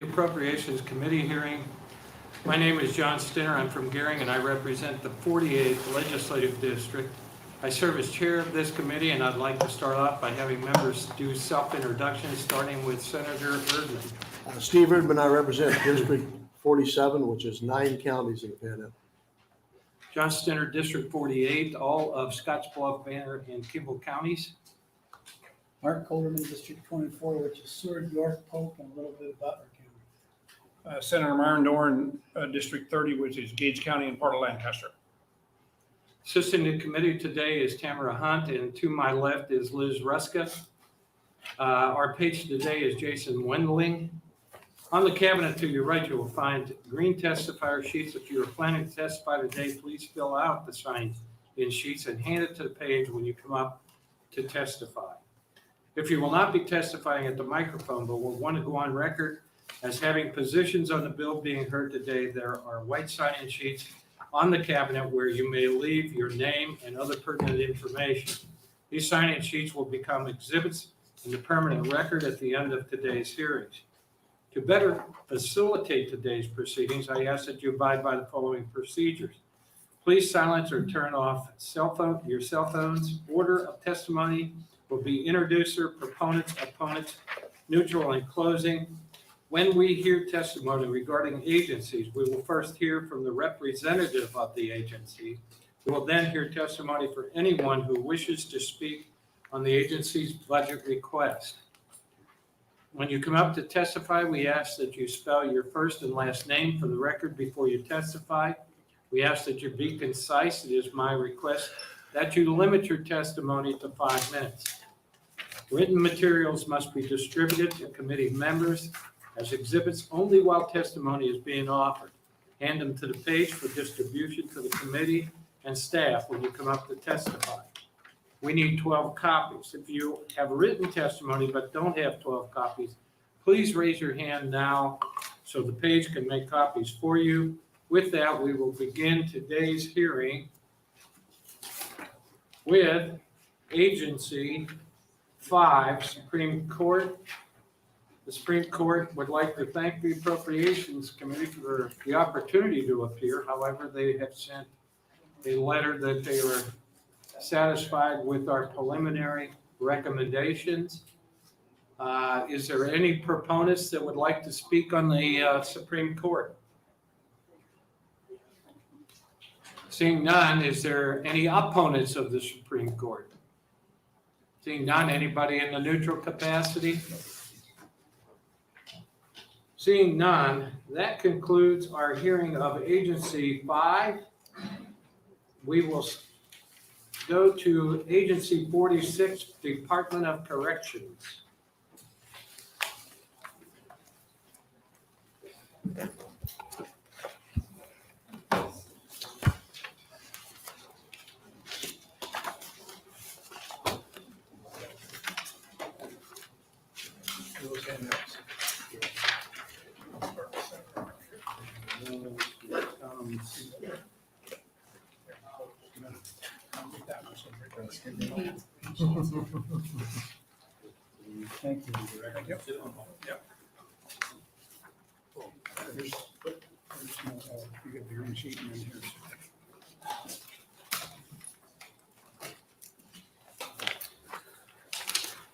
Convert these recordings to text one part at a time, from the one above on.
Appropriations Committee hearing. My name is John Stinner. I'm from Gering and I represent the 48th Legislative District. I serve as chair of this committee and I'd like to start off by having members do self-introductions, starting with Senator Erdman. Steve Erdman, I represent District 47, which is 9 counties in the Panhandle. John Stinner, District 48, all of Scottsbluff, Banner, and Kimball counties. Mark Colderman, District 24, which is Seward, York, Polk, and a little bit of Butler County. Senator Myron Dorn, District 30, which is Gage County and part of Lancaster. Assisting the committee today is Tamara Hunt, and to my left is Liz Ruska. Our page today is Jason Wendling. On the cabinet to your right, you will find green testifier sheets. If you are planning to testify today, please fill out the sign-in sheets and hand it to the page when you come up to testify. If you will not be testifying at the microphone, but will want to go on record as having positions on the bill being heard today, there are white sign-in sheets on the cabinet where you may leave your name and other pertinent information. These sign-in sheets will become exhibits in the permanent record at the end of today's hearings. To better facilitate today's proceedings, I ask that you abide by the following procedures. Please silence or turn off your cell phones. Order of testimony will be introducer, proponents, opponents, neutral, and closing. When we hear testimony regarding agencies, we will first hear from the representative of the agency. We will then hear testimony for anyone who wishes to speak on the agency's budget request. When you come up to testify, we ask that you spell your first and last name for the record before you testify. We ask that you be concise. It is my request that you limit your testimony to 5 minutes. Written materials must be distributed to committee members as exhibits only while testimony is being offered. Hand them to the page for distribution to the committee and staff when you come up to testify. We need 12 copies. If you have written testimony but don't have 12 copies, please raise your hand now so the page can make copies for you. With that, we will begin today's hearing with Agency 5, Supreme Court. The Supreme Court would like to thank the Appropriations Committee for the opportunity to appear. However, they have sent a letter that they were satisfied with our preliminary recommendations. Is there any proponents that would like to speak on the Supreme Court? Seeing none, is there any opponents of the Supreme Court? Seeing none, anybody in the neutral capacity? Seeing none, that concludes our hearing of Agency 5. We will go to Agency 46, Department of Corrections. Thank you. Yep. You get the green sheet in here.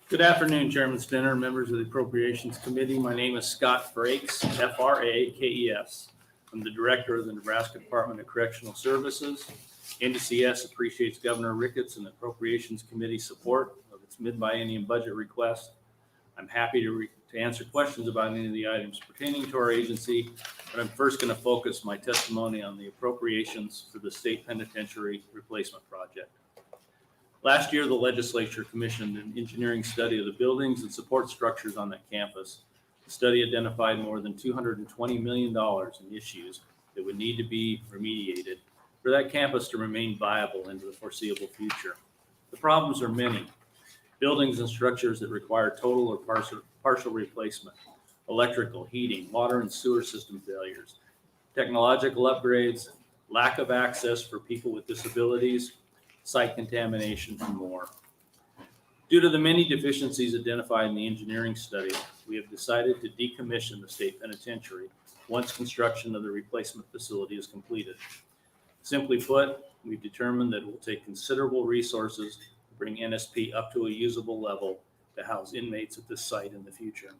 Good afternoon, Chairman Stinner, members of the Appropriations Committee. My name is Scott Frakes, F-R-A-K-E-S. I'm the Director of the Nebraska Department of Correctional Services. NDCS appreciates Governor Ricketts and the Appropriations Committee support of its mid-biennium budget request. I'm happy to answer questions about any of the items pertaining to our agency, but I'm first going to focus my testimony on the appropriations for the State Penitentiary Replacement Project. Last year, the legislature commissioned an engineering study of the buildings and support structures on that campus. The study identified more than $220 million in issues that would need to be remediated for that campus to remain viable into the foreseeable future. The problems are many. Buildings and structures that require total or partial replacement, electrical, heating, water and sewer system failures, technological upgrades, lack of access for people with disabilities, site contamination, and more. Due to the many deficiencies identified in the engineering study, we have decided to decommission the state penitentiary once construction of the replacement facility is completed. Simply put, we've determined that it will take considerable resources to bring NSP up to a usable level to house inmates at this site in the future.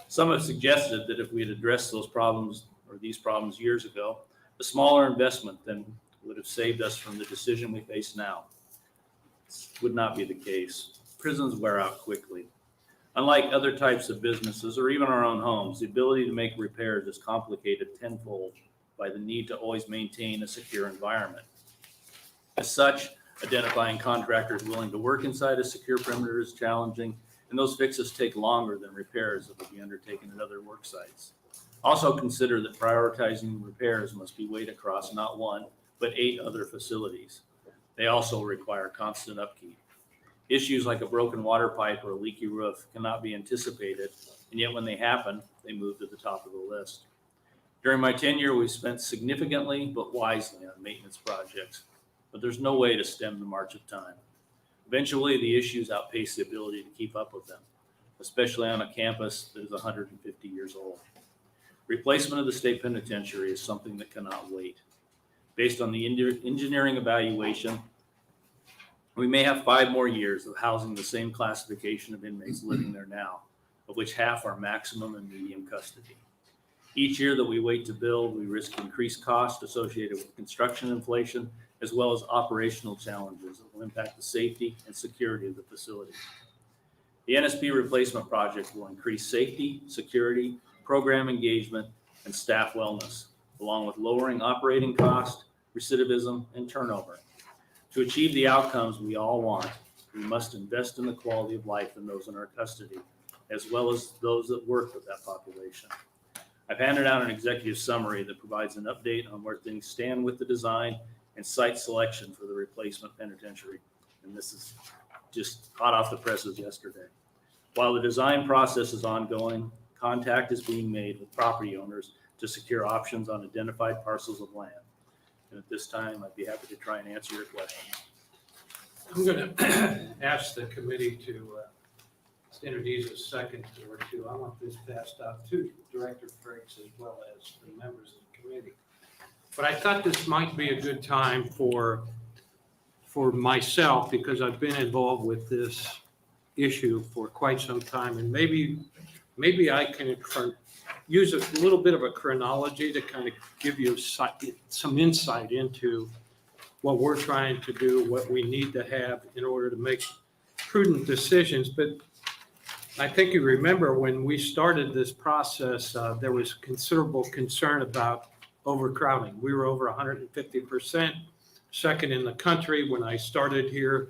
Some have suggested that if we had addressed those problems or these problems years ago, a smaller investment then would have saved us from the decision we face now. This would not be the case. Prisons wear out quickly. Unlike other types of businesses or even our own homes, the ability to make repairs is complicated tenfold by the need to always maintain a secure environment. As such, identifying contractors willing to work inside a secure perimeter is challenging, and those fixes take longer than repairs that will be undertaken at other work sites. Also consider that prioritizing repairs must be weighed across not one, but 8 other facilities. They also require constant upkeep. Issues like a broken water pipe or a leaky roof cannot be anticipated, and yet when they happen, they move to the top of the list. During my tenure, we've spent significantly but wisely on maintenance projects, but there's no way to stem the march of time. Eventually, the issues outpace the ability to keep up with them, especially on a campus that is 150 years old. Replacement of the state penitentiary is something that cannot wait. Based on the engineering evaluation, we may have 5 more years of housing the same classification of inmates living there now, of which half are maximum and medium custody. Each year that we wait to build, we risk increased costs associated with construction inflation, as well as operational challenges that will impact the safety and security of the facility. The NSP replacement project will increase safety, security, program engagement, and staff wellness, along with lowering operating cost, recidivism, and turnover. To achieve the outcomes we all want, we must invest in the quality of life in those in our custody, as well as those that work with that population. I've handed out an executive summary that provides an update on where things stand with the design and site selection for the replacement penitentiary. And this is just hot off the presses yesterday. While the design process is ongoing, contact is being made with property owners to secure options on identified parcels of land. And at this time, I'd be happy to try and answer your questions. I'm going to ask the committee to introduce a second or two. I want this passed out to Director Frakes as well as the members of the committee. But I thought this might be a good time for myself, because I've been involved with this issue for quite some time, and maybe I can use a little bit of a chronology to kind of give you some insight into what we're trying to do, what we need to have in order to make prudent decisions. But I think you remember when we started this process, there was considerable concern about overcrowding. We were over 150%, second in the country. When I started here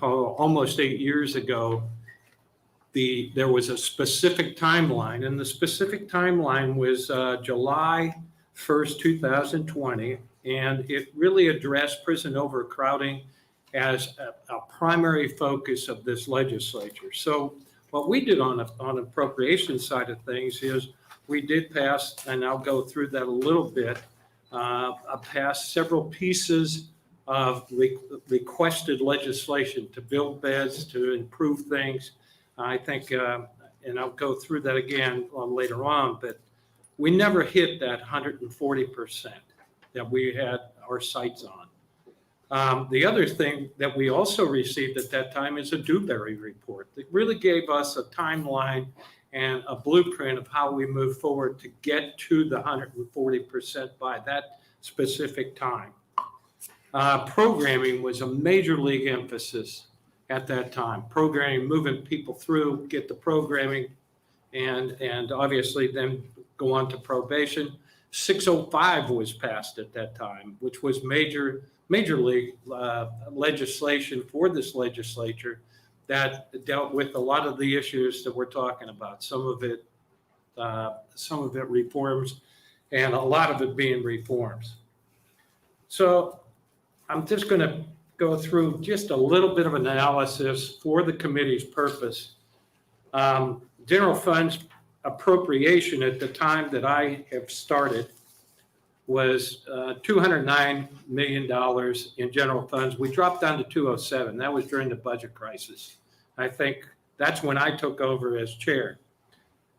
almost 8 years ago, there was a specific timeline, and the specific timeline was July 1st, 2020, and it really addressed prison overcrowding as a primary focus of this legislature. So what we did on appropriation side of things is we did pass, and I'll go through that a little bit, passed several pieces of requested legislation to build beds, to improve things. I think, and I'll go through that again later on, but we never hit that 140% that we had our sights on. The other thing that we also received at that time is a Dewberry report that really gave us a timeline and a blueprint of how we move forward to get to the 140% by that specific time. Programming was a major league emphasis at that time. Programming, moving people through, get the programming, and obviously then go on to probation. 605 was passed at that time, which was major league legislation for this legislature that dealt with a lot of the issues that we're talking about. Some of it reforms, and a lot of it being reforms. So I'm just going to go through just a little bit of analysis for the committee's purpose. General funds appropriation at the time that I have started was $209 million in general funds. We dropped down to 207. That was during the budget crisis. I think that's when I took over as chair.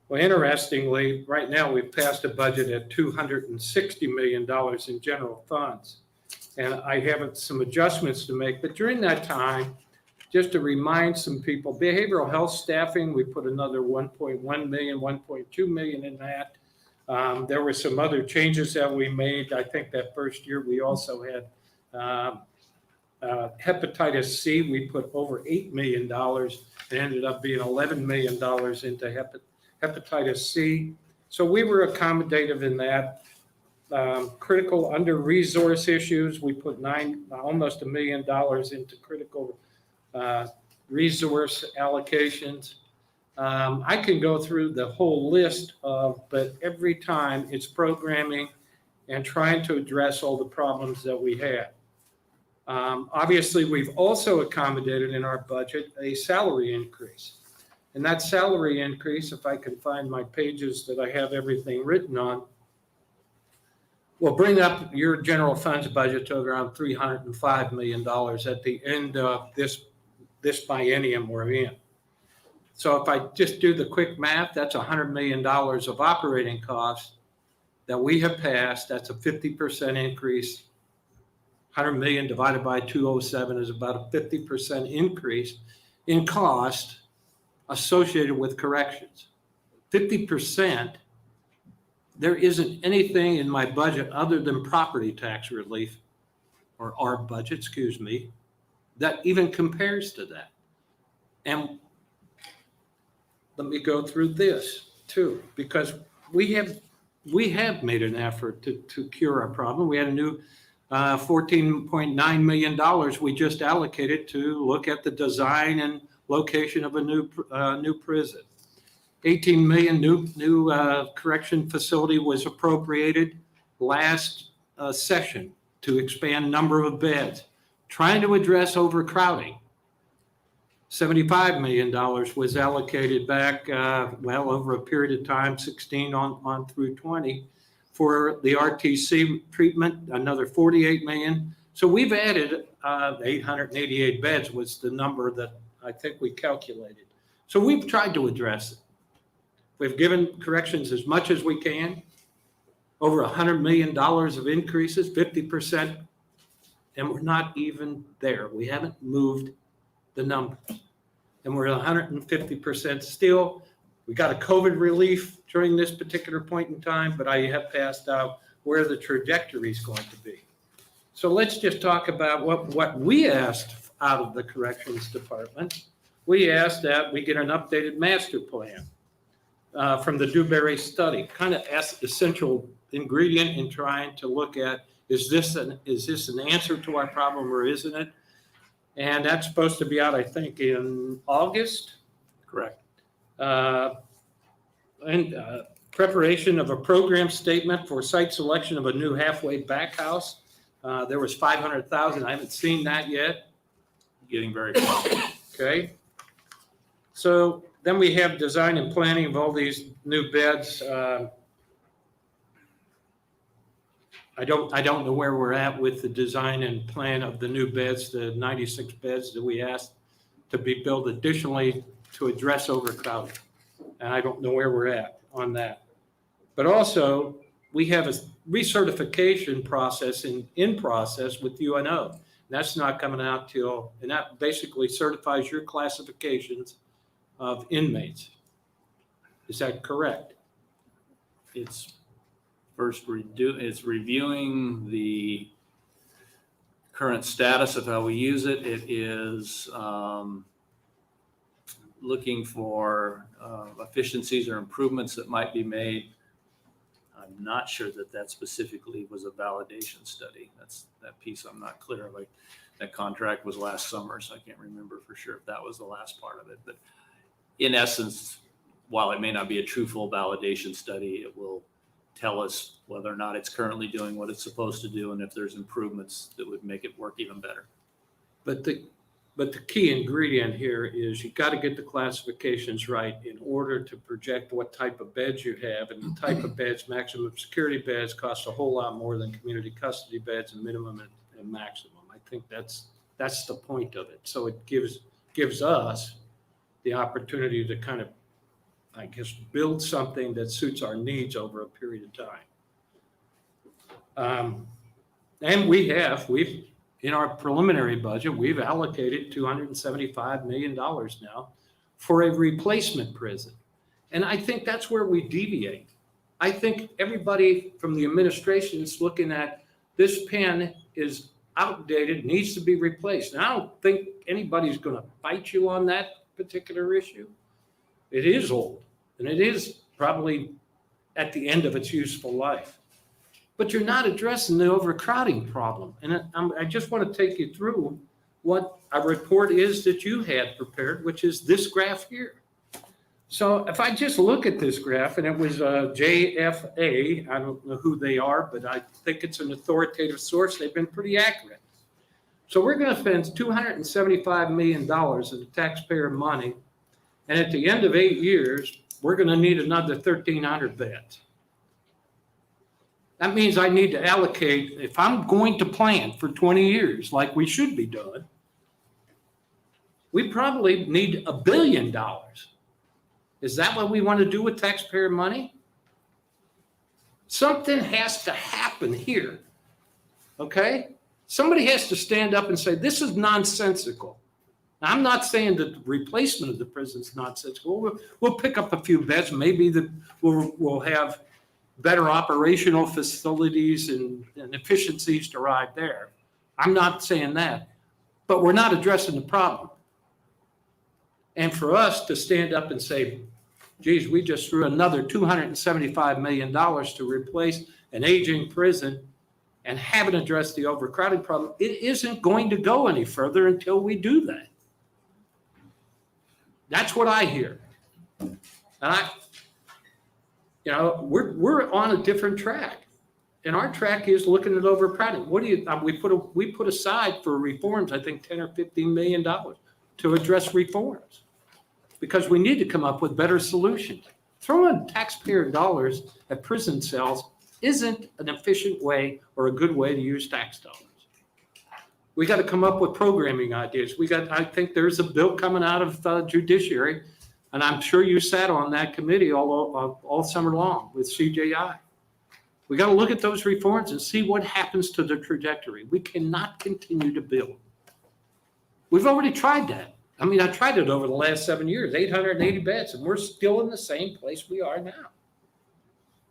Well, interestingly, right now we've passed a budget at $260 million in general funds. And I have some adjustments to make, but during that time, just to remind some people, behavioral health staffing, we put another 1.1 million, 1.2 million in that. There were some other changes that we made. I think that first year we also had hepatitis C. We put over $8 million. It ended up being $11 million into hepatitis C. So we were accommodative in that. Critical under-resource issues, we put almost $1 million into critical resource allocations. I can go through the whole list but every time it's programming and trying to address all the problems that we had. Obviously, we've also accommodated in our budget a salary increase. And that salary increase, if I can find my pages that I have everything written on, will bring up your general funds budget to around $305 million at the end of this biennium we're in. So if I just do the quick math, that's $100 million of operating costs that we have passed. That's a 50% increase. 100 million divided by 207 is about a 50% increase in cost associated with corrections. 50%. There isn't anything in my budget other than property tax relief, or our budget, excuse me, that even compares to that. And let me go through this too, because we have made an effort to cure our problem. We had a new $14.9 million we just allocated to look at the design and location of a new prison. 18 million new correction facility was appropriated last session to expand number of beds, trying to address overcrowding. $75 million was allocated back, over a period of time, 16 on through 20, for the RTC treatment, another 48 million. So we've added 888 beds was the number that I think we calculated. So we've tried to address it. We've given corrections as much as we can, over $100 million of increases, 50%, and we're not even there. We haven't moved the numbers. And we're at 150% still. We got a COVID relief during this particular point in time, but I have passed out where the trajectory is going to be. So let's just talk about what we asked out of the corrections department. We asked that we get an updated master plan from the Dewberry study, kind of essential ingredient in trying to look at, is this an answer to our problem or isn't it? And that's supposed to be out, I think, in August. Correct. Preparation of a program statement for site selection of a new halfway back house. There was 500,000. I haven't seen that yet. Getting very close. Okay. So then we have design and planning of all these new beds. I don't know where we're at with the design and plan of the new beds, the 96 beds that we asked to be built additionally to address overcrowding. And I don't know where we're at on that. But also, we have a recertification process in process with UNO. That's not coming out till, and that basically certifies your classifications of inmates. Is that correct? It's it's reviewing the current status of how we use it. It is looking for efficiencies or improvements that might be made. I'm not sure that specifically was a validation study. That's that piece I'm not clear. Like that contract was last summer, so I can't remember for sure if that was the last part of it. But in essence, while it may not be a true full validation study, it will tell us whether or not it's currently doing what it's supposed to do and if there's improvements that would make it work even better. But But the key ingredient here is you got to get the classifications right in order to project what type of beds you have. And the type of beds, maximum security beds, cost a whole lot more than community custody beds and minimum and maximum. I think that's the point of it. So it gives us the opportunity to kind of, I guess, build something that suits our needs over a period of time. And we've in our preliminary budget, we've allocated $275 million now for a replacement prison. And I think that's where we deviate. I think everybody from the administration is looking at this pen is outdated, needs to be replaced. And I don't think anybody's going to fight you on that particular issue. It is old, and it is probably at the end of its useful life. But you're not addressing the overcrowding problem. And I just want to take you through what a report is that you had prepared, which is this graph here. So if I just look at this graph, and it was JFA, I don't know who they are, but I think it's an authoritative source. They've been pretty accurate. So we're going to spend $275 million of the taxpayer money. And at the end of 8 years, we're going to need another 1,300 beds. That means I need to allocate, if I'm going to plan for 20 years, like we should be doing, we probably need $1 billion. Is that what we want to do with taxpayer money? Something has to happen here, okay? Somebody has to stand up and say, this is nonsensical. Now, I'm not saying that the replacement of the prison is nonsensical. We'll pick up a few beds. Maybe we'll have better operational facilities and efficiencies derived there. I'm not saying that, but we're not addressing the problem. And for us to stand up and say, geez, we just threw another $275 million to replace an aging prison and haven't addressed the overcrowding problem, it isn't going to go any further until we do that. That's what I hear. And we're on a different track, and our track is looking at overcrowding. What do you? We put aside for reforms, I think $10 or $15 million to address reforms, because we need to come up with better solutions. Throwing taxpayer dollars at prison cells isn't an efficient way or a good way to use tax dollars. We got to come up with programming ideas. I think there's a bill coming out of judiciary. And I'm sure you sat on that committee all summer long with CJI. We got to look at those reforms and see what happens to the trajectory. We cannot continue to build. We've already tried that. I mean, I tried it over the last 7 years, 880 beds, and we're still in the same place we are now.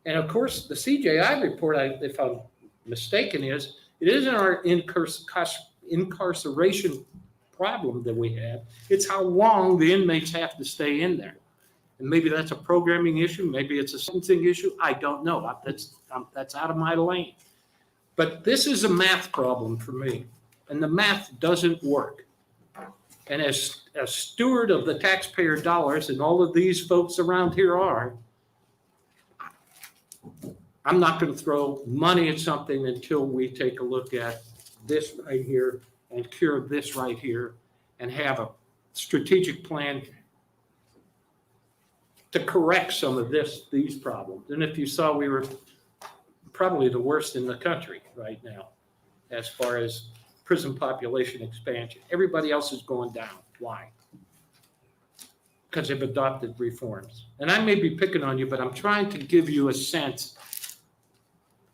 And of course, the CJI report, if I'm mistaken, it isn't our incarceration problem that we have. It's how long the inmates have to stay in there. And maybe that's a programming issue. Maybe it's a sentencing issue. I don't know. That's out of my lane. But this is a math problem for me. And the math doesn't work. And as a steward of the taxpayer dollars, and all of these folks around here are, I'm not going to throw money at something until we take a look at this right here and cure this right here and have a strategic plan to correct some of these problems. And if you saw, we were probably the worst in the country right now as far as prison population expansion. Everybody else is going down. Why? Because they've adopted reforms. And I may be picking on you, but I'm trying to give you a sense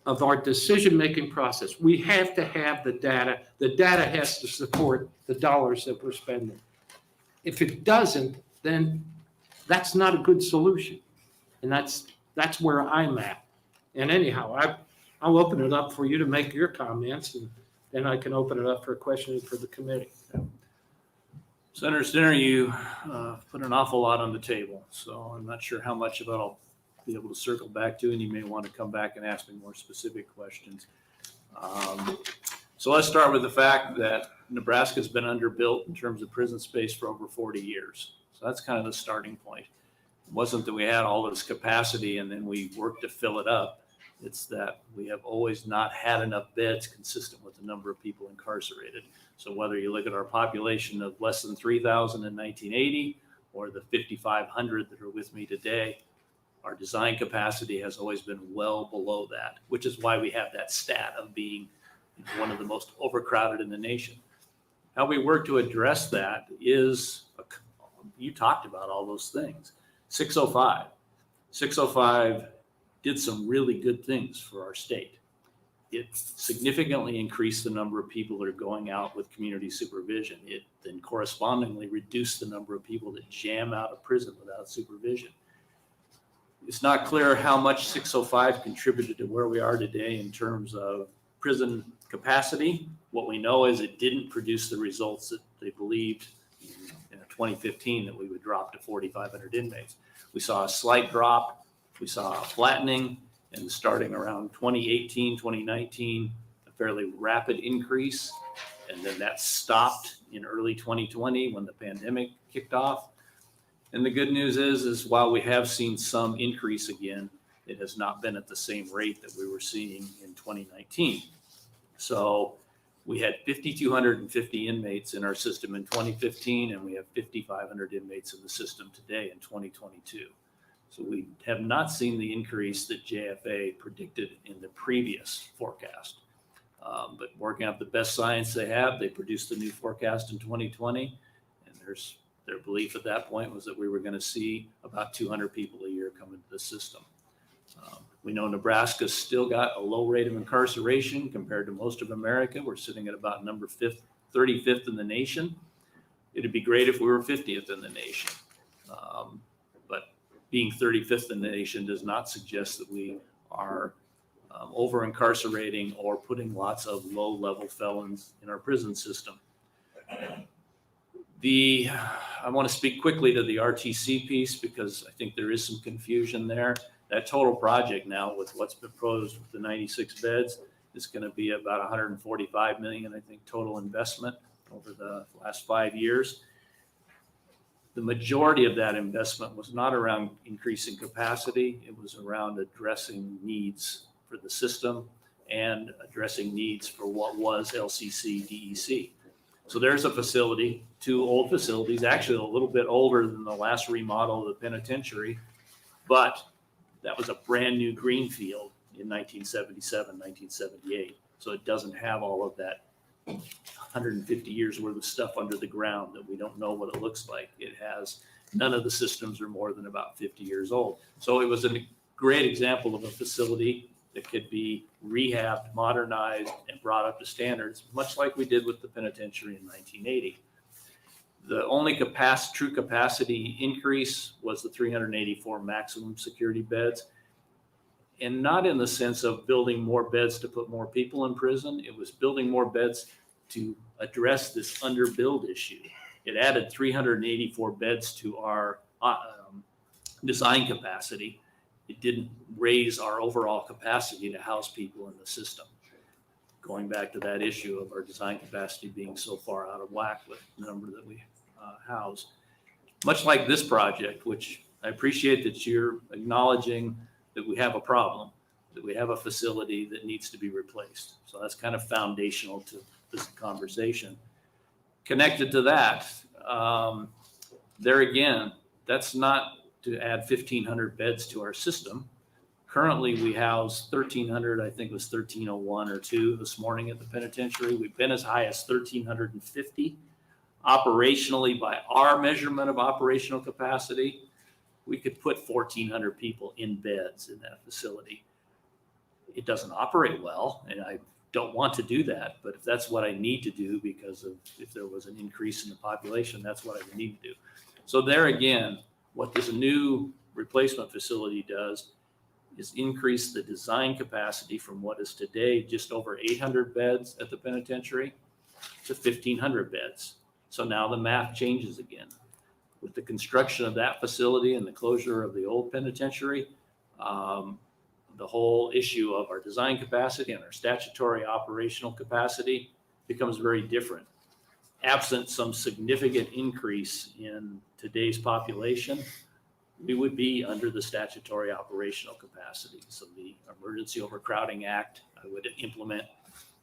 of our decision-making process. We have to have the data. The data has to support the dollars that we're spending. If it doesn't, then that's not a good solution. And that's where I'm at. And anyhow, I'll open it up for you to make your comments, and then I can open it up for questions for the committee. Senator Stinner, you put an awful lot on the table, so I'm not sure how much of it I'll be able to circle back to, and you may want to come back and ask me more specific questions. So let's start with the fact that Nebraska's been underbuilt in terms of prison space for over 40 years. So that's kind of the starting point. It wasn't that we had all this capacity and then we worked to fill it up. It's that we have always not had enough beds consistent with the number of people incarcerated. So whether you look at our population of less than 3,000 in 1980 or the 5,500 that are with me today, our design capacity has always been well below that, which is why we have that stat of being one of the most overcrowded in the nation. How we work to address that is, you talked about all those things. 605 did some really good things for our state. It significantly increased the number of people that are going out with community supervision. It then correspondingly reduced the number of people that jam out of prison without supervision. It's not clear how much 605 contributed to where we are today in terms of prison capacity. What we know is it didn't produce the results that they believed in 2015 that we would drop to 4,500 inmates. We saw a slight drop. We saw a flattening, and starting around 2018, 2019, a fairly rapid increase. And then that stopped in early 2020 when the pandemic kicked off. And the good news is while we have seen some increase again, it has not been at the same rate that we were seeing in 2019. So we had 5,250 inmates in our system in 2015, and we have 5,500 inmates in the system today in 2022. So we have not seen the increase that JFA predicted in the previous forecast. But working out the best science they have, they produced a new forecast in 2020, and their belief at that point was that we were going to see about 200 people a year come into the system. We know Nebraska's still got a low rate of incarceration compared to most of America. We're sitting at about number 35th in the nation. It'd be great if we were 50th in the nation. But being 35th in the nation does not suggest that we are over incarcerating or putting lots of low-level felons in our prison system. I want to speak quickly to the RTC piece because I think there is some confusion there. That total project now with what's been proposed with the 96 beds is going to be about $145 million, I think, total investment over the last 5 years. The majority of that investment was not around increasing capacity. It was around addressing needs for the system and addressing needs for what was LCC DEC. So there's a facility, 2 old facilities, actually a little bit older than the last remodel of the penitentiary, but that was a brand new greenfield in 1977, 1978. So it doesn't have all of that 150 years worth of stuff under the ground that we don't know what it looks like. It has, none of the systems are more than about 50 years old. So it was a great example of a facility that could be rehabbed, modernized, and brought up to standards, much like we did with the penitentiary in 1980. The only true capacity increase was the 384 maximum security beds, and not in the sense of building more beds to put more people in prison. It was building more beds to address this underbuild issue. It added 384 beds to our design capacity. It didn't raise our overall capacity to house people in the system. Going back to that issue of our design capacity being so far out of whack with the number that we house. Much like this project, which I appreciate that you're acknowledging that we have a problem, that we have a facility that needs to be replaced. So that's kind of foundational to this conversation. Connected to that, there again, that's not to add 1,500 beds to our system. Currently, we house 1,300, I think it was 1,301 or 2 this morning at the penitentiary. We've been as high as 1,350. Operationally, by our measurement of operational capacity, we could put 1,400 people in beds in that facility. It doesn't operate well, and I don't want to do that, but if that's what I need to do because of if there was an increase in the population, that's what I would need to do. So there again, what this new replacement facility does is increase the design capacity from what is today just over 800 beds at the penitentiary to 1,500 beds. So now the math changes again. With the construction of that facility and the closure of the old penitentiary, the whole issue of our design capacity and our statutory operational capacity becomes very different. Absent some significant increase in today's population, we would be under the statutory operational capacity. So the Emergency Overcrowding Act, I would implement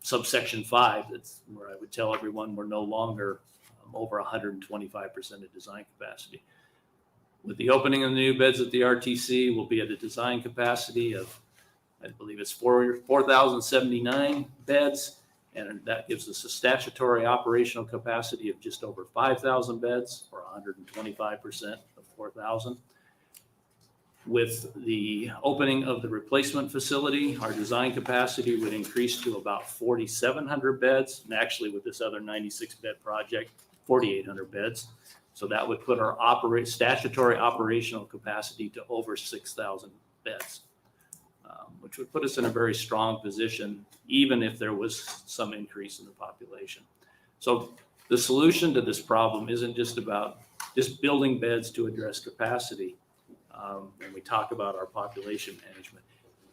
subsection 5. That's where I would tell everyone we're no longer over 125% of design capacity. With the opening of the new beds at the RTC, we'll be at a design capacity of, I believe it's 4,079 beds, and that gives us a statutory operational capacity of just over 5,000 beds, or 125% of 4,000. With the opening of the replacement facility, our design capacity would increase to about 4,700 beds, and actually with this other 96-bed project, 4,800 beds. So that would put our statutory operational capacity to over 6,000 beds, which would put us in a very strong position, even if there was some increase in the population. So the solution to this problem isn't just about just building beds to address capacity. When we talk about our population management,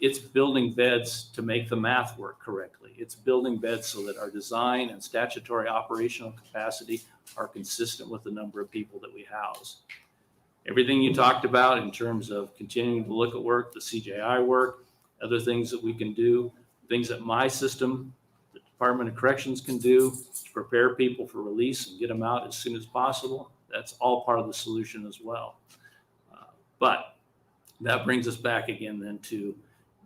it's building beds to make the math work correctly. It's building beds so that our design and statutory operational capacity are consistent with the number of people that we house. Everything you talked about in terms of continuing to look at work, the CJI work, other things that we can do, things that my system, the Department of Corrections can do to prepare people for release and get them out as soon as possible, that's all part of the solution as well. But that brings us back again then to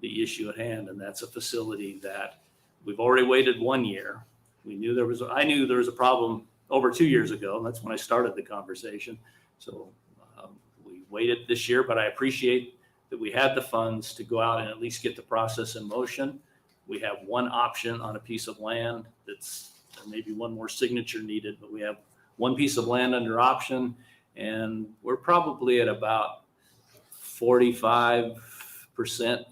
the issue at hand, and that's a facility that we've already waited 1 year. I knew there was a problem over 2 years ago. That's when I started the conversation. So we waited this year, but I appreciate that we had the funds to go out and at least get the process in motion. We have one option on a piece of land that's maybe one more signature needed, but we have one piece of land under option, and we're probably at about 45%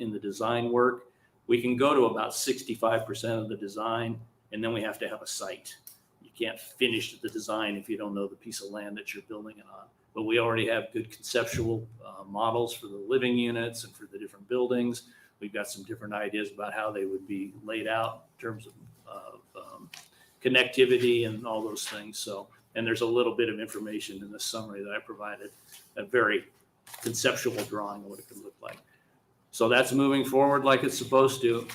in the design work. We can go to about 65% of the design, and then we have to have a site. You can't finish the design if you don't know the piece of land that you're building it on. But we already have good conceptual models for the living units and for the different buildings. We've got some different ideas about how they would be laid out in terms of connectivity and all those things. So, and there's a little bit of information in the summary that I provided, a very conceptual drawing of what it could look like. So that's moving forward like it's supposed to.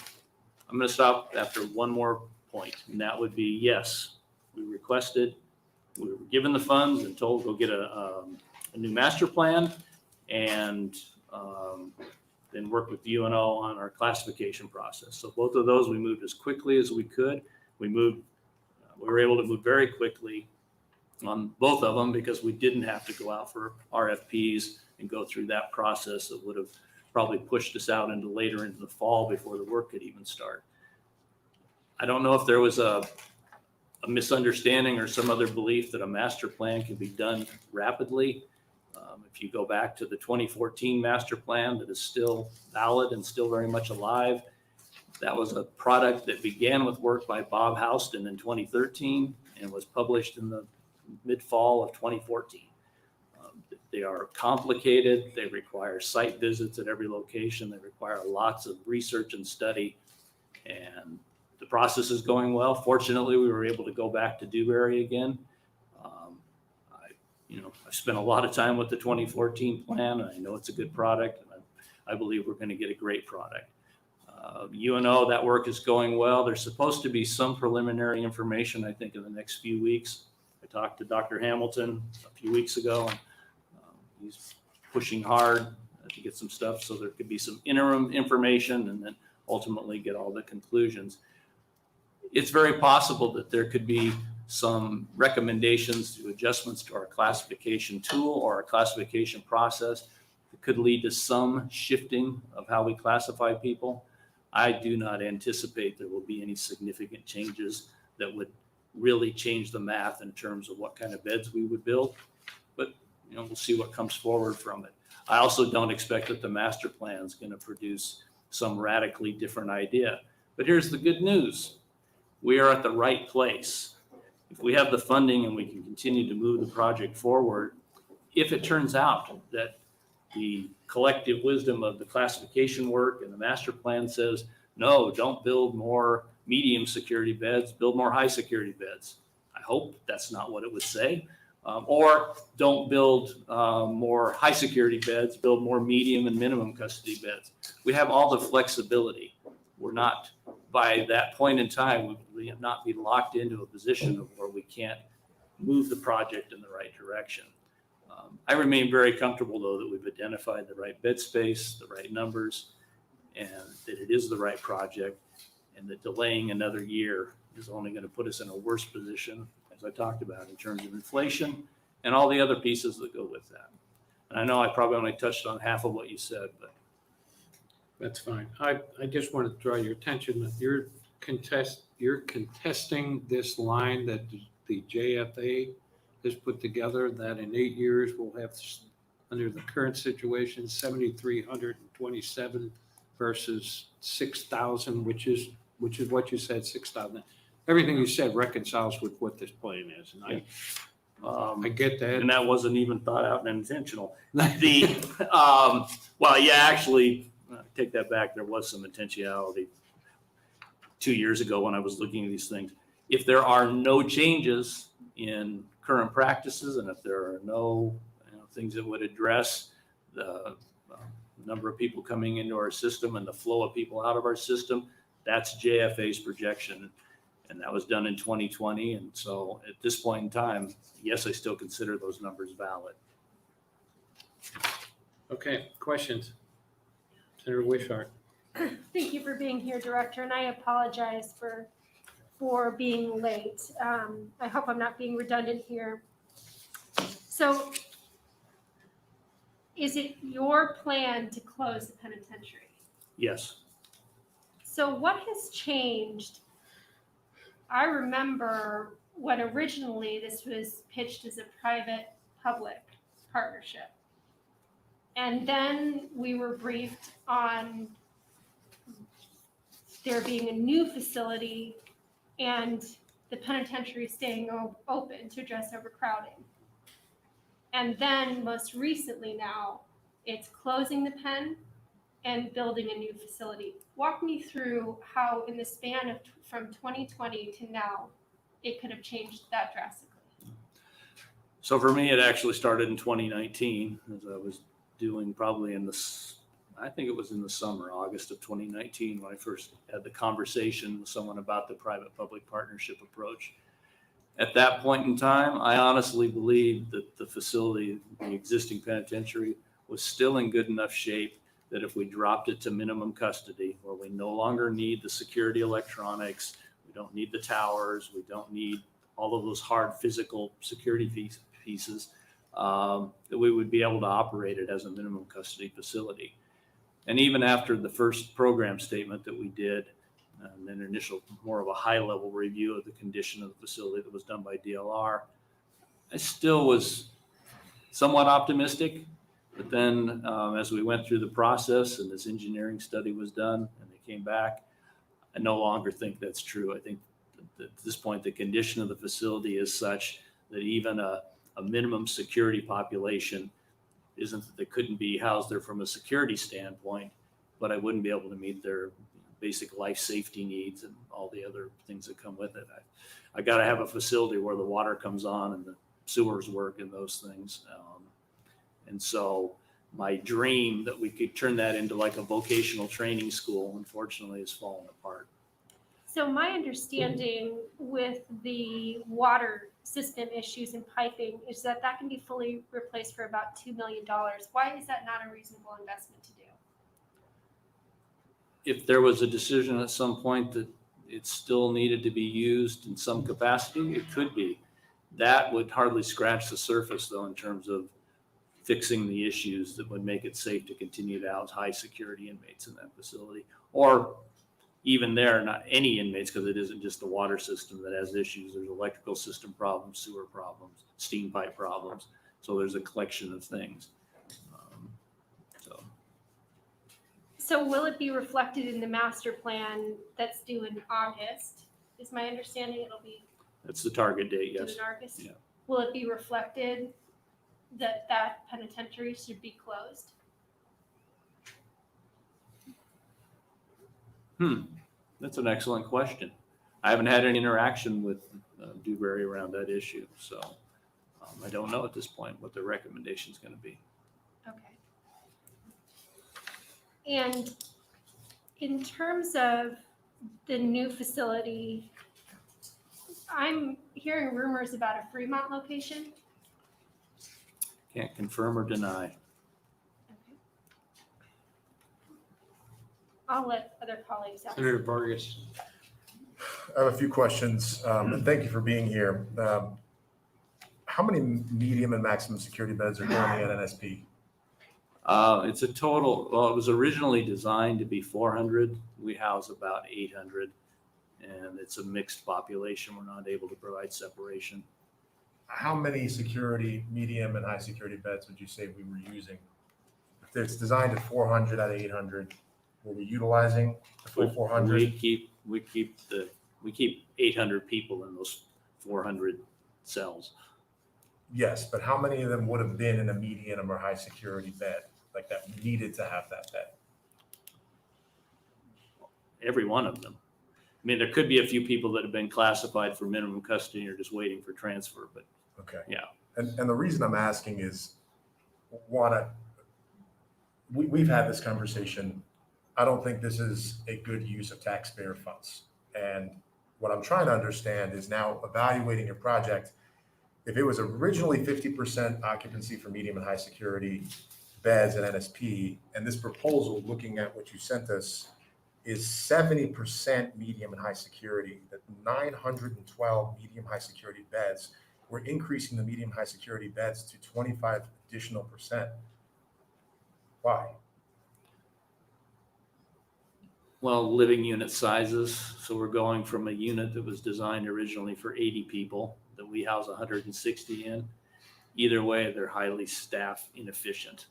I'm going to stop after one more point, and that would be, yes, we were given the funds and told go get a new master plan, and then work with UNO on our classification process. So both of those we moved as quickly as we could. We were able to move very quickly on both of them because we didn't have to go out for RFPs and go through that process that would have probably pushed us out later into the fall before the work could even start. I don't know if there was a misunderstanding or some other belief that a master plan can be done rapidly. If you go back to the 2014 master plan that is still valid and still very much alive, that was a product that began with work by Bob Houston in 2013 and was published in the mid-fall of 2014. They are complicated. They require site visits at every location. They require lots of research and study, and the process is going well. Fortunately, we were able to go back to Dewberry again. I've spent a lot of time with the 2014 plan, and I know it's a good product, and I believe we're going to get a great product. UNO, that work is going well. There's supposed to be some preliminary information, I think, in the next few weeks. I talked to Dr. Hamilton a few weeks ago, and he's pushing hard to get some stuff, so there could be some interim information and then ultimately get all the conclusions. It's very possible that there could be some recommendations to adjustments to our classification tool or our classification process that could lead to some shifting of how we classify people. I do not anticipate there will be any significant changes that would really change the math in terms of what kind of beds we would build, but we'll see what comes forward from it. I also don't expect that the master plan is going to produce some radically different idea. But here's the good news. We are at the right place. If we have the funding and we can continue to move the project forward, if it turns out that the collective wisdom of the classification work and the master plan says, no, don't build more medium security beds, build more high security beds. I hope that's not what it would say, Or don't build more high security beds, build more medium and minimum custody beds. We have all the flexibility. We're not, by that point in time, we have not be locked into a position of where we can't move the project in the right direction. I remain very comfortable, though, that we've identified the right bed space, the right numbers, and that it is the right project, and that delaying another year is only going to put us in a worse position, as I talked about, in terms of inflation and all the other pieces that go with that. And I know I probably only touched on half of what you said, but That's fine. I just want to draw your attention that you're contesting this line that the JFA has put together, that in 8 years we'll have, under the current situation, 7,327 versus 6,000, which is what you said, 6,000. Everything you said reconciles with what this plan is, and I get that. and that wasn't even thought out and intentional. Well, yeah, actually, take that back. There was some intentionality 2 years ago when I was looking at these things. If there are no changes in current practices, and if there are no things that would address the number of people coming into our system and the flow of people out of our system, that's JFA's projection. And that was done in 2020. And so at this point in time, yes, I still consider those numbers valid. Okay, questions? Senator Wishart. Thank you for being here, Director, and I apologize for being late. I hope I'm not being redundant here. So is it your plan to close the penitentiary? Yes. So what has changed? I remember when originally this was pitched as a private-public partnership. And then we were briefed on there being a new facility and the penitentiary staying open to address overcrowding. And then most recently now, it's closing the pen and building a new facility. Walk me through how in the span of from 2020 to now, it could have changed that drastically. So for me, it actually started in 2019, as I was doing probably I think it was in the summer, August of 2019, when I first had the conversation with someone about the private-public partnership approach. At that point in time, I honestly believed that the facility, the existing penitentiary, was still in good enough shape that if we dropped it to minimum custody, where we no longer need the security electronics, we don't need the towers, we don't need all of those hard physical security pieces, that we would be able to operate it as a minimum custody facility. And even after the first program statement that we did, and then initial more of a high level review of the condition of the facility that was done by DLR, I still was somewhat optimistic. But then as we went through the process and this engineering study was done and they came back, I no longer think that's true. I think that at this point, the condition of the facility is such that even a minimum security population isn't that they couldn't be housed there from a security standpoint, but I wouldn't be able to meet their basic life safety needs and all the other things that come with it. I got to have a facility where the water comes on and the sewers work and those things. And so my dream that we could turn that into like a vocational training school, unfortunately, has fallen apart. So my understanding with the water system issues and piping is that can be fully replaced for about $2 million. Why is that not a reasonable investment to do? If there was a decision at some point that it still needed to be used in some capacity, it could be. That would hardly scratch the surface, though, in terms of fixing the issues that would make it safe to continue to house high security inmates in that facility. Or even there, not any inmates, because it isn't just the water system that has issues. There's electrical system problems, sewer problems, steam pipe problems. So there's a collection of things. So will it be reflected in the master plan that's due in August? Is my understanding it'll be That's the target date, due yes. in August? Yeah. Will it be reflected that penitentiary should be closed? That's an excellent question. I haven't had any interaction with Dewberry around that issue, so I don't know at this point what the recommendation is going to be. Okay. And in terms of the new facility, I'm hearing rumors about a Fremont location. Can't confirm or deny. Okay. I'll let other colleagues ask. Senator Vargas. I have a few questions, and thank you for being here. How many medium and maximum security beds are currently at NSP? It's a total, well, it was originally designed to be 400. We house about 800, and it's a mixed population. We're not able to provide separation. How many security, medium and high security beds would you say we were using? If it's designed at 400 out of 800, were we utilizing the full 400? We keep 800 people in those 400 cells. Yes, but how many of them would have been in a medium or high security bed, like that needed to have that bed? Every one of them. I mean, there could be a few people that have been classified for minimum custody or just waiting for transfer, but Okay. yeah. And the reason I'm asking is, we've had this conversation. I don't think this is a good use of taxpayer funds. And what I'm trying to understand is now evaluating your project. If it was originally 50% occupancy for medium and high security beds at NSP, and this proposal, looking at what you sent us, is 70% medium and high security, that 912 medium high security beds, we're increasing the medium high security beds to 25 additional percent. Why? Well, living unit sizes. So we're going from a unit that was designed originally for 80 people that we house 160 in. Either way, they're highly staff inefficient.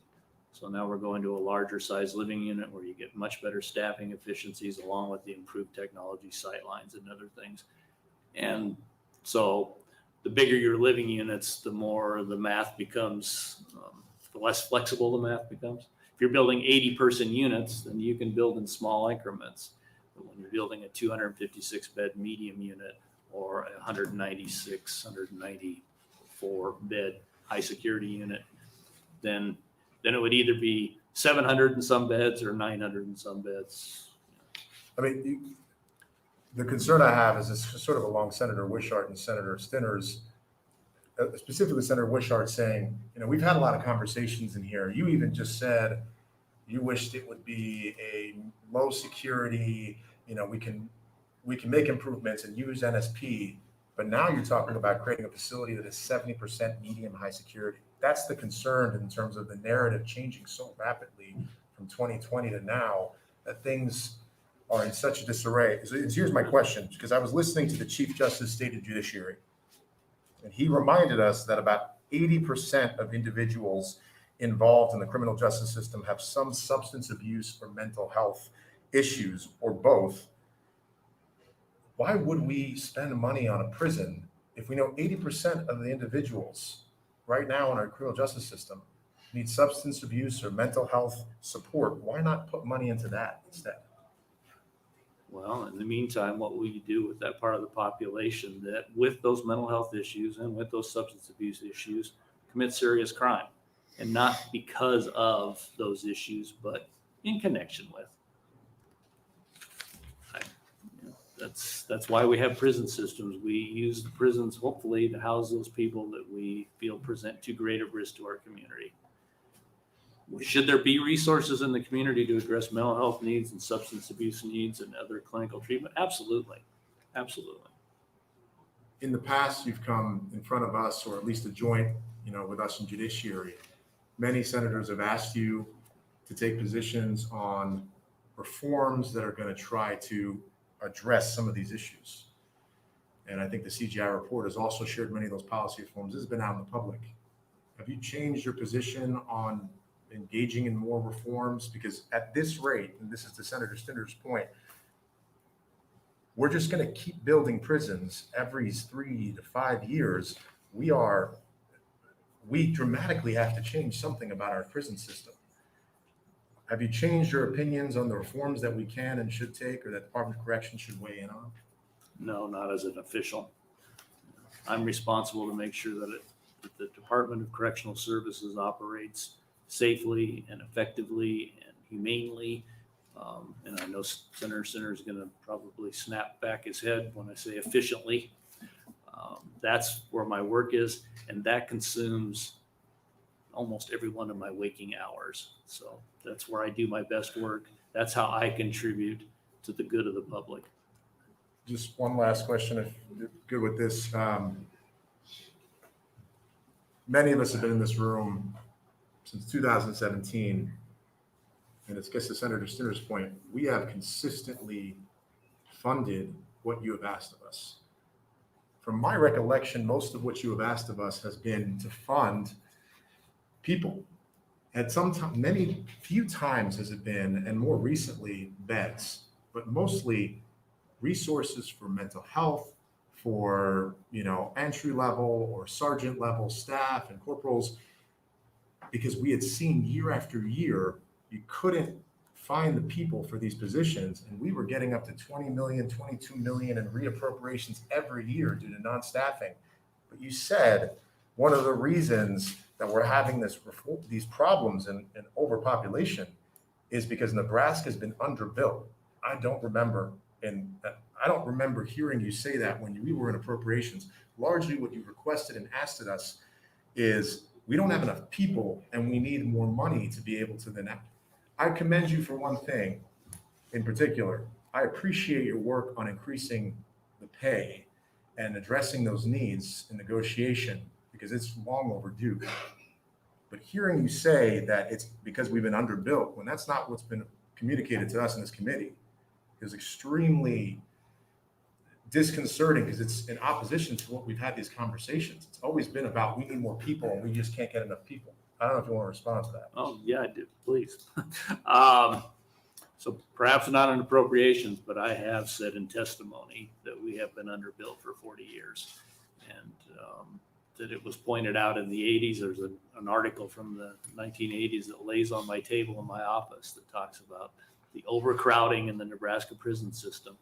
So now we're going to a larger size living unit where you get much better staffing efficiencies along with the improved technology, sight lines and other things. And so the bigger your living units, the more the math becomes, the less flexible the math becomes. If you're building 80-person units, then you can build in small increments. But when you're building a 256 bed medium unit or a 196, 194 bed high security unit, then it would either be 700 and some beds or 900 and some beds. I mean, the concern I have is this sort of along Senator Wishart and Senator Stinner's, specifically Senator Wishart saying, we've had a lot of conversations in here. You even just said you wished it would be a low security, we can make improvements and use NSP, but now you're talking about creating a facility that is 70% medium high security. That's the concern in terms of the narrative changing so rapidly from 2020 to now that things are in such a disarray. So here's my question, because I was listening to the Chief Justice State of Judiciary, and he reminded us that about 80% of individuals involved in the criminal justice system have some substance abuse or mental health issues or both. Why would we spend money on a prison if we know 80% of the individuals right now in our criminal justice system need substance abuse or mental health support? Why not put money into that instead? Well, in the meantime, what will you do with that part of the population that with those mental health issues and with those substance abuse issues commit serious crime? And not because of those issues, but in connection with. That's why we have prison systems. We use the prisons hopefully to house those people that we feel present too great a risk to our community. Should there be resources in the community to address mental health needs and substance abuse needs and other clinical treatment? Absolutely. Absolutely. In the past, you've come in front of us, or at least a joint, with us in judiciary. Many senators have asked you to take positions on reforms that are going to try to address some of these issues. And I think the CGI report has also shared many of those policy reforms. This has been out in the public. Have you changed your position on engaging in more reforms? Because at this rate, and this is to Senator Stinner's point, we're just going to keep building prisons every 3 to 5 years. We dramatically have to change something about our prison system. Have you changed your opinions on the reforms that we can and should take, or that Department of Corrections should weigh in on? No, not as an official. I'm responsible to make sure that that the Department of Correctional Services operates safely and effectively and humanely. And I know Senator Sinner is going to probably snap back his head when I say efficiently. That's where my work is, and that consumes almost every one of my waking hours. So that's where I do my best work. That's how I contribute to the good of the public. Just one last question, if you're good with this. Many of us have been in this room since 2017. And it's, I guess, to Senator Stinner's point, we have consistently funded what you have asked of us. From my recollection, most of what you have asked of us has been to fund people. At some time, few times has it been, and more recently, beds, but mostly resources for mental health, for, entry level or sergeant level staff and corporals, because we had seen year after year, you couldn't find the people for these positions, and we were getting up to 20 million, 22 million in reappropriations every year due to non-staffing. But you said one of the reasons that we're having these problems in overpopulation is because Nebraska has been underbuilt. I don't remember hearing you say that when we were in appropriations. Largely what you requested and asked of us is we don't have enough people and we need more money to be able to then act. I commend you for one thing in particular. I appreciate your work on increasing the pay and addressing those needs in negotiation because it's long overdue. But hearing you say that it's because we've been underbuilt, when that's not what's been communicated to us in this committee, is extremely disconcerting because it's in opposition to what we've had these conversations. It's always been about we need more people and we just can't get enough people. I don't know if you want to respond to that. Oh, yeah, I do, please. So perhaps not in appropriations, but I have said in testimony that we have been underbuilt for 40 years. And that it was pointed out in the 80s. There's an article from the 1980s that lays on my table in my office that talks about the overcrowding in the Nebraska prison system.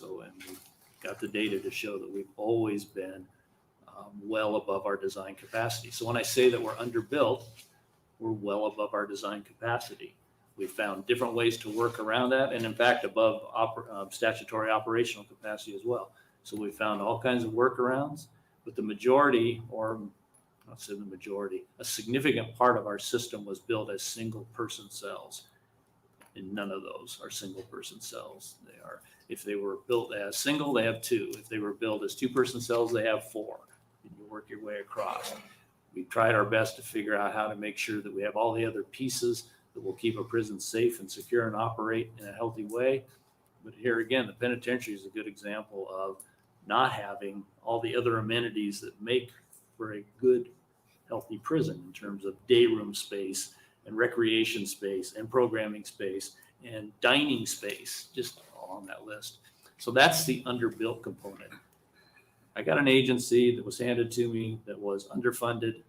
And we've got the data to show that we've always been well above our design capacity. So when I say that we're underbuilt, we're well above our design capacity. We found different ways to work around that, and in fact, above statutory operational capacity as well. So we found all kinds of workarounds, but the majority, or I'll say the majority, a significant part of our system was built as single person cells. And none of those are single person cells. They are, if they were built as single, they have 2. If they were built as 2-person cells, they have 4. And you work your way across. We tried our best to figure out how to make sure that we have all the other pieces that will keep a prison safe and secure and operate in a healthy way. But here again, the penitentiary is a good example of not having all the other amenities that make for a good, healthy prison in terms of day room space and recreation space and programming space and dining space, just all on that list. So that's the underbuilt component. I got an agency that was handed to me that was underfunded,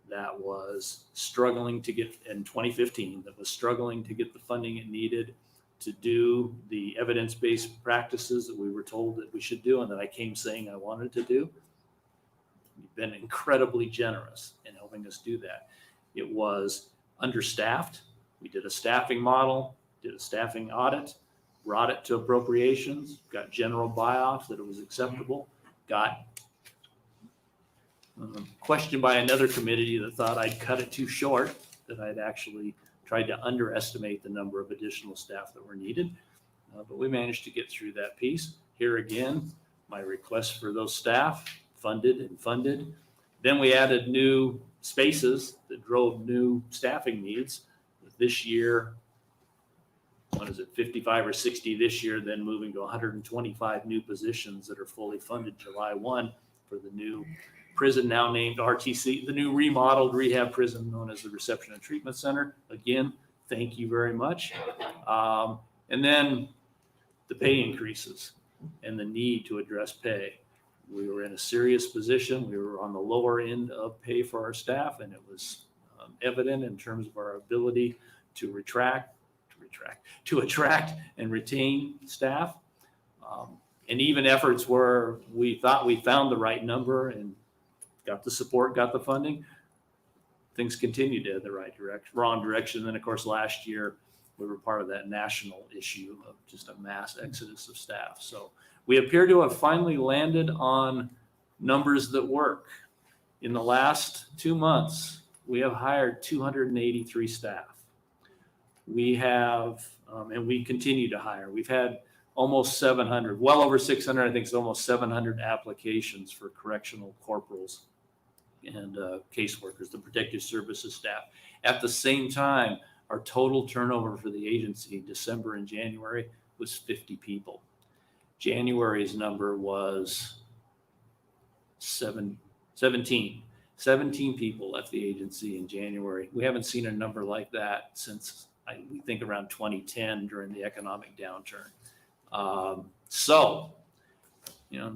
that was struggling to get, in 2015, that was struggling to get the funding it needed to do the evidence-based practices that we were told that we should do and that I came saying I wanted to do. You've been incredibly generous in helping us do that. It was understaffed. We did a staffing model, did a staffing audit, brought it to appropriations, got general buy-off that it was acceptable, got questioned by another committee that thought I'd cut it too short, that I'd actually tried to underestimate the number of additional staff that were needed. But we managed to get through that piece. Here again, my request for those staff, funded. Then we added new spaces that drove new staffing needs. This year, 55 or 60 this year, then moving to 125 new positions that are fully funded July 1 for the new prison now named RTC, the new remodeled rehab prison known as the Reception and Treatment Center. Again, thank you very much. And then the pay increases and the need to address pay. We were in a serious position. We were on the lower end of pay for our staff, and it was evident in terms of our ability to attract and retain staff. And even efforts where we thought we found the right number and got the support, got the funding, things continued in the wrong direction. Then of course, last year we were part of that national issue of just a mass exodus of staff. So we appear to have finally landed on numbers that work. In the last 2 months, we have hired 283 staff. We have, and we continue to hire. We've had almost 700, well over 600, I think it's almost 700 applications for correctional corporals and caseworkers, the protective services staff. At the same time, our total turnover for the agency, December and January, was 50 people. January's number was 17. 17 people left the agency in January. We haven't seen a number like that since we think around 2010 during the economic downturn. So,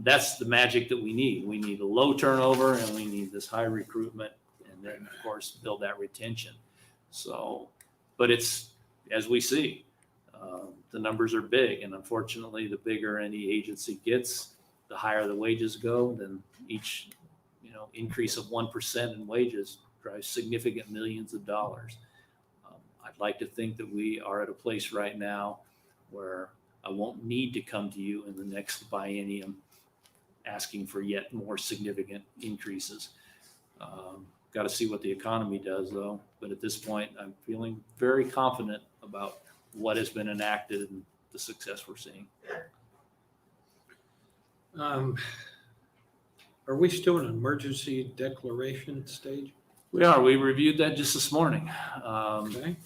that's the magic that we need. We need a low turnover and we need this high recruitment and then of course build that retention. So, but it's, as we see, the numbers are big, and unfortunately the bigger any agency gets, the higher the wages go. Then each, increase of 1% in wages drives significant millions of dollars. I'd like to think that we are at a place right now where I won't need to come to you in the next biennium asking for yet more significant increases. Got to see what the economy does though. But at this point, I'm feeling very confident about what has been enacted and the success we're seeing. Are we still in an emergency declaration stage? We are. We reviewed that just this morning. Okay.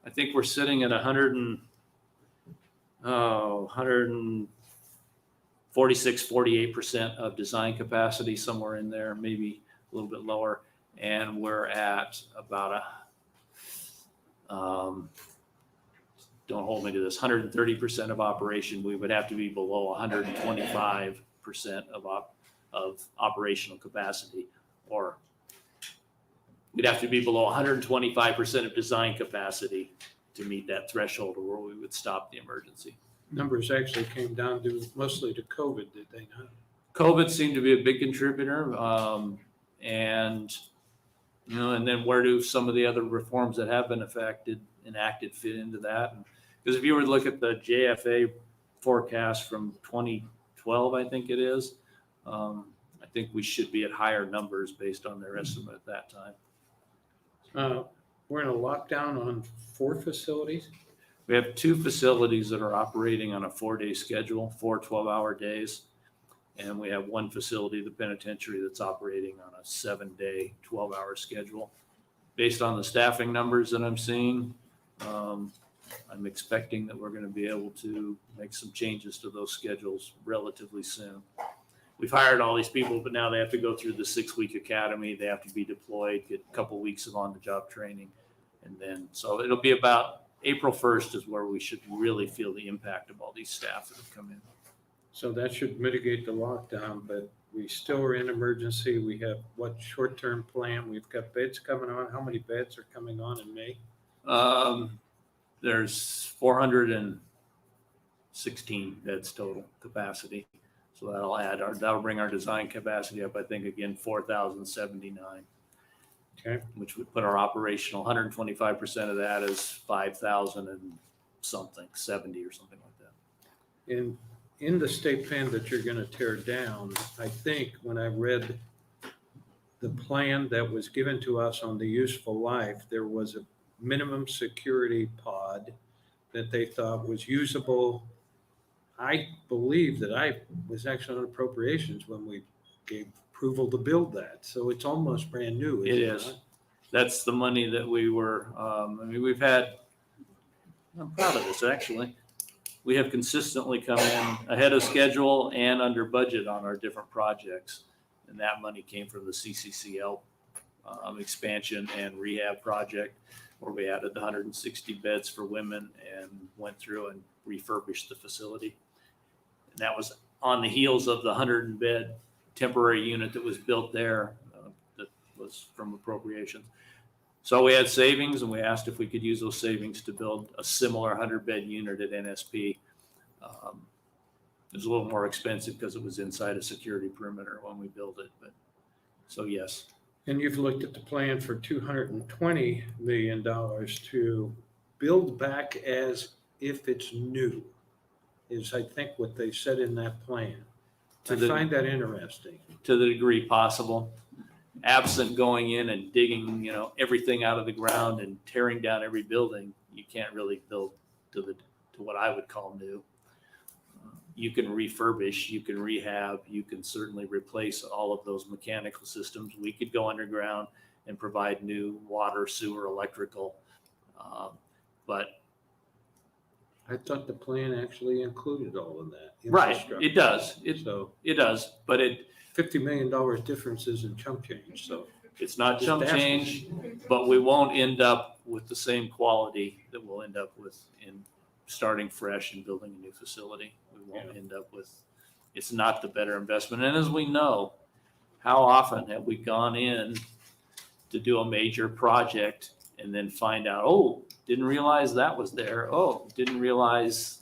I think we're sitting at 146, 48% of design capacity, somewhere in there, maybe a little bit lower. And we're at about don't hold me to this, 130% of operation. We would have to be below 125% of operational capacity, or we'd have to be below 125% of design capacity to meet that threshold where we would stop the emergency. Numbers actually came down mostly to COVID, did they not? COVID seemed to be a big contributor. And then where do some of the other reforms that have been enacted fit into that? Because if you were to look at the JFA forecast from 2012, I think it is, I think we should be at higher numbers based on their estimate at that time. We're in a lockdown on 4 facilities. We have 2 facilities that are operating on a 4-day schedule, 4 12-hour days. And we have 1 facility, the penitentiary, that's operating on a 7-day, 12-hour schedule. Based on the staffing numbers that I'm seeing, I'm expecting that we're going to be able to make some changes to those schedules relatively soon. We've hired all these people, but now they have to go through the 6-week academy. They have to be deployed, get a couple weeks of on-the-job training. And then, so it'll be about April 1st is where we should really feel the impact of all these staff that have come in. So that should mitigate the lockdown, but we still are in emergency. We have what short-term plan? We've got beds coming on. How many beds are coming on in May? There's 416 beds total capacity. So that'll bring our design capacity up, I think, again, 4,079. Okay. Which would put our operational 125% of that is 5,000 and something, 70 or something like that. In the state pen that you're going to tear down, I think when I read the plan that was given to us on the useful life, there was a minimum security pod that they thought was usable. I believe that I was actually on appropriations when we gave approval to build that. So it's almost brand new. It is. Not? That's the money that we were, we've had, I'm proud of this actually. We have consistently come in ahead of schedule and under budget on our different projects. And that money came from the CCCL expansion and rehab project, where we added the 160 beds for women and went through and refurbished the facility. And that was on the heels of the 100-bed temporary unit that was built there that was from appropriations. So we had savings, and we asked if we could use those savings to build a similar 100-bed unit at NSP. It was a little more expensive because it was inside a security perimeter when we built it, but So yes, And you've looked at the plan for $220 million to build back as if it's new, is I think what they said in that plan. I find that interesting. to the degree possible, absent going in and digging, everything out of the ground and tearing down every building, you can't really build to what I would call new. You can refurbish, you can rehab, you can certainly replace all of those mechanical systems. We could go underground and provide new water, sewer, electrical. But I thought the plan actually included all of that. right, infrastructure. it does. So It does, but $50 million difference isn't chump change, so. it's not Just chump asking. change, but we won't end up with the same quality that we'll end up with in starting fresh and building a new facility. We won't end up with, it's not the better investment. And as we know, how often have we gone in to do a major project and then find out, oh, didn't realize that was there. Oh, didn't realize,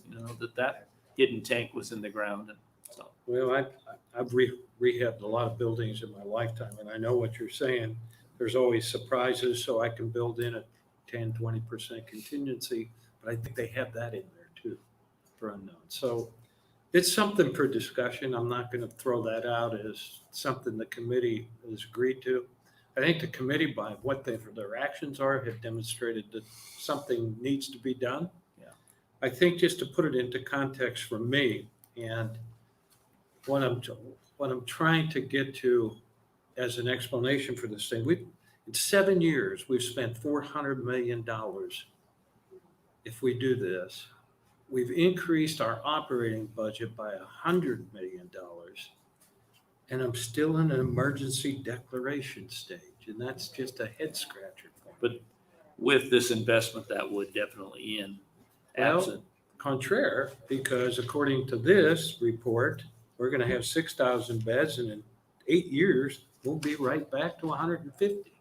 that hidden tank was in the ground. And so, Well, I've rehabbed a lot of buildings in my lifetime, and I know what you're saying. There's always surprises, so I can build in a 10, 20% contingency, but I think they have that in there too for unknown. So it's something for discussion. I'm not going to throw that out as something the committee has agreed to. I think the committee, by what their actions are, have demonstrated that something needs to be done. Yeah. I think just to put it into context for me, and what I'm trying to get to as an explanation for this thing, in 7 years, we've spent $400 million. If we do this, we've increased our operating budget by $100 million. And I'm still in an emergency declaration stage, and that's just a head scratcher. but with this investment, that would definitely end. Well, Absent. Contraire, because according to this report, we're going to have 6,000 beds, and in 8 years, we'll be right back to 150.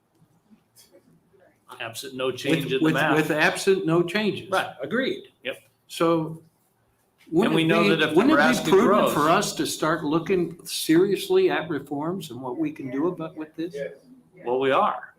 Absent no change in the With math. absent no changes. Right. Agreed. Yep. So. And we know that if wouldn't it Nebraska be prudent grows- for us to start looking seriously at reforms and what we can do about with this? Well, we are.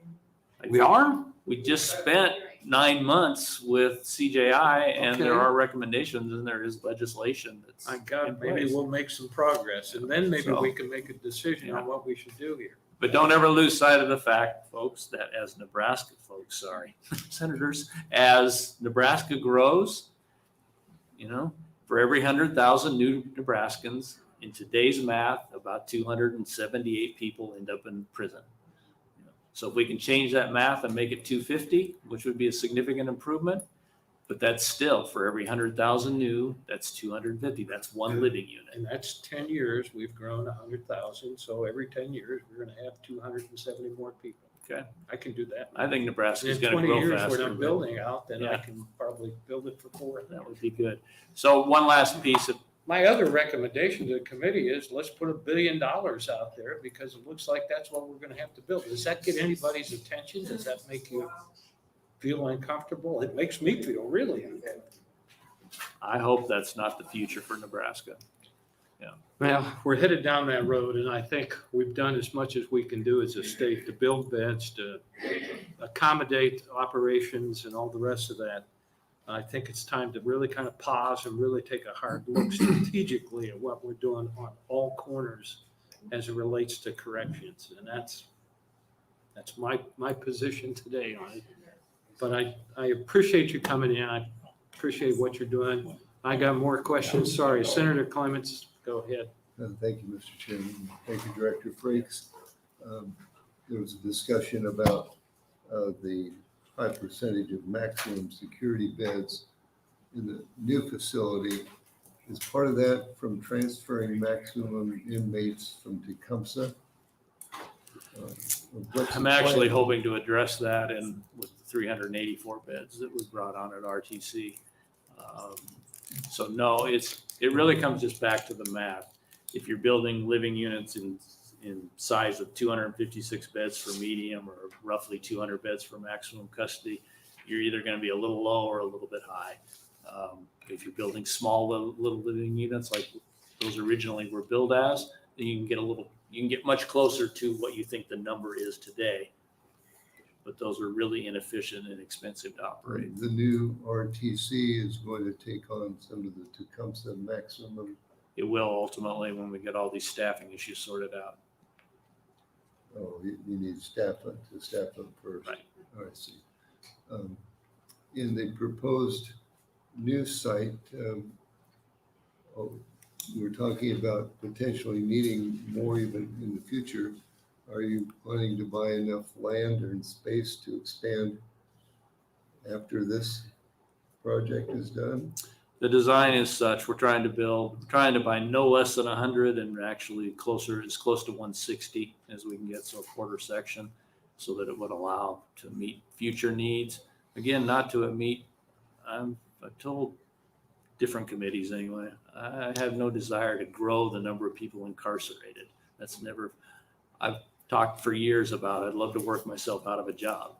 We are? We just spent 9 months with CJI, and there Okay. are recommendations, and there is legislation that's I got, in maybe place. we'll make some progress, and then maybe So- we can make a decision Yeah. on what we should do here. But don't ever lose sight of the fact, folks, that as Nebraska folks, sorry, senators, as Nebraska grows, for every 100,000 new Nebraskans, in today's math, about 278 people end up in prison. So if we can change that math and make it 250, which would be a significant improvement, but that's still for every 100,000 new, that's 250. That's one living unit. And that's 10 years, we've grown 100,000, so every 10 years, we're gonna have 270 more people. Okay. I can do that. I think Nebraska's In going to 20 grow years, faster. when I'm but building out, then I Yeah. can probably build it for 4. That would be good. So one last piece of, My other recommendation to the committee is let's put $1 billion out there because it looks like that's what we're gonna have to build. Does that get anybody's attention? Does that make you feel uncomfortable? It makes me feel really uncomfortable. I hope that's not the future for Nebraska. Well, we're headed down that road, and I think we've done as much as we can do as a state to build beds, to accommodate operations and all the rest of that. I think it's time to really kind of pause and really take a hard look strategically at what we're doing on all corners as it relates to corrections. And that's my position today on it. But I appreciate you coming in. I appreciate what you're doing. I got more questions. Sorry, Senator Clements, go ahead. Thank you, Mr. Chairman. Thank you, Director Frakes. There was a discussion about the high percentage of maximum security beds in the new facility. Is part of that from transferring maximum inmates from Tecumseh? I'm actually hoping to address that and with the 384 beds that was brought on at RTC. So no, it really comes just back to the math. If you're building living units in size of 256 beds for medium or roughly 200 beds for maximum custody, you're either going to be a little low or a little bit high. If you're building small little living units like those originally were built as, then you can get a little you can get much closer to what you think the number is today. But those are really inefficient and expensive to operate. The new RTC is going to take on some of the Tecumseh maximum. It will ultimately when we get all these staffing issues sorted out. Oh, you need staff to staff them first. Right. Oh, I see. In the proposed new site, we're talking about potentially needing more even in the future. Are you planning to buy enough land and space to expand after this project is done? The design is such, we're trying to buy no less than 100 and actually close to 160 as we can get, so a quarter section, so that it would allow to meet future needs. Again, not to meet, I've told different committees anyway, I have no desire to grow the number of people incarcerated. I've talked for years about, I'd love to work myself out of a job.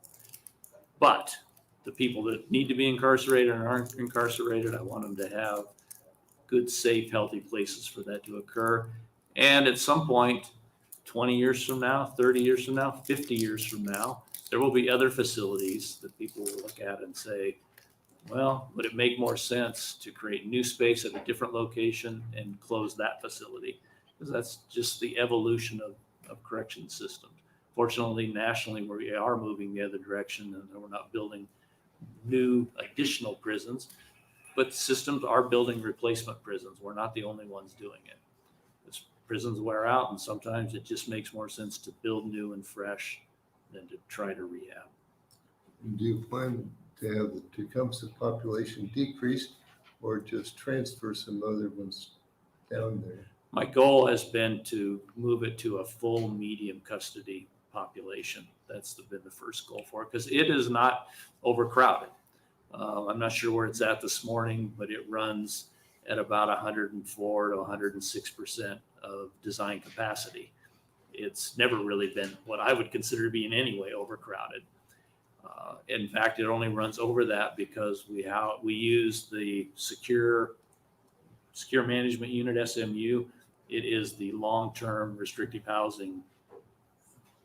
But the people that need to be incarcerated and aren't incarcerated, I want them to have good, safe, healthy places for that to occur. And at some point, 20 years from now, 30 years from now, 50 years from now, there will be other facilities that people will look at and say, well, would it make more sense to create new space at a different location and close that facility? Because that's just the evolution of correction systems. Fortunately, nationally, we are moving the other direction and we're not building new additional prisons, but systems are building replacement prisons. We're not the only ones doing it. As prisons wear out, and sometimes it just makes more sense to build new and fresh than to try to rehab. Do you plan to have the Tecumseh population decreased or just transfer some other ones down there? My goal has been to move it to a full medium custody population. That's been the first goal for it, because it is not overcrowded. I'm not sure where it's at this morning, but it runs at about 104 to 106% of design capacity. It's never really been what I would consider to be in any way overcrowded. In fact, it only runs over that because we use the secure management unit, SMU. It is the long-term restrictive housing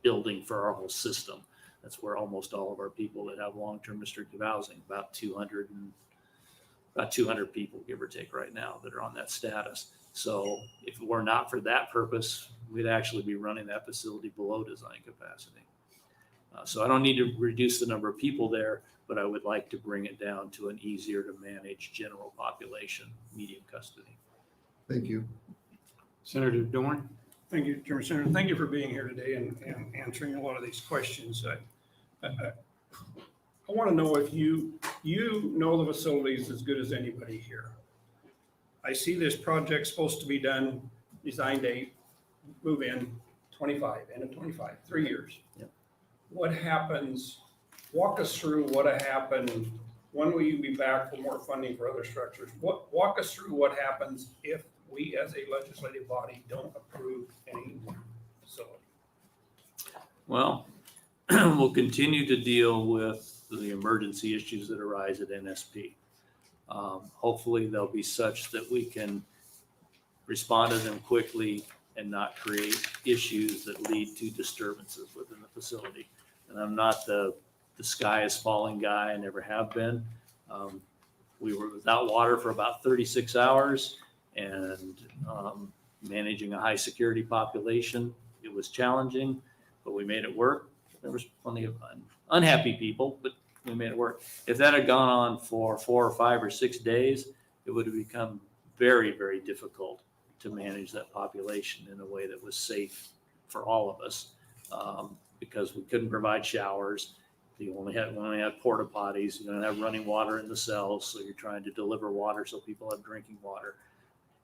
building for our whole system. That's where almost all of our people that have long-term restrictive housing, about 200 people, give or take, right now that are on that status. So if it were not for that purpose, we'd actually be running that facility below design capacity. So I don't need to reduce the number of people there, but I would like to bring it down to an easier to manage general population, medium custody. Thank you. Senator Dorn? Thank you, Chairman Senator. Thank you for being here today and answering a lot of these questions. I want to know if you know the facilities as good as anybody here. I see this project supposed to be done, design date, move in 25, end of 25, 3 years. Yep. What happens, walk us through what happened, when will you be back for more funding for other structures? Walk us through what happens if we as a legislative body don't approve any facility. Well, we'll continue to deal with the emergency issues that arise at NSP. Hopefully they'll be such that we can respond to them quickly and not create issues that lead to disturbances within the facility. And I'm not the sky is falling guy, I never have been. We were without water for about 36 hours and managing a high security population. It was challenging, but we made it work. There was plenty of unhappy people, but we made it work. If that had gone on for 4 or 5 or 6 days, it would have become very, very difficult to manage that population in a way that was safe for all of us, because we couldn't provide showers. We only had porta potties. You don't have running water in the cells, so you're trying to deliver water so people have drinking water.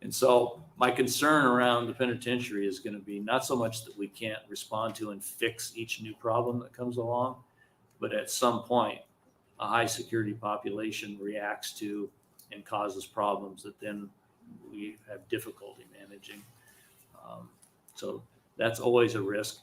And so my concern around the penitentiary is going to be not so much that we can't respond to and fix each new problem that comes along, but at some point, a high security population reacts to and causes problems that then we have difficulty managing. So that's always a risk.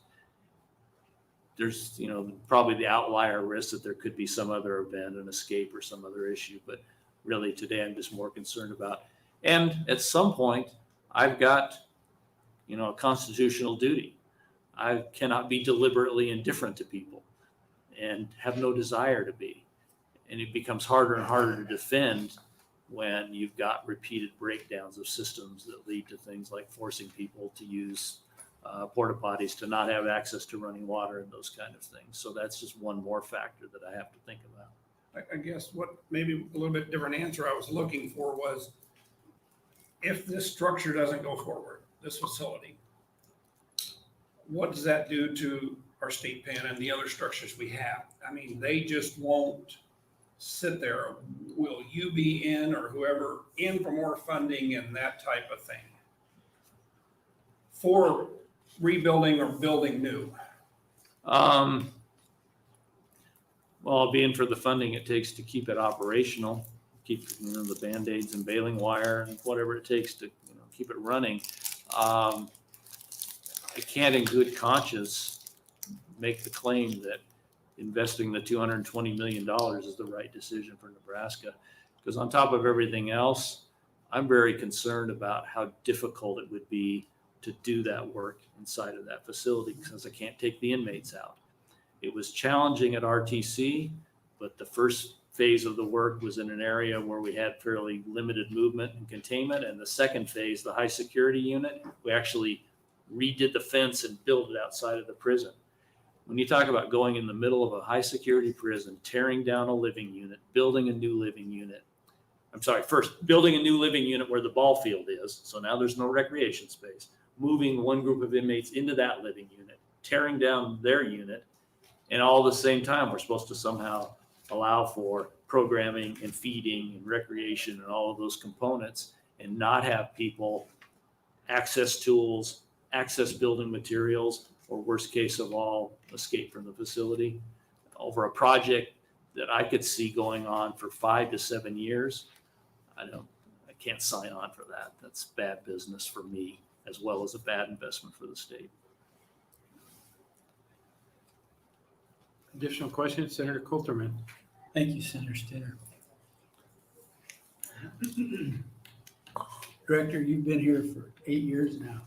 There's, probably the outlier risk that there could be some other event, an escape or some other issue, but really today I'm just more concerned about. And at some point, I've got, a constitutional duty. I cannot be deliberately indifferent to people and have no desire to be. And it becomes harder and harder to defend when you've got repeated breakdowns of systems that lead to things like forcing people to use porta potties, to not have access to running water and those kind of things. So that's just one more factor that I have to think about. I guess what maybe a little bit different answer I was looking for was, if this structure doesn't go forward, this facility, what does that do to our state pen and the other structures we have? I mean, they just won't sit there. Will you be in, or whoever in, for more funding and that type of thing for rebuilding or building new? Well, I'll be in for the funding it takes to keep it operational, keep the Band-Aids and baling wire and whatever it takes to keep it running. I can't in good conscience make the claim that investing the $220 million is the right decision for Nebraska, because on top of everything else, I'm very concerned about how difficult it would be to do that work inside of that facility, because I can't take the inmates out. It was challenging at RTC, but the first phase of the work was in an area where we had fairly limited movement and containment. And the second phase, the high security unit, we actually redid the fence and built it outside of the prison. When you talk about going in the middle of a high security prison, tearing down a living unit, building a new living unit, first building a new living unit where the ball field is, so now there's no recreation space, moving one group of inmates into that living unit, tearing down their unit, and all at the same time, we're supposed to somehow allow for programming and feeding and recreation and all of those components, and not have people access tools, access building materials, or worst case of all, escape from the facility over a project that I could see going on for 5 to 7 years. I can't sign on for that. That's bad business for me, as well as a bad investment for the state. Additional questions, Senator Coulterman? Thank you, Senator Stinner. Director, you've been here for 8 years now.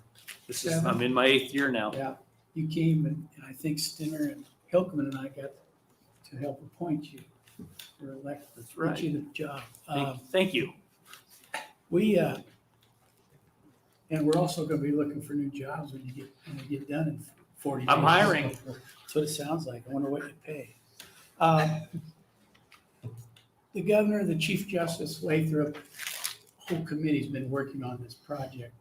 I'm in my 8th year now. Yeah, you came and I think Stinner and Hilkman and I got to help appoint you. Or elect, That's right. get you the job. Thank you. And we're also going to be looking for new jobs when you get done in 40 days. I'm hiring. That's what it sounds like. I wonder what you pay. The governor, the chief justice, Lathrop, whole committee's been working on this project.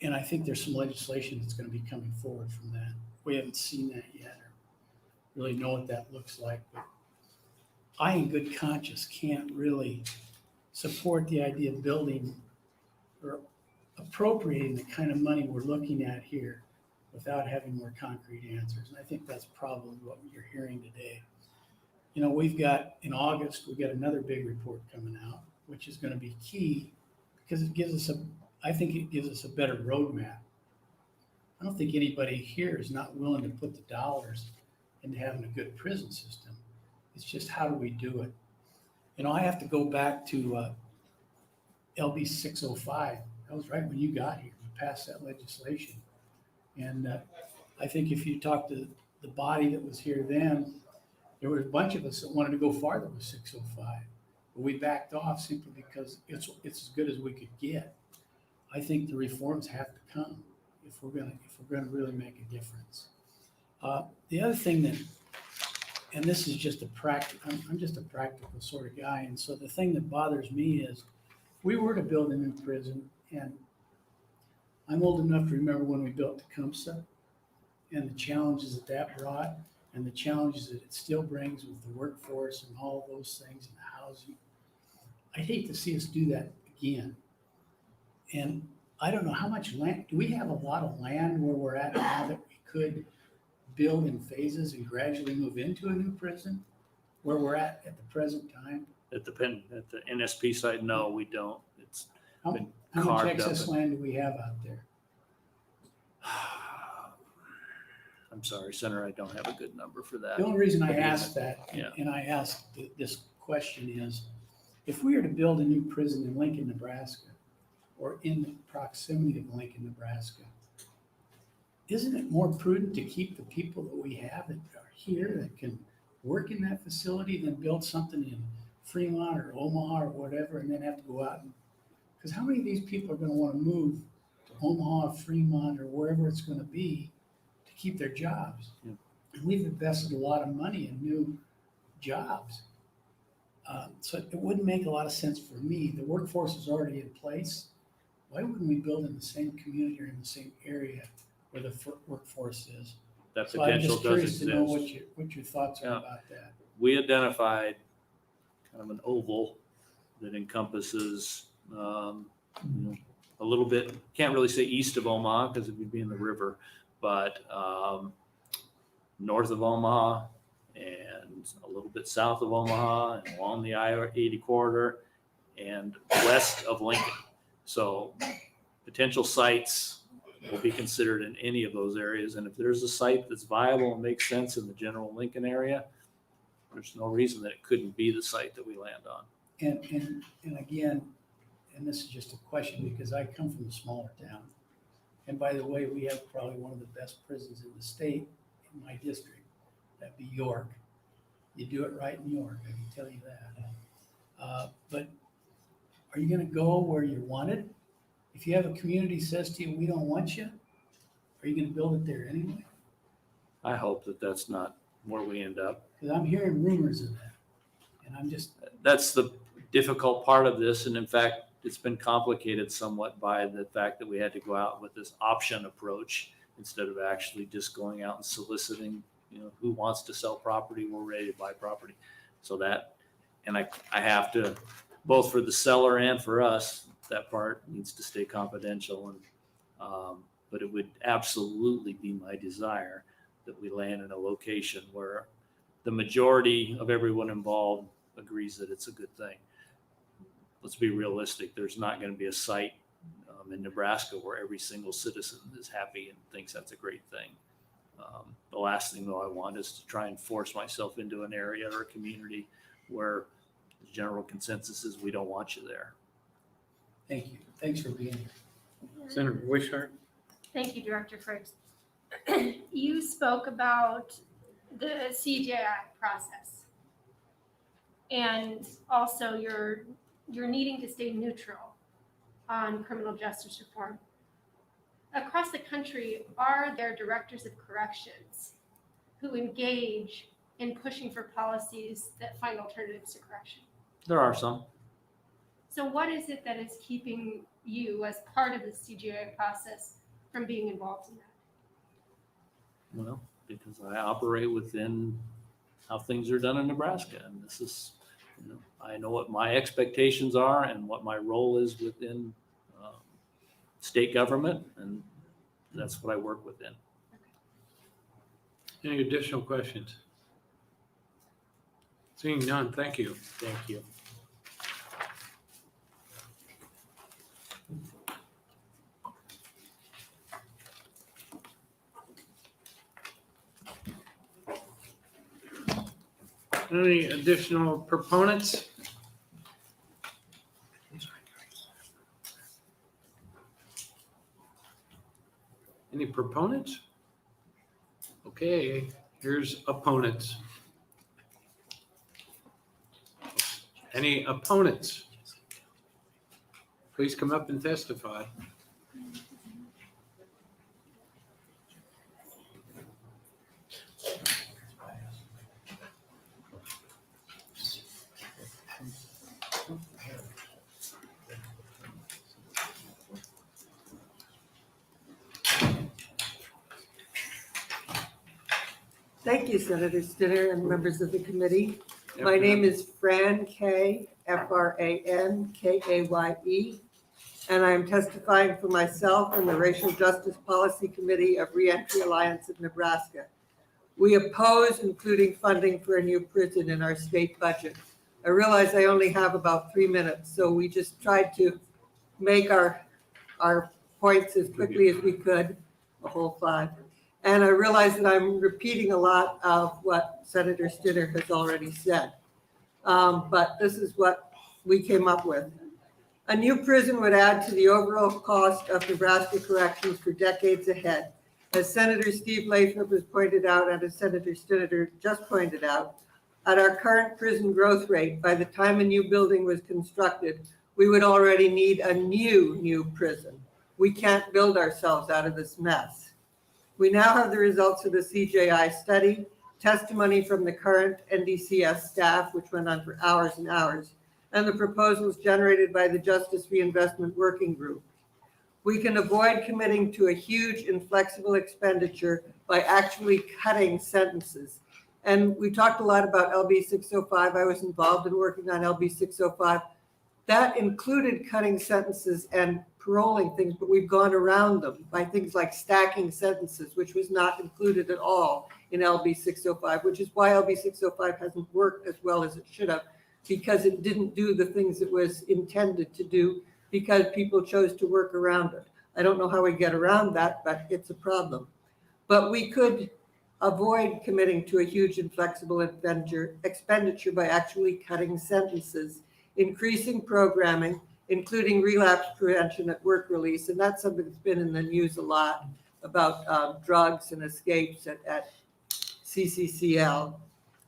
And I think there's some legislation that's going to be coming forward from that. We haven't seen that yet or really know what that looks like. But I, in good conscience, can't really support the idea of building or appropriating the kind of money we're looking at here without having more concrete answers. And I think that's probably what you're hearing today. We've got, in August, we've got another big report coming out, which is going to be key because it gives us I think it gives us a better roadmap. I don't think anybody here is not willing to put the dollars into having a good prison system. It's just, how do we do it? I have to go back to LB 605. That was right when you got here. We passed that legislation. And I think if you talk to the body that was here then, there were a bunch of us that wanted to go farther with 605. But we backed off simply because it's as good as we could get. I think the reforms have to come if we're gonna really make a difference. The other thing that, and this is just I'm just a practical sort of guy, and so the thing that bothers me is, we were to build a new prison, and I'm old enough to remember when we built Tecumseh and the challenges that brought and the challenges that it still brings with the workforce and all of those things and the housing. I'd hate to see us do that again. And I don't know how much land, do we have a lot of land where we're at now that we could build in phases and gradually move into a new prison where we're at the present time? At the NSP site, no, we don't. It's How been much carved excess up. land do we have out there? I'm sorry, Senator, I don't have a good number for that. The only reason I Okay. asked that, Yeah. and I asked this question is, if we were to build a new prison in Lincoln, Nebraska, or in the proximity of Lincoln, Nebraska. Isn't it more prudent to keep the people that we have that are here that can work in that facility than build something in Fremont or Omaha or whatever and then have to go out and, because how many of these people are going to want to move to Omaha, Fremont, or wherever it's going to be to keep their jobs? Yeah. And we've invested a lot of money in new jobs. So it wouldn't make a lot of sense for me. The workforce is already in place. Why wouldn't we build in the same community or in the same area where the workforce is? That So I'm potential just does curious to know exist. what your thoughts are Yeah. about that. We identified kind of an oval that encompasses, a little bit, can't really say east of Omaha because it would be in the river, but north of Omaha and a little bit south of Omaha and along the I-80 corridor and west of Lincoln. So potential sites will be considered in any of those areas. And if there's a site that's viable and makes sense in the general Lincoln area, there's no reason that it couldn't be the site that we land on. And again, and this is just a question because I come from a smaller town. And by the way, we have probably one of the best prisons in the state in my district. That'd be York. You do it right in York, I can tell you that. But are you gonna go where you're wanted? If you have a community says to you, we don't want you, are you gonna build it there anyway? I hope that that's not where we end up. Because I'm hearing rumors of that. And I'm just, That's the difficult part of this. And in fact, it's been complicated somewhat by the fact that we had to go out with this option approach instead of actually just going out and soliciting, who wants to sell property, we're ready to buy property. So that, and I have to, both for the seller and for us, that part needs to stay confidential. And, but it would absolutely be my desire that we land in a location where the majority of everyone involved agrees that it's a good thing. Let's be realistic. There's not going to be a site in Nebraska where every single citizen is happy and thinks that's a great thing. The last thing though I want is to try and force myself into an area or a community where the general consensus is we don't want you there. thank you. Thanks for being here. Senator Wishart? Thank you, Director Fritz. You spoke about the CJI process and also you're needing to stay neutral on criminal justice reform. Across the country, are there directors of corrections who engage in pushing for policies that find alternatives to correction? There are some. So what is it that is keeping you as part of the CJI process from being involved in that? Well, because I operate within how things are done in Nebraska. And this is, I know what my expectations are and what my role is within state government. And that's what I work within. Any additional questions? Seeing none, thank you. Thank you. Any additional proponents? Any proponents? Okay, here's opponents. Any opponents? Please come up and testify. Thank you, Senator Stinner and members of the committee. My name is Fran Kay, F-R-A-N-K-A-Y-E, and I'm testifying for myself and the Racial Justice Policy Committee of Reentry Alliance of Nebraska. We oppose including funding for a new prison in our state budget. I realize I only have about 3 minutes, so we just tried to make our points as quickly as we could, a whole 5. And I realize that I'm repeating a lot of what Senator Stinner has already said. But this is what we came up with. A new prison would add to the overall cost of Nebraska corrections for decades ahead. As Senator Steve Lathrop has pointed out, and as Senator Stinitter just pointed out, at our current prison growth rate, by the time a new building was constructed, we would already need a new prison. We can't build ourselves out of this mess. We now have the results of the CJI study, testimony from the current NDCS staff, which went on for hours and hours, and the proposals generated by the Justice Reinvestment Working Group. We can avoid committing to a huge inflexible expenditure by actually cutting sentences. And we talked a lot about LB 605. I was involved in working on LB 605. That included cutting sentences and paroling things, but we've gone around them by things like stacking sentences, which was not included at all in LB 605, which is why LB 605 hasn't worked as well as it should have, because it didn't do the things it was intended to do, because people chose to work around it. I don't know how we get around that, but it's a problem. But we could avoid committing to a huge inflexible expenditure by actually cutting sentences, increasing programming, including relapse prevention at work release. And that's something that's been in the news a lot about drugs and escapes at CCCL.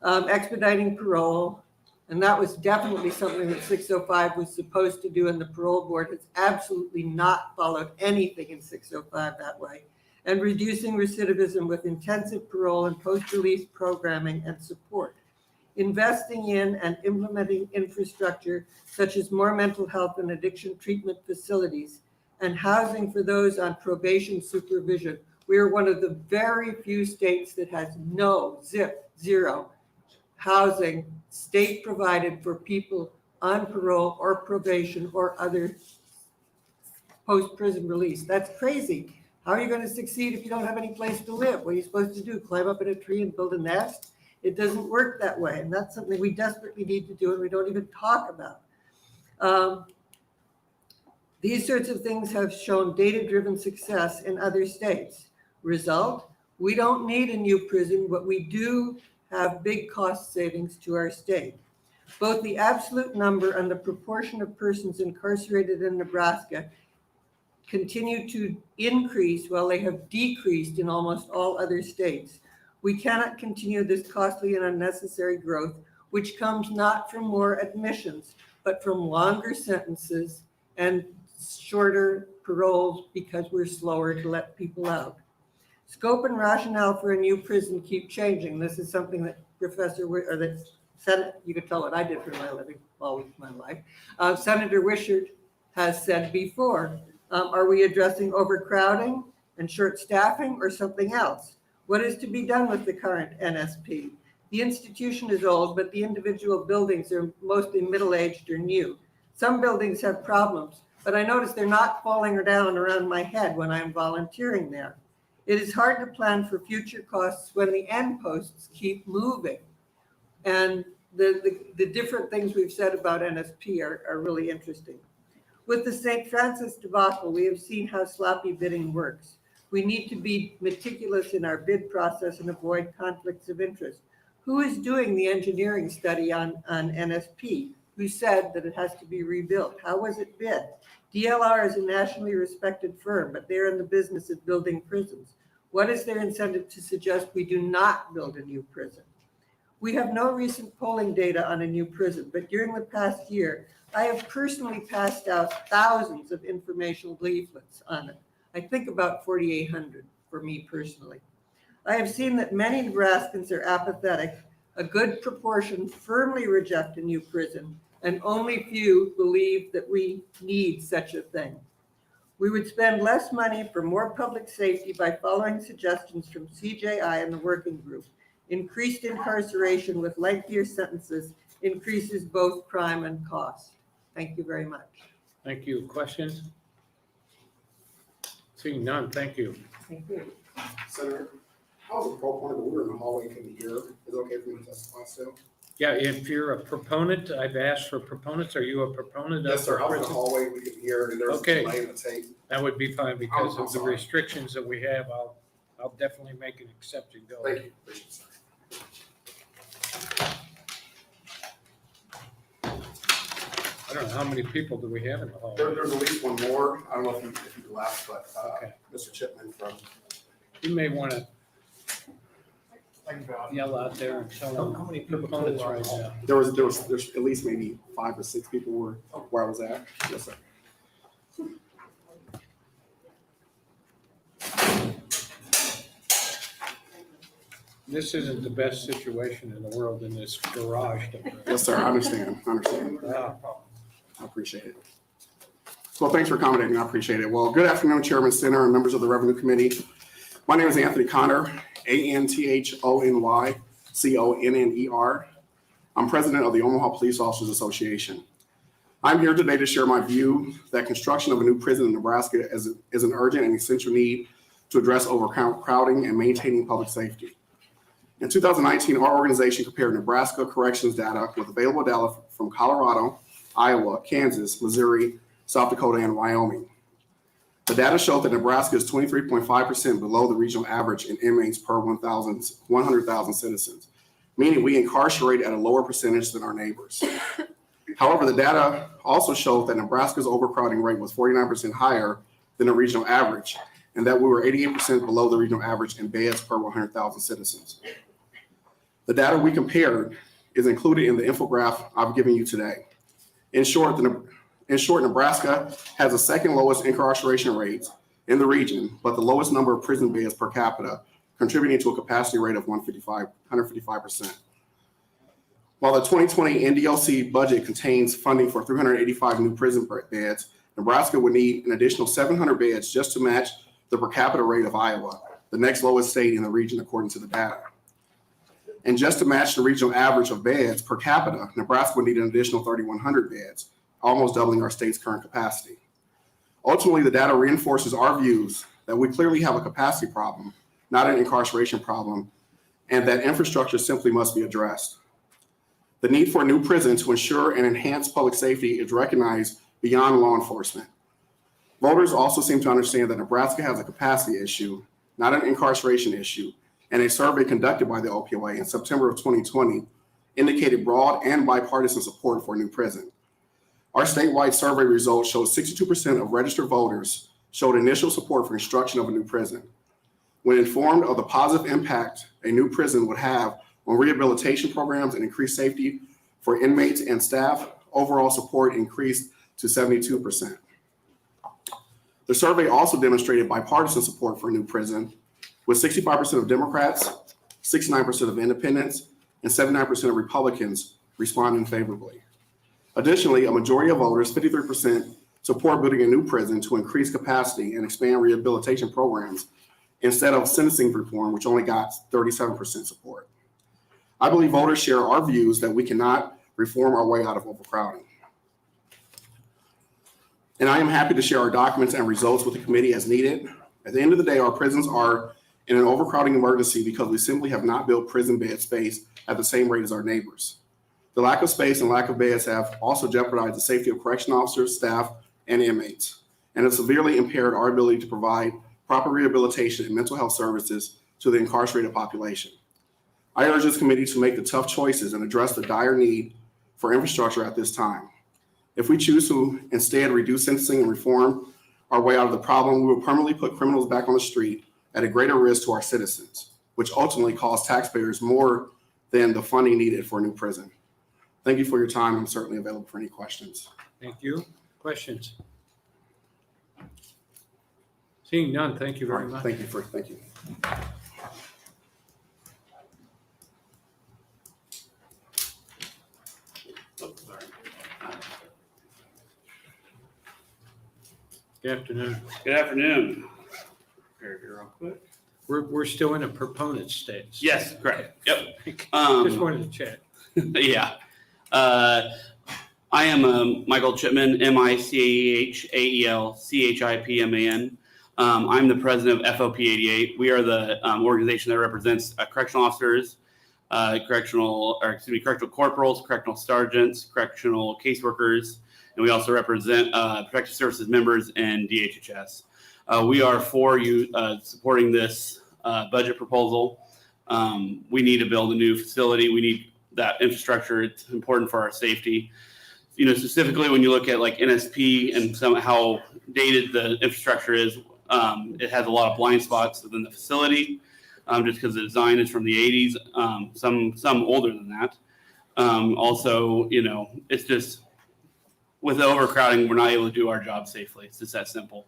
Expediting parole. And that was definitely something that 605 was supposed to do, and the parole board has absolutely not followed anything in 605 that way. And reducing recidivism with intensive parole and post-release programming and support. Investing in and implementing infrastructure such as more mental health and addiction treatment facilities, and housing for those on probation supervision. We are one of the very few states that has zero housing state provided for people on parole or probation or other post-prison release. That's crazy. How are you going to succeed if you don't have any place to live? What are you supposed to do? Climb up in a tree and build a nest? It doesn't work that way. And that's something we desperately need to do and we don't even talk about. These sorts of things have shown data-driven success in other states. Result, we don't need a new prison, but we do have big cost savings to our state. Both the absolute number and the proportion of persons incarcerated in Nebraska continue to increase while they have decreased in almost all other states. We cannot continue this costly and unnecessary growth, which comes not from more admissions, but from longer sentences and shorter paroles because we're slower to let people out. Scope and rationale for a new prison keep changing. This is something that you could tell what I did for my living all my life. Senator Wishart has said before, are we addressing overcrowding and short staffing or something else? What is to be done with the current NSP? The institution is old, but the individual buildings are mostly middle-aged or new. Some buildings have problems, but I notice they're not falling down around my head when I'm volunteering there. It is hard to plan for future costs when the end posts keep moving. And the different things we've said about NSP are really interesting. With the St. Francis debacle, we have seen how sloppy bidding works. We need to be meticulous in our bid process and avoid conflicts of interest. Who is doing the engineering study on NSP? Who said that it has to be rebuilt? How was it bid? DLR is a nationally respected firm, but they're in the business of building prisons. What is their incentive to suggest we do not build a new prison? We have no recent polling data on a new prison, but during the past year, I have personally passed out thousands of informational leaflets on it. I think about 4,800 for me personally. I have seen that many Nebraskans are apathetic. A good proportion firmly reject a new prison, and only few believe that we need such a thing. We would spend less money for more public safety by following suggestions from CJI and the working group. Increased incarceration with lengthier sentences increases both crime and cost. Thank you very much. Thank you. Questions? Seeing none, thank you. Thank you. Senator, how is a point of order in the hallway can hear? Is it okay for me to testify still? Yeah, if you're a proponent, I've asked for proponents. Are you a proponent of Yes, sir. the Out in the prison? hallway, we can hear, and there's Okay. a delay in the tape. That would be fine because I'm of the sorry. restrictions that we have. I'll definitely make an exception go. Thank you. Appreciate it, sir. I don't know, how many people do we have in the hall? There's at least one more. I don't know if you left, but Okay. Mr. Chipman from. You may want to yell out there and tell them how many proponents right now. There's at least maybe 5 or 6 people where I was at. Yes, sir. This isn't the best situation in the world in this garage. Yes, sir. I understand. Yeah. I appreciate it. Well, thanks for accommodating. I appreciate it. Well, good afternoon, Chairman Stenner and members of the Revenue Committee. My name is Anthony Conner, ANTHONYCONNER. I'm president of the Omaha Police Officers Association. I'm here today to share my view that construction of a new prison in Nebraska is an urgent and essential need to address overcrowding and maintaining public safety. In 2019, our organization compared Nebraska corrections data with available data from Colorado, Iowa, Kansas, Missouri, South Dakota, and Wyoming. The data showed that Nebraska is 23.5% below the regional average in inmates per 100,000 citizens, meaning we incarcerate at a lower percentage than our neighbors. However, the data also showed that Nebraska's overcrowding rate was 49% higher than the regional average, and that we were 88% below the regional average in beds per 100,000 citizens. The data we compared is included in the infographic I've given you today. In short, Nebraska has the second lowest incarceration rates in the region, but the lowest number of prison beds per capita, contributing to a capacity rate of 155%. While the 2020 NDLC budget contains funding for 385 new prison beds, Nebraska would need an additional 700 beds just to match the per capita rate of Iowa, the next lowest state in the region according to the data. And just to match the regional average of beds per capita, Nebraska would need an additional 3,100 beds, almost doubling our state's current capacity. Ultimately, the data reinforces our views that we clearly have a capacity problem, not an incarceration problem, and that infrastructure simply must be addressed. The need for a new prison to ensure and enhance public safety is recognized beyond law enforcement. Voters also seem to understand that Nebraska has a capacity issue, not an incarceration issue, and a survey conducted by the OPOA in September of 2020 indicated broad and bipartisan support for a new prison. Our statewide survey results showed 62% of registered voters showed initial support for construction of a new prison. When informed of the positive impact a new prison would have on rehabilitation programs and increased safety for inmates and staff, overall support increased to 72%. The survey also demonstrated bipartisan support for a new prison, with 65% of Democrats, 69% of independents, and 79% of Republicans responding favorably. Additionally, a majority of voters, 53%, support building a new prison to increase capacity and expand rehabilitation programs instead of sentencing reform, which only got 37% support. I believe voters share our views that we cannot reform our way out of overcrowding. And I am happy to share our documents and results with the committee as needed. At the end of the day, our prisons are in an overcrowding emergency because we simply have not built prison bed space at the same rate as our neighbors. The lack of space and lack of beds have also jeopardized the safety of correction officers, staff, and inmates, and have severely impaired our ability to provide proper rehabilitation and mental health services to the incarcerated population. I urge this committee to make the tough choices and address the dire need for infrastructure at this time. If we choose to instead reduce sentencing and reform our way out of the problem, we will permanently put criminals back on the street at a greater risk to our citizens, which ultimately costs taxpayers more than the funding needed for a new prison. Thank you for your time. I'm certainly available for any questions. Thank you. Questions? Seeing none, thank you very much. Thank you. Good afternoon. Good afternoon. Here real quick. We're still in a proponent state. Yes, correct. Yep. Just wanted to check. Yeah. I am Michael Chipman, MICHAELCHIPMAN. I'm the president of FOP 88. We are the organization that represents correctional officers, correctional corporals, correctional sergeants, correctional caseworkers, and we also represent protective services members and DHHS. We are for you supporting this budget proposal. We need to build a new facility. We need that infrastructure. It's important for our safety. specifically when you look at like NSP and how dated the infrastructure is, it has a lot of blind spots within the facility, just because the design is from the 80s, some older than that. Also, it's just with the overcrowding, we're not able to do our job safely. It's just that simple.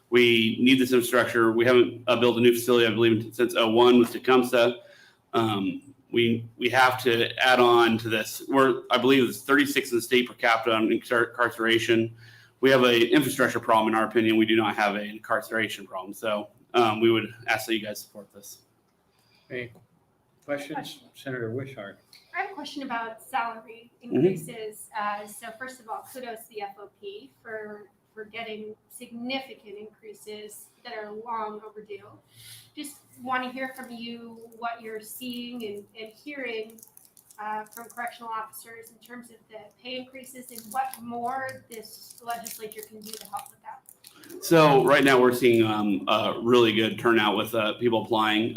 We need this infrastructure. We haven't built a new facility, I believe, since 2001 with Tecumseh. We have to add on to this. I believe it's 36 in the state per capita on incarceration. We have an infrastructure problem, in our opinion. We do not have an incarceration problem. So we would ask that you guys support this. Any questions? Senator Wishart. I have a question about salary increases. So first of all, kudos to the FOP for getting significant increases that are long overdue. Just want to hear from you what you're seeing and hearing from correctional officers in terms of the pay increases and what more this legislature can do to help with that. So right now we're seeing a really good turnout with people applying.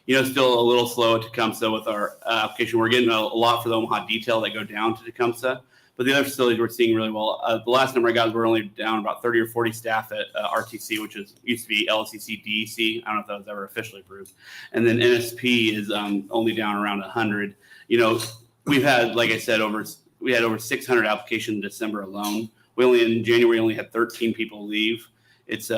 Still a little slow at Tecumseh with our application. We're getting a lot for the Omaha detail that go down to Tecumseh, but the other facilities we're seeing really well. The last number I got is we're only down about 30 or 40 staff at RTC, which used to be LCC DEC. I don't know if that was ever officially approved. And then NSP is only down around 100. We've had, like I said, we had over 600 applications in December alone. In January only had 13 people leave. It's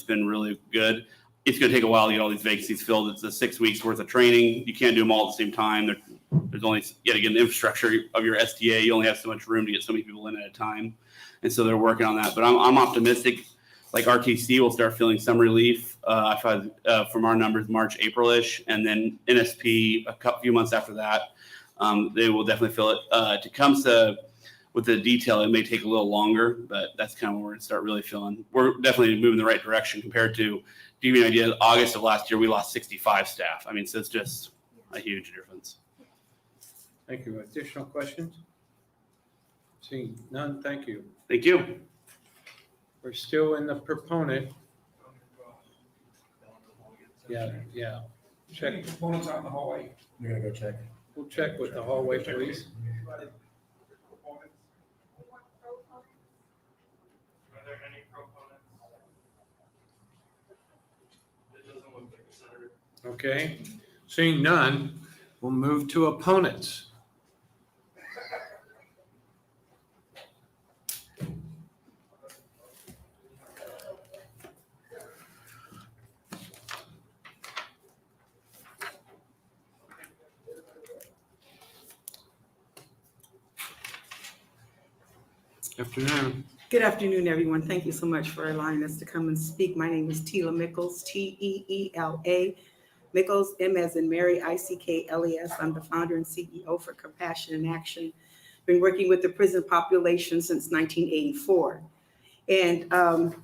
been really good. It's going to take a while to get all these vacancies filled. It's a 6 weeks worth of training. You can't do them all at the same time. There's only, you got to get an infrastructure of your STA. You only have so much room to get so many people in at a time. And so they're working on that. But I'm optimistic. Like RTC will start feeling some relief from our numbers March, April-ish. And then NSP a few months after that, they will definitely feel it. Tecumseh, with the detail, it may take a little longer, but that's kind of when we're going to start really feeling. We're definitely moving in the right direction compared to give you an idea, August of last year, we lost 65 staff. I mean, so it's just a huge difference. Thank you. Additional questions? Seeing none, thank you. Thank you. We're still in the proponent. Yeah. Check. Opponents out in the hallway. You're gonna go check. We'll check with the hallway, please. Are there any proponents? It doesn't look like a senator. Okay. Seeing none, we'll move to opponents. Afternoon. Good afternoon, everyone. Thank you so much for allowing us to come and speak. My name is Teela Mickles, T-E-E-L-A. Mickles, M as in Mary, I-C-K-L-E-S. I'm the founder and CEO for Compassion in Action. Been working with the prison population since 1984. And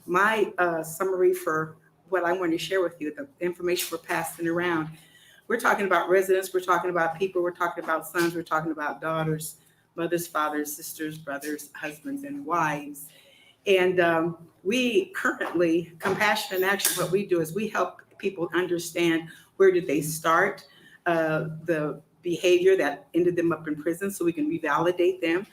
my summary for what I want to share with you, the information we're passing around, we're talking about residents, we're talking about people, we're talking about sons, we're talking about daughters, mothers, fathers, sisters, brothers, husbands, and wives. And we currently, Compassion in Action, what we do is we help people understand where did they start, the behavior that ended them up in prison so we can revalidate them,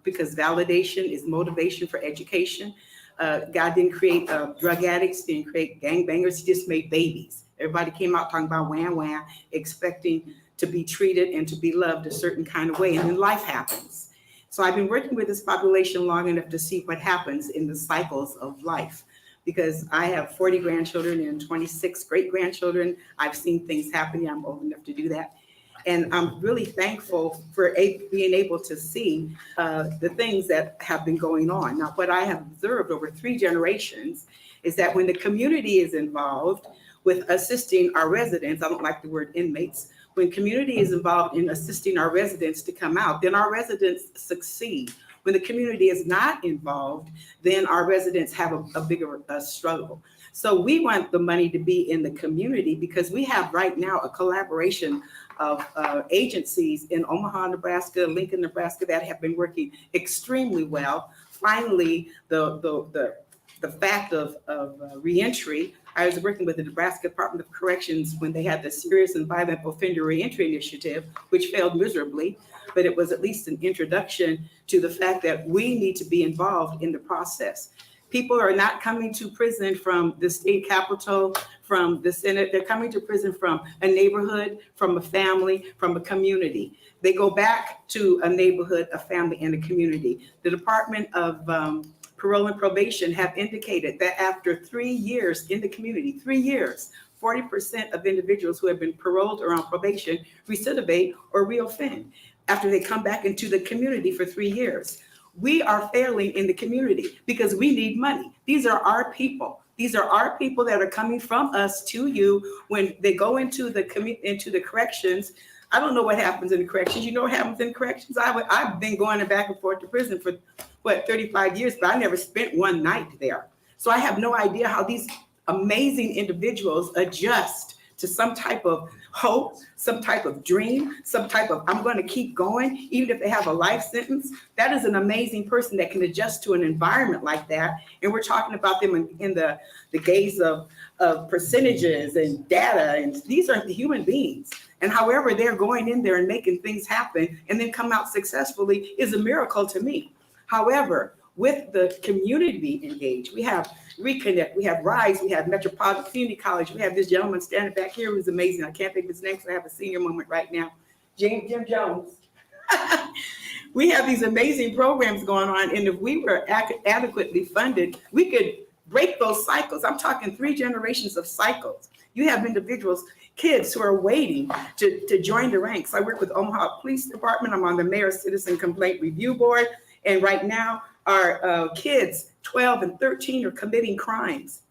because validation is motivation for education. God didn't create drug addicts, didn't create gangbangers, he just made babies. Everybody came out talking about wham, expecting to be treated and to be loved a certain kind of way, and then life happens. So I've been working with this population long enough to see what happens in the cycles of life, because I have 40 grandchildren and 26 great-grandchildren. I've seen things happen. I'm old enough to do that. And I'm really thankful for being able to see the things that have been going on. Now, what I have observed over 3 generations is that when the community is involved with assisting our residents, I don't like the word inmates, when community is involved in assisting our residents to come out, then our residents succeed. When the community is not involved, then our residents have a bigger struggle. So we want the money to be in the community, because we have right now a collaboration of agencies in Omaha, Nebraska, Lincoln, Nebraska, that have been working extremely well. Finally, the the fact of reentry. I was working with the Nebraska Department of Corrections when they had the Serious and Violent Offender Reentry Initiative, which failed miserably, but it was at least an introduction to the fact that we need to be involved in the process. People are not coming to prison from the state capitol, from the Senate. They're coming to prison from a neighborhood, from a family, from a community. They go back to a neighborhood, a family, and a community. The Department of Parole and Probation have indicated that after 3 years in the community, 3 years, 40% of individuals who have been paroled or on probation recidivate or reoffend after they come back into the community for 3 years. We are failing in the community because we need money. These are our people. These are our people that are coming from us to you when they go into the corrections. I don't know what happens in the corrections. You know what happens in corrections? I've been going back and forth to prison for 35 years, but I never spent one night there. So I have no idea how these amazing individuals adjust to some type of hope, some type of dream, some type of, I'm going to keep going, even if they have a life sentence. That is an amazing person that can adjust to an environment like that. And we're talking about them in the gaze of percentages and data. And these are the human beings. And however they're going in there and making things happen and then come out successfully is a miracle to me. However, with the community engaged, we have Reconnect, we have RISE, we have Metropolitan Community College, we have this gentleman standing back here who's amazing. I can't think of his name, so I have a senior moment right now. Jim Jones. We have these amazing programs going on, and if we were adequately funded, we could break those cycles. I'm talking 3 generations of cycles. You have individuals, kids who are waiting to join the ranks. I work with Omaha Police Department. I'm on the Mayor's Citizen Complaint Review Board, and right now, our kids, 12 and 13, are committing crimes.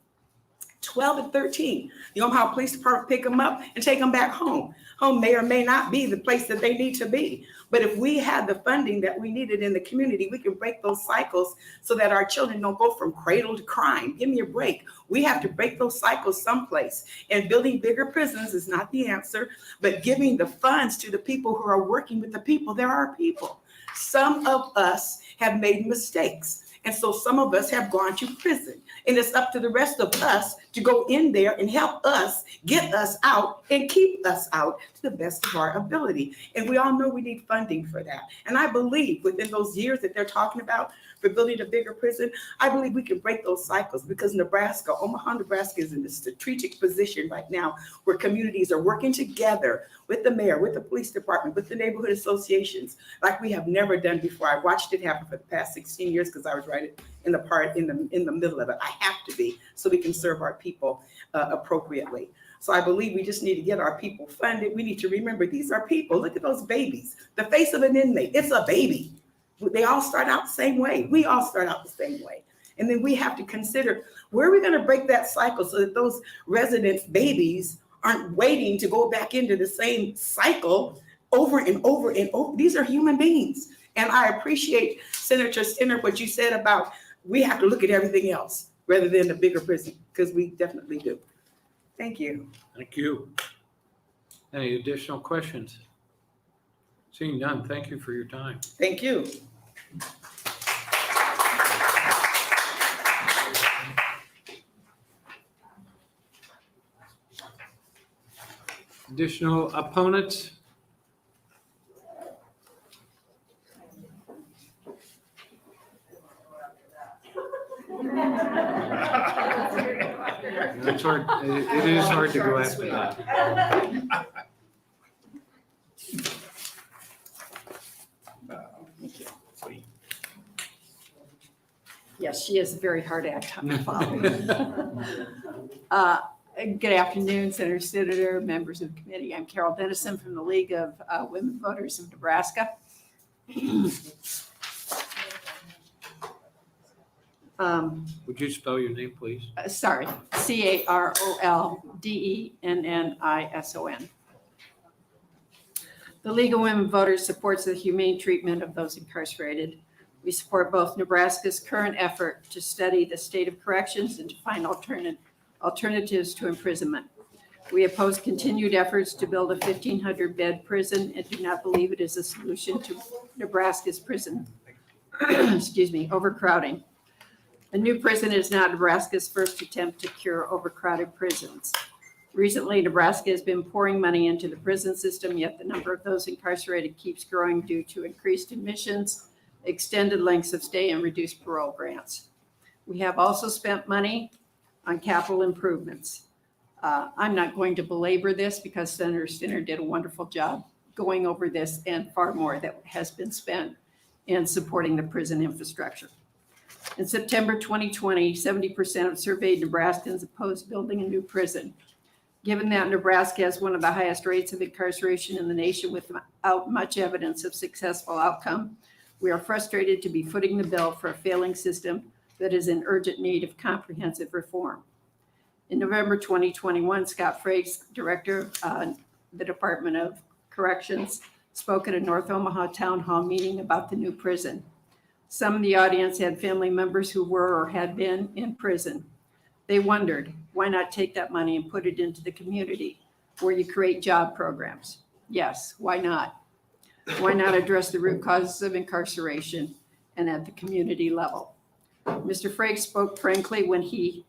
12 and 13. The Omaha Police Department pick them up and take them back home. Home may or may not be the place that they need to be. But if we had the funding that we needed in the community, we can break those cycles so that our children don't go from cradle to crime. Give me a break. We have to break those cycles someplace. And building bigger prisons is not the answer, but giving the funds to the people who are working with the people. There are people. Some of us have made mistakes. And so some of us have gone to prison. And it's up to the rest of us to go in there and help us get us out and keep us out to the best of our ability. And we all know we need funding for that. And I believe within those years that they're talking about for building a bigger prison, I believe we can break those cycles because Nebraska, Omaha, Nebraska is in a strategic position right now where communities are working together with the mayor, with the police department, with the neighborhood associations, like we have never done before. I watched it happen for the past 16 years because I was right in the middle of it. I have to be so we can serve our people appropriately. So I believe we just need to get our people funded. We need to remember these are people. Look at those babies. The face of an inmate, it's a baby. They all start out the same way. We all start out the same way. And then we have to consider where are we going to break that cycle so that those residents' babies aren't waiting to go back into the same cycle over and over and over. These are human beings. And I appreciate, Senator Stinner, what you said about we have to look at everything else rather than the bigger prison, because we definitely do. Thank you. Thank you. Any additional questions? Seeing none, thank you for your time. Thank you. Additional opponents? It's hard. It is hard to go after that. Yes, she is a very hard act to follow. Good afternoon, Senator, members of the committee. I'm Carol Dennison from the League of Women Voters of Nebraska. Would you spell your name, please? Sorry, CarolDennison. The League of Women Voters supports the humane treatment of those incarcerated. We support both Nebraska's current effort to study the state of corrections and to find alternatives to imprisonment. We oppose continued efforts to build a 1,500-bed prison and do not believe it is a solution to Nebraska's prison, overcrowding. A new prison is now Nebraska's first attempt to cure overcrowded prisons. Recently, Nebraska has been pouring money into the prison system, yet the number of those incarcerated keeps growing due to increased admissions, extended lengths of stay, and reduced parole grants. We have also spent money on capital improvements. I'm not going to belabor this because Senator Stinner did a wonderful job going over this and far more that has been spent in supporting the prison infrastructure. In September 2020, 70% of surveyed Nebraskans opposed building a new prison. Given that Nebraska has one of the highest rates of incarceration in the nation without much evidence of successful outcome, we are frustrated to be footing the bill for a failing system that is in urgent need of comprehensive reform. In November 2021, Scott Frakes, Director of the Department of Corrections, spoke at a North Omaha Town Hall meeting about the new prison. Some of the audience had family members who were or had been in prison. They wondered, why not take that money and put it into the community where you create job programs? Yes, why not? Why not address the root causes of incarceration and at the community level? Mr. Frakes spoke frankly when he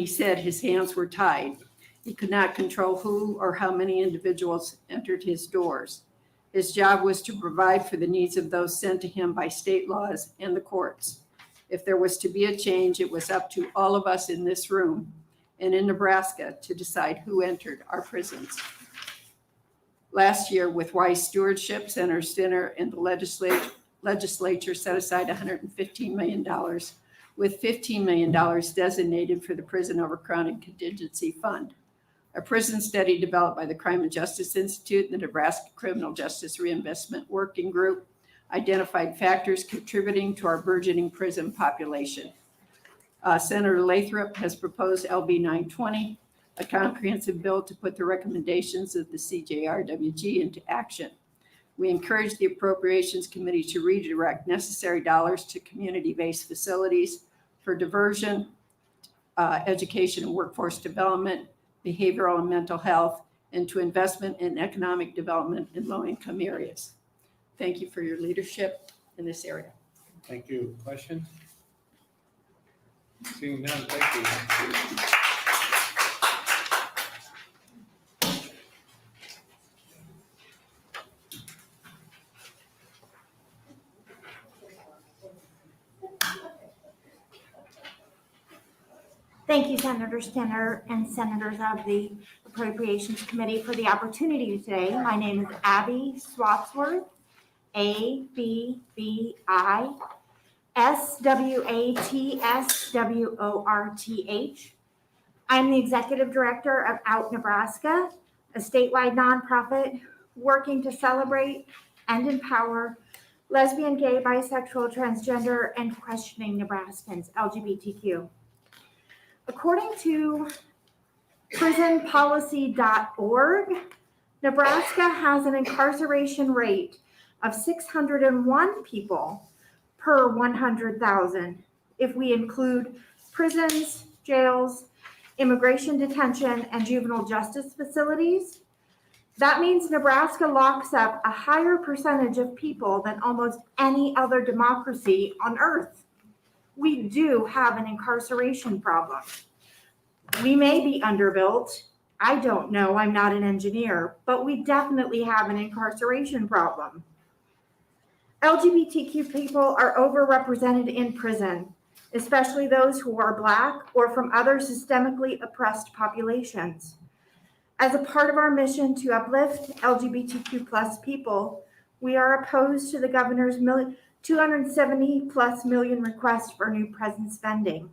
said his hands were tied. He could not control who or how many individuals entered his doors. His job was to provide for the needs of those sent to him by state laws and the courts. If there was to be a change, it was up to all of us in this room and in Nebraska to decide who entered our prisons. Last year, with wise stewardship, Senator Stinner and the legislature set aside $115 million, with $15 million designated for the Prison Overcrowding Contingency Fund, a prison study developed by the Crime and Justice Institute and the Nebraska Criminal Justice Reinvestment Working Group identified factors contributing to our burgeoning prison population. Senator Lathrop has proposed LB 920, a comprehensive bill to put the recommendations of the CJRWG into action. We encourage the Appropriations Committee to redirect necessary dollars to community-based facilities for diversion, education and workforce development, behavioral and mental health, and to investment in economic development in low-income areas. Thank you for your leadership in this area. Thank you. Question? Seeing none, thank you. Thank you, Senator Stinner and senators of the Appropriations Committee for the opportunity today. My name is Abby Swatsworth, ABBI-SWATSWORTH. I'm the Executive Director of Out Nebraska, a statewide nonprofit working to celebrate and empower lesbian, gay, bisexual, transgender, and questioning Nebraskans, LGBTQ. According to prisonpolicy.org, Nebraska has an incarceration rate of 601 people per 100,000 if we include prisons, jails, immigration detention, and juvenile justice facilities. That means Nebraska locks up a higher percentage of people than almost any other democracy on earth. We do have an incarceration problem. We may be underbuilt. I don't know, I'm not an engineer, but we definitely have an incarceration problem. LGBTQ people are overrepresented in prison, especially those who are Black or from other systemically oppressed populations. As a part of our mission to uplift LGBTQ plus people, we are opposed to the governor's $270+ million request for new prison spending.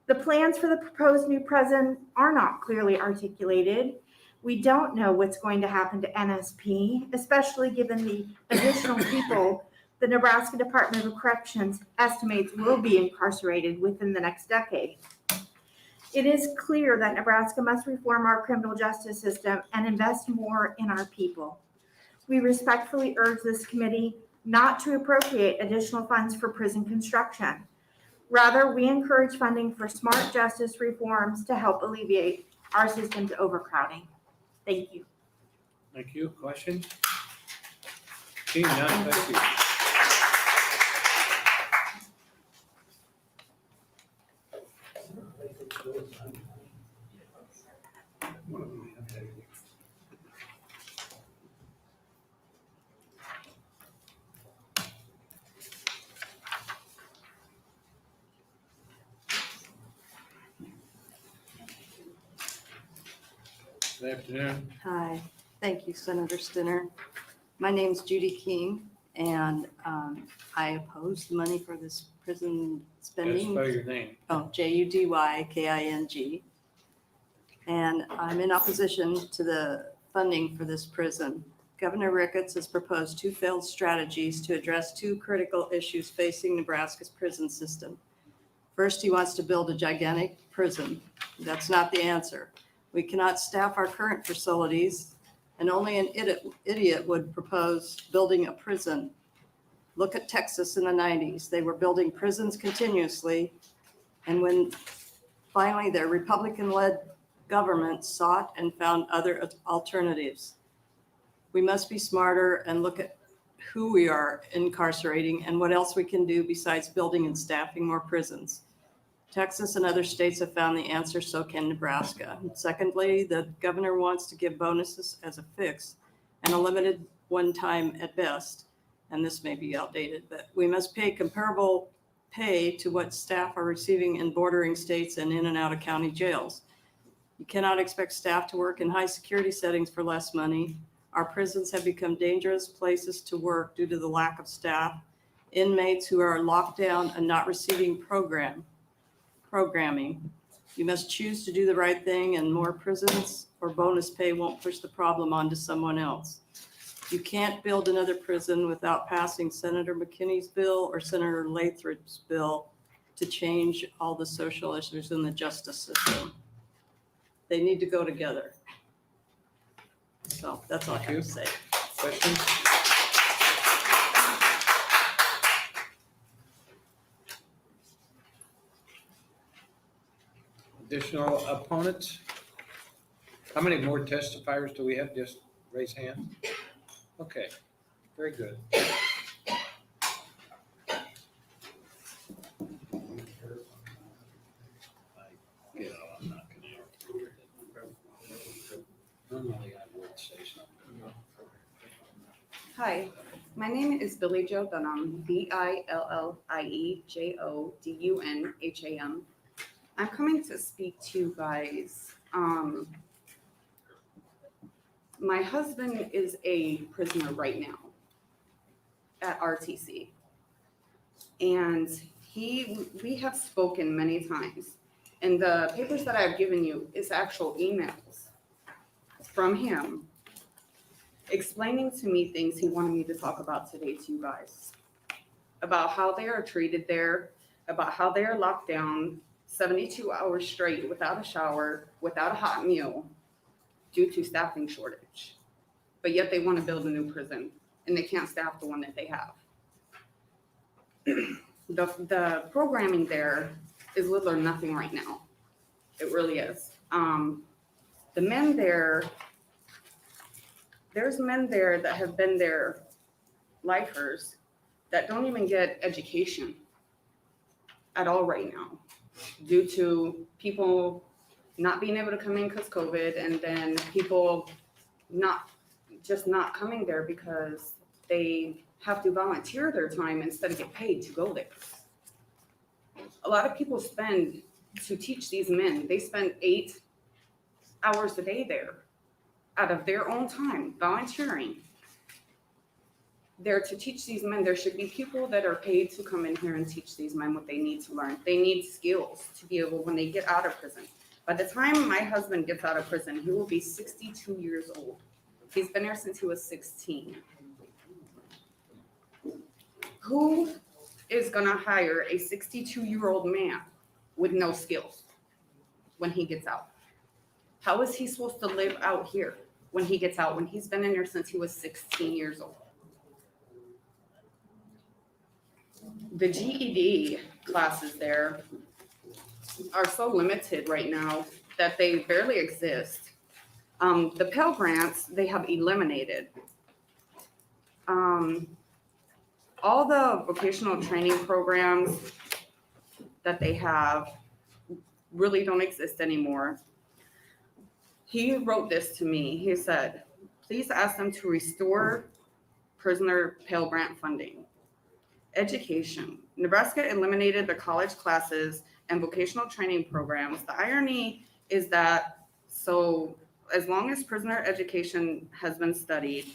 The plans for the proposed new prison are not clearly articulated. We don't know what's going to happen to NSP, especially given the additional people the Nebraska Department of Corrections estimates will be incarcerated within the next decade. It is clear that Nebraska must reform our criminal justice system and invest more in our people. We respectfully urge this committee not to appropriate additional funds for prison construction. Rather, we encourage funding for smart justice reforms to help alleviate our system's overcrowding. Thank you. Thank you. Question? Seeing none, thank you. Good afternoon. Hi, thank you, Senator Stinner. My name's Judy King, and I oppose the money for this prison spending. Spell your name. Oh, Judyking. And I'm in opposition to the funding for this prison. Governor Ricketts has proposed 2 failed strategies to address 2 critical issues facing Nebraska's prison system. First, he wants to build a gigantic prison. That's not the answer. We cannot staff our current facilities, and only an idiot would propose building a prison. Look at Texas in the 90s. They were building prisons continuously, and when finally their Republican-led government sought and found other alternatives. We must be smarter and look at who we are incarcerating and what else we can do besides building and staffing more prisons. Texas and other states have found the answer, so can Nebraska. Secondly, the governor wants to give bonuses as a fix and a limited one time at best. And this may be outdated, but we must pay comparable pay to what staff are receiving in bordering states and in and out of county jails. You cannot expect staff to work in high security settings for less money. Our prisons have become dangerous places to work due to the lack of staff, inmates who are locked down and not receiving programming. You must choose to do the right thing, and more prisons or bonus pay won't push the problem onto someone else. You can't build another prison without passing Senator McKinney's bill or Senator Lathrop's bill to change all the social issues in the justice system. They need to go together. So that's all I have to say. Questions? Additional opponents? How many more testifiers do we have? Just raise hands. Okay, very good. Normally I would say something. Hi, my name is Billie Jo Dunham, BillieJoDunham. I'm coming to speak to you guys. My husband is a prisoner right now at RTC. And we have spoken many times. And the papers that I've given you is actual emails from him explaining to me things he wanted me to talk about today to you guys. About how they are treated there, about how they are locked down 72 hours straight without a shower, without a hot meal, due to staffing shortage. But yet they want to build a new prison and they can't staff the one that they have. The programming there is little or nothing right now. It really is. The men there, there's men there that have been there lifers that don't even get education at all right now due to people not being able to come in because COVID, and then people not coming there because they have to volunteer their time instead of get paid to go there. A lot of people spend to teach these men, they spend 8 hours a day there out of their own time, volunteering. There to teach these men. There should be people that are paid to come in here and teach these men what they need to learn. They need skills to be able, when they get out of prison. By the time my husband gets out of prison, he will be 62 years old. He's been there since he was 16. Who is gonna hire a 62-year-old man with no skills when he gets out? How is he supposed to live out here when he gets out, when he's been in there since he was 16 years old? The GED classes there are so limited right now that they barely exist. The Pell Grants, they have eliminated. All the vocational training programs that they have really don't exist anymore. He wrote this to me. He said, please ask them to restore prisoner Pell Grant funding. Education. Nebraska eliminated the college classes and vocational training programs. The irony is that, so as long as prisoner education has been studied,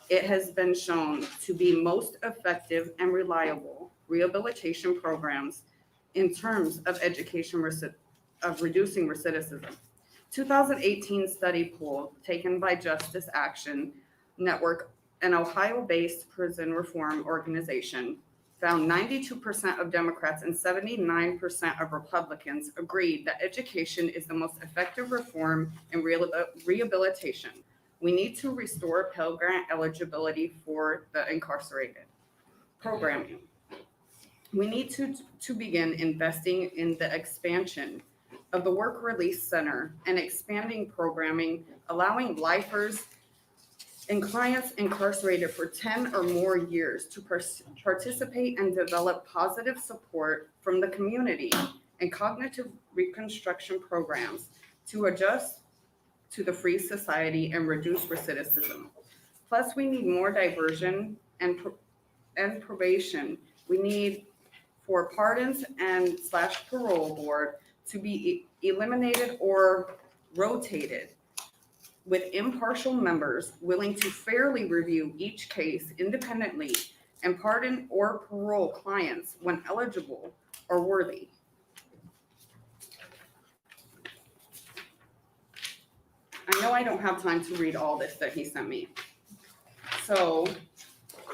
it has been shown to be most effective and reliable rehabilitation programs in terms of of reducing recidivism. 2018 study poll taken by Justice Action Network, an Ohio-based prison reform organization, found 92% of Democrats and 79% of Republicans agreed that education is the most effective reform in rehabilitation. We need to restore Pell Grant eligibility for the incarcerated. Programming. We need to begin investing in the expansion of the Work Release Center and expanding programming, allowing lifers and clients incarcerated for 10 or more years to participate and develop positive support from the community and cognitive reconstruction programs to adjust to the free society and reduce recidivism. Plus, we need more diversion and probation. We need for pardons and / parole board to be eliminated or rotated with impartial members willing to fairly review each case independently and pardon or parole clients when eligible or worthy. I know I don't have time to read all this that he sent me, so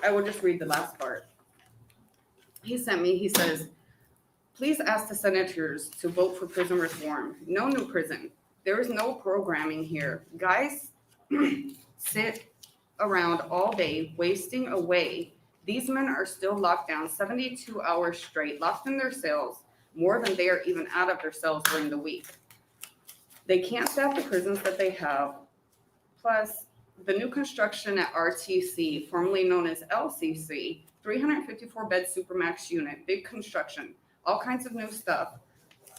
I will just read the last part. He sent me, he says, please ask the senators to vote for prison reform. No new prison. There is no programming here. Guys sit around all day wasting away. These men are still locked down 72 hours straight, locked in their cells, more than they are even out of their cells during the week. They can't staff the prisons that they have. Plus, the new construction at RTC, formerly known as LCC, 354-bed Supermax unit, big construction, all kinds of new stuff.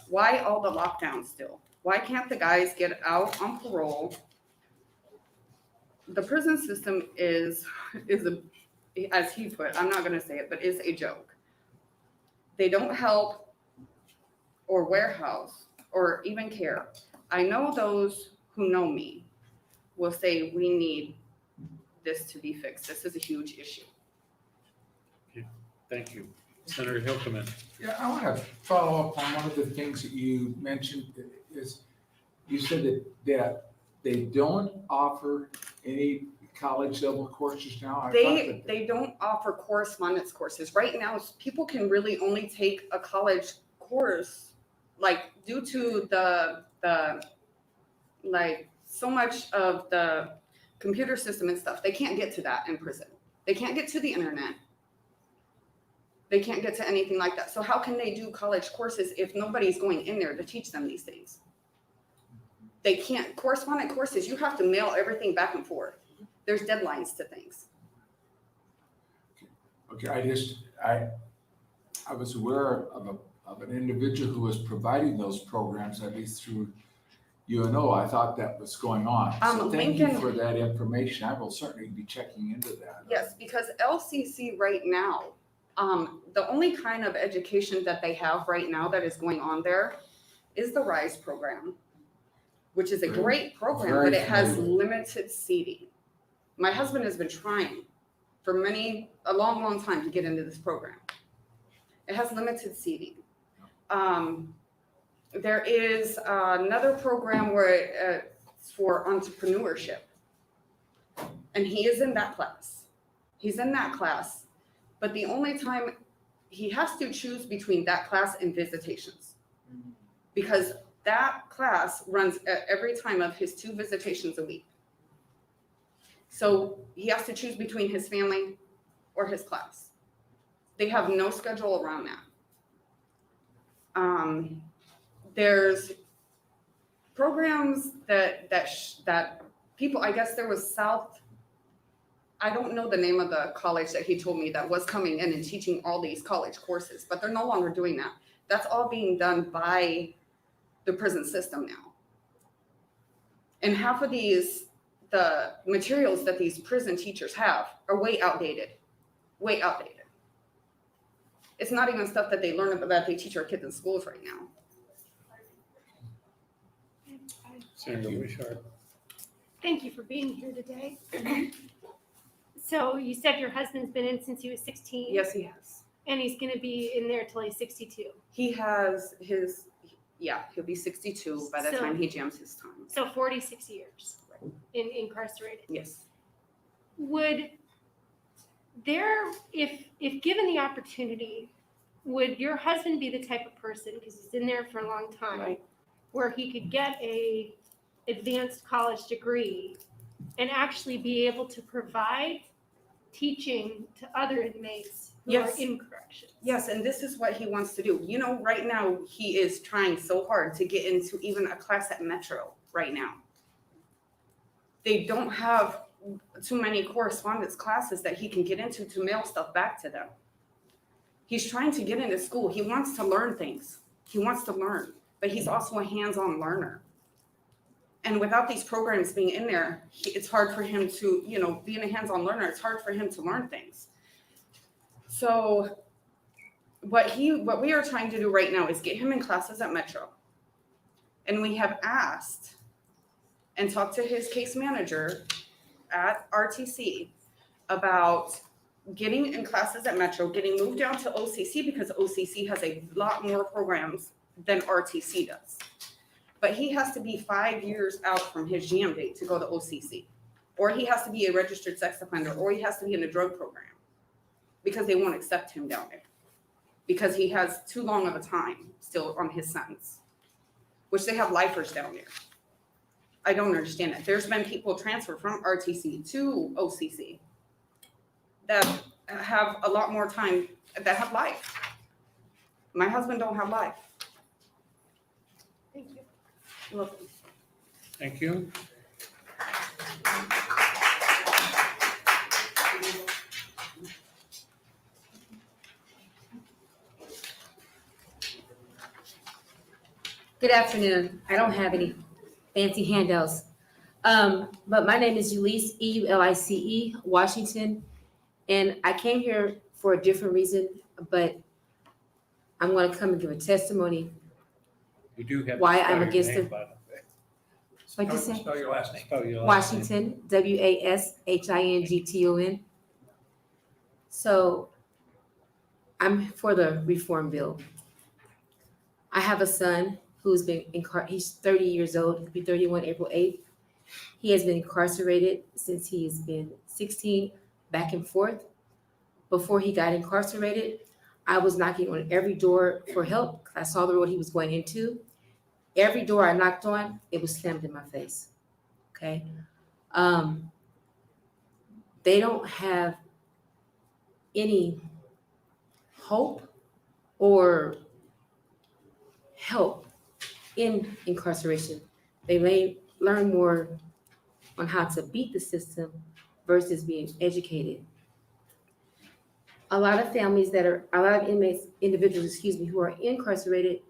Why all the lockdowns still? Why can't the guys get out on parole? The prison system is as he put, I'm not gonna say it, but is a joke. They don't help or warehouse or even care. I know those who know me will say we need this to be fixed. This is a huge issue. Thank you. Senator Hilkeman. Yeah, I want to follow up on one of the things that you mentioned is you said that they don't offer any college level courses now. They don't offer correspondence courses. Right now, people can really only take a college course, like due to the like so much of the computer system and stuff. They can't get to that in prison. They can't get to the internet. They can't get to anything like that. So how can they do college courses if nobody's going in there to teach them these things? They can't. Correspondent courses, you have to mail everything back and forth. There's deadlines to things. Okay, I was aware of an individual who was providing those programs, at least through UNO. I thought that was going on. So thank you for that information. I will certainly be checking into that. Yes, because LCC right now, the only kind of education that they have right now that is going on there is the RISE program, which is a great program, but it has limited seating. My husband has been trying for a long time to get into this program. It has limited seating. There is another program where it's for entrepreneurship, and he is in that class. He's in that class. But the only time he has to choose between that class and visitations, because that class runs every time of his 2 visitations a week. So he has to choose between his family or his class. They have no schedule around that. There's programs that people, I guess there was I don't know the name of the college that he told me that was coming in and teaching all these college courses, but they're no longer doing that. That's all being done by the prison system now. And half of the materials that these prison teachers have are way outdated. It's not even stuff that they learn about that they teach our kids in schools right now. Senator Wishart. Thank you for being here today. So you said your husband's been in since he was 16? Yes, he has. And he's going to be in there till he's 62? He has his, yeah, he'll be 62 by the So- time he jams his time. So 46 years incarcerated. Yes. Would there, if given the opportunity, would your husband be the type of person, because he's in there for a long time, Right. where he could get a advanced college degree and actually be able to provide teaching to other inmates who Yes. are in corrections? Yes, and this is what he wants to do. You know, right now, he is trying so hard to get into even a class at Metro right now. They don't have too many correspondence classes that he can get into to mail stuff back to them. He's trying to get into school. He wants to learn things. He wants to learn, but he's also a hands-on learner. And without these programs being in there, it's hard for him to, you know, being a hands-on learner, it's hard for him to learn things. So what we are trying to do right now is get him in classes at Metro. And we have asked and talked to his case manager at RTC about getting in classes at Metro, getting moved down to OCC because OCC has a lot more programs than RTC does. But he has to be 5 years out from his jam date to go to OCC. Or he has to be a registered sex offender, or he has to be in a drug program because they won't accept him down there. Because he has too long of a time still on his sentence, which they have lifers down there. I don't understand it. There's been people transferred from RTC to OCC that have a lot more time, that have life. My husband don't have life. Thank you. You're welcome. Thank you. Good afternoon. I don't have any fancy handouts. But my name is Ulice, E-U-L-I-C-E, Washington. And I came here for a different reason, but I'm going to come and give a testimony. You do have. to Why spell I'm your against name, it. by the way. What'd you say? Spell your last name. Spell your last name. Washington, W-A-S-H-I-N-G-T-O-N. So I'm for the reform bill. I have a son who's been he's 30 years old, he'll be 31 April 8th. He has been incarcerated since he has been 16, back and forth. Before he got incarcerated, I was knocking on every door for help. I saw the road he was going into. Every door I knocked on, it was slammed in my face. Okay. They don't have any hope or help in incarceration. They learn more on how to beat the system versus being educated. A lot of individuals, who are incarcerated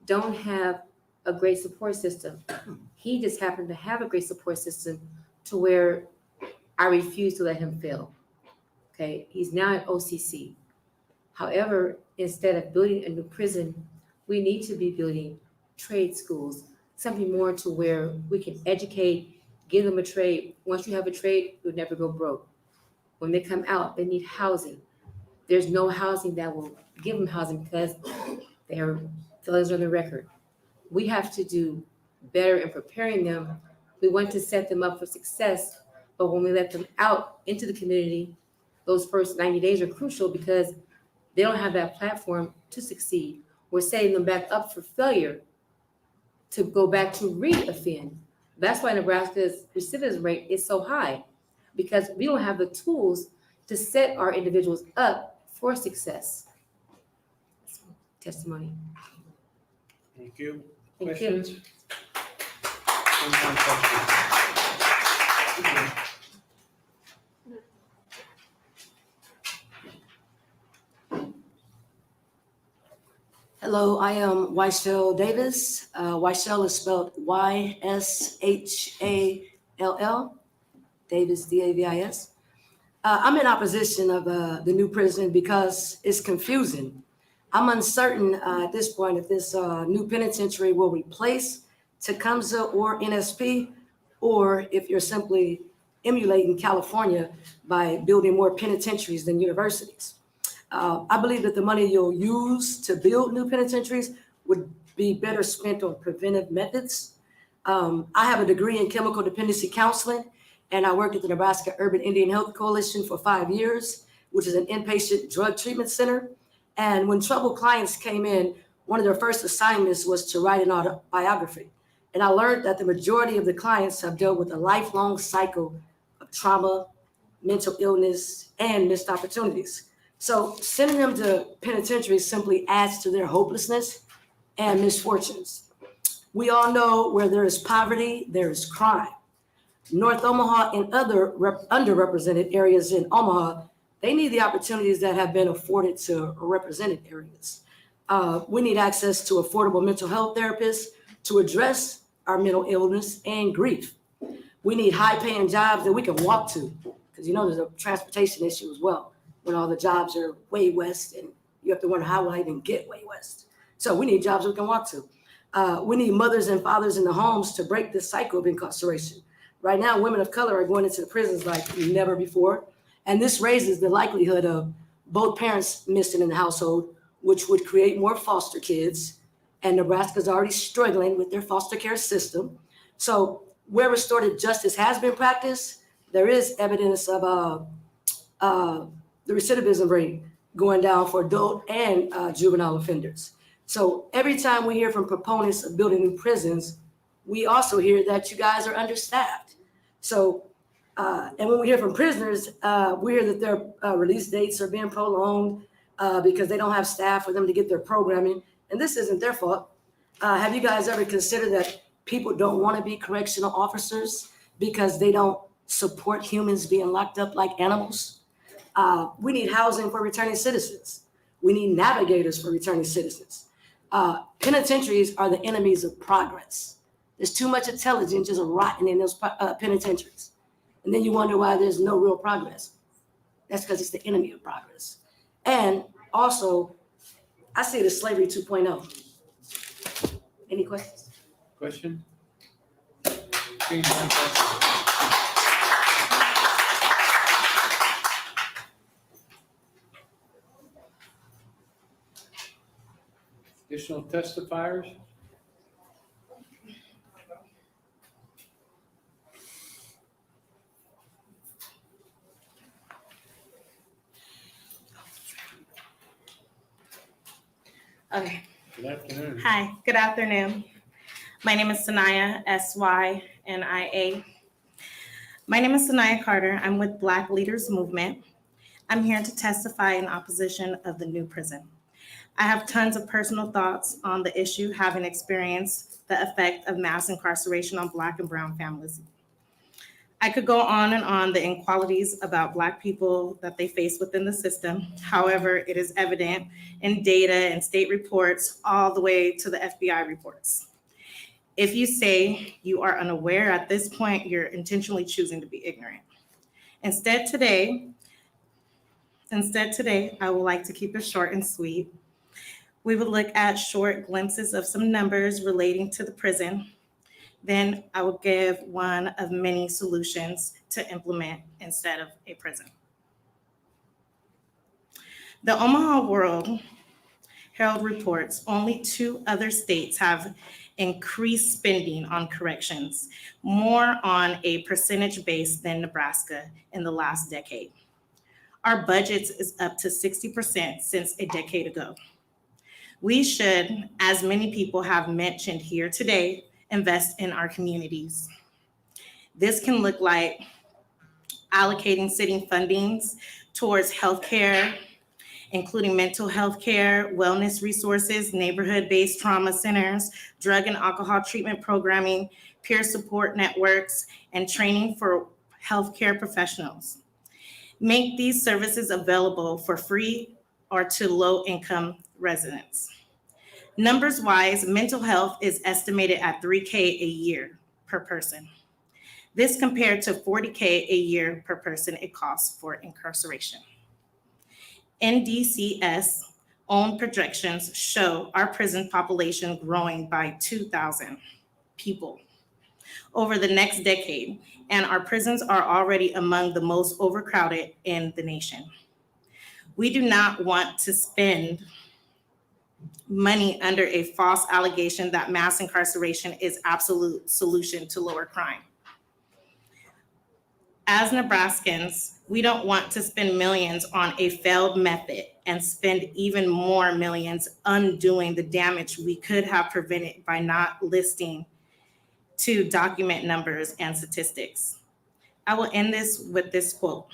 don't have a great support system. He just happened to have a great support system to where I refuse to let him fail. Okay, he's now at OCC. However, instead of building a new prison, we need to be building trade schools, something more to where we can educate, give them a trade. Once you have a trade, you'll never go broke. When they come out, they need housing. There's no housing that will give them housing because they're failures on the record. We have to do better in preparing them. We want to set them up for success, but when we let them out into the community, those first 90 days are crucial because they don't have that platform to succeed. We're setting them back up for failure to go back to re-offend. That's why Nebraska's recidivism rate is so high, because we don't have the tools to set our individuals up for success. Testimony. Thank you. Thank you. Questions? One more question. Hello, I am Ysell Davis. Ysell is spelled Y-S-H-A-L-L. Davis, D-A-V-I-S. I'm in opposition of the new prison because it's confusing. I'm uncertain at this point if this new penitentiary will replace Tecumseh or NSP, or if you're simply emulating California by building more penitentiaries than universities. I believe that the money you'll use to build new penitentiaries would be better spent on preventive methods. I have a degree in chemical dependency counseling, and I worked at the Nebraska Urban Indian Health Coalition for 5 years, which is an inpatient drug treatment center. And when troubled clients came in, one of their first assignments was to write an autobiography. And I learned that the majority of the clients have dealt with a lifelong cycle of trauma, mental illness, and missed opportunities. So sending them to penitentiaries simply adds to their hopelessness and misfortunes. We all know where there is poverty, there is crime. North Omaha and other underrepresented areas in Omaha, they need the opportunities that have been afforded to represented areas. We need access to affordable mental health therapists to address our mental illness and grief. We need high-paying jobs that we can walk to, because you know there's a transportation issue as well, when all the jobs are way west and you have to wonder how will I even get way west. So we need jobs we can walk to. We need mothers and fathers in the homes to break this cycle of incarceration. Right now, women of color are going into the prisons like never before, and this raises the likelihood of both parents missing in the household, which would create more foster kids, and Nebraska's already struggling with their foster care system. So where restorative justice has been practiced, there is evidence of the recidivism rate going down for adult and juvenile offenders. So every time we hear from proponents of building new prisons, we also hear that you guys are understaffed. So, and when we hear from prisoners, we hear that their release dates are being prolonged because they don't have staff for them to get their programming. And this isn't their fault. Have you guys ever considered that people don't want to be correctional officers because they don't support humans being locked up like animals? We need housing for returning citizens. We need navigators for returning citizens. Penitentiaries are the enemies of progress. There's too much intelligence just rotting in those penitentiaries. And then you wonder why there's no real progress. That's because it's the enemy of progress. And also, I see it as slavery 2.0. Any questions? Question? Additional testifiers? Okay. Good afternoon. Hi, good afternoon. My name is Sanaya, S-Y-N-I-A. My name is Sanaya Carter. I'm with Black Leaders Movement. I'm here to testify in opposition of the new prison. I have tons of personal thoughts on the issue, having experienced the effect of mass incarceration on Black and brown families. I could go on and on the inequalities about Black people that they face within the system. However, it is evident in data and state reports all the way to the FBI reports. If you say you are unaware at this point, you're intentionally choosing to be ignorant. Instead today, I would like to keep it short and sweet. We would look at short glimpses of some numbers relating to the prison. Then I will give one of many solutions to implement instead of a prison. The Omaha World Herald reports only 2 other states have increased spending on corrections, more on a percentage base than Nebraska in the last decade. Our budget is up to 60% since a decade ago. We should, as many people have mentioned here today, invest in our communities. This can look like allocating city fundings towards healthcare, including mental health care, wellness resources, neighborhood-based trauma centers, drug and alcohol treatment programming, peer support networks, and training for healthcare professionals. Make these services available for free or to low-income residents. Numbers-wise, mental health is estimated at $3K a year per person. This compared to $40K a year per person it costs for incarceration. NDCS own projections show our prison population growing by 2,000 people. over the next decade, and our prisons are already among the most overcrowded in the nation. We do not want to spend money under a false allegation that mass incarceration is absolute solution to lower crime. As Nebraskans, we don't want to spend millions on a failed method and spend even more millions undoing the damage we could have prevented by not listing to document numbers and statistics. I will end this with this quote: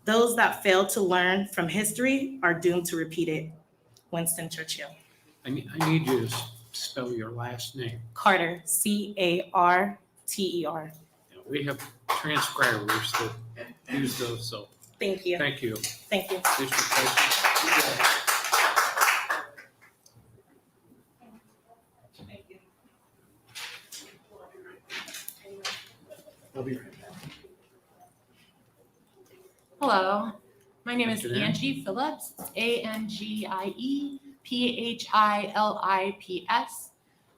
"Those that fail to learn from history are doomed to repeat it." Winston Churchill. I need you to spell your last name. Carter, Carter. We have transcribers that use those, so Thank you. thank you. Thank you. District President. I'll be right back. Hello, my name is What's your name? Angie Phillips, Angiephiilips.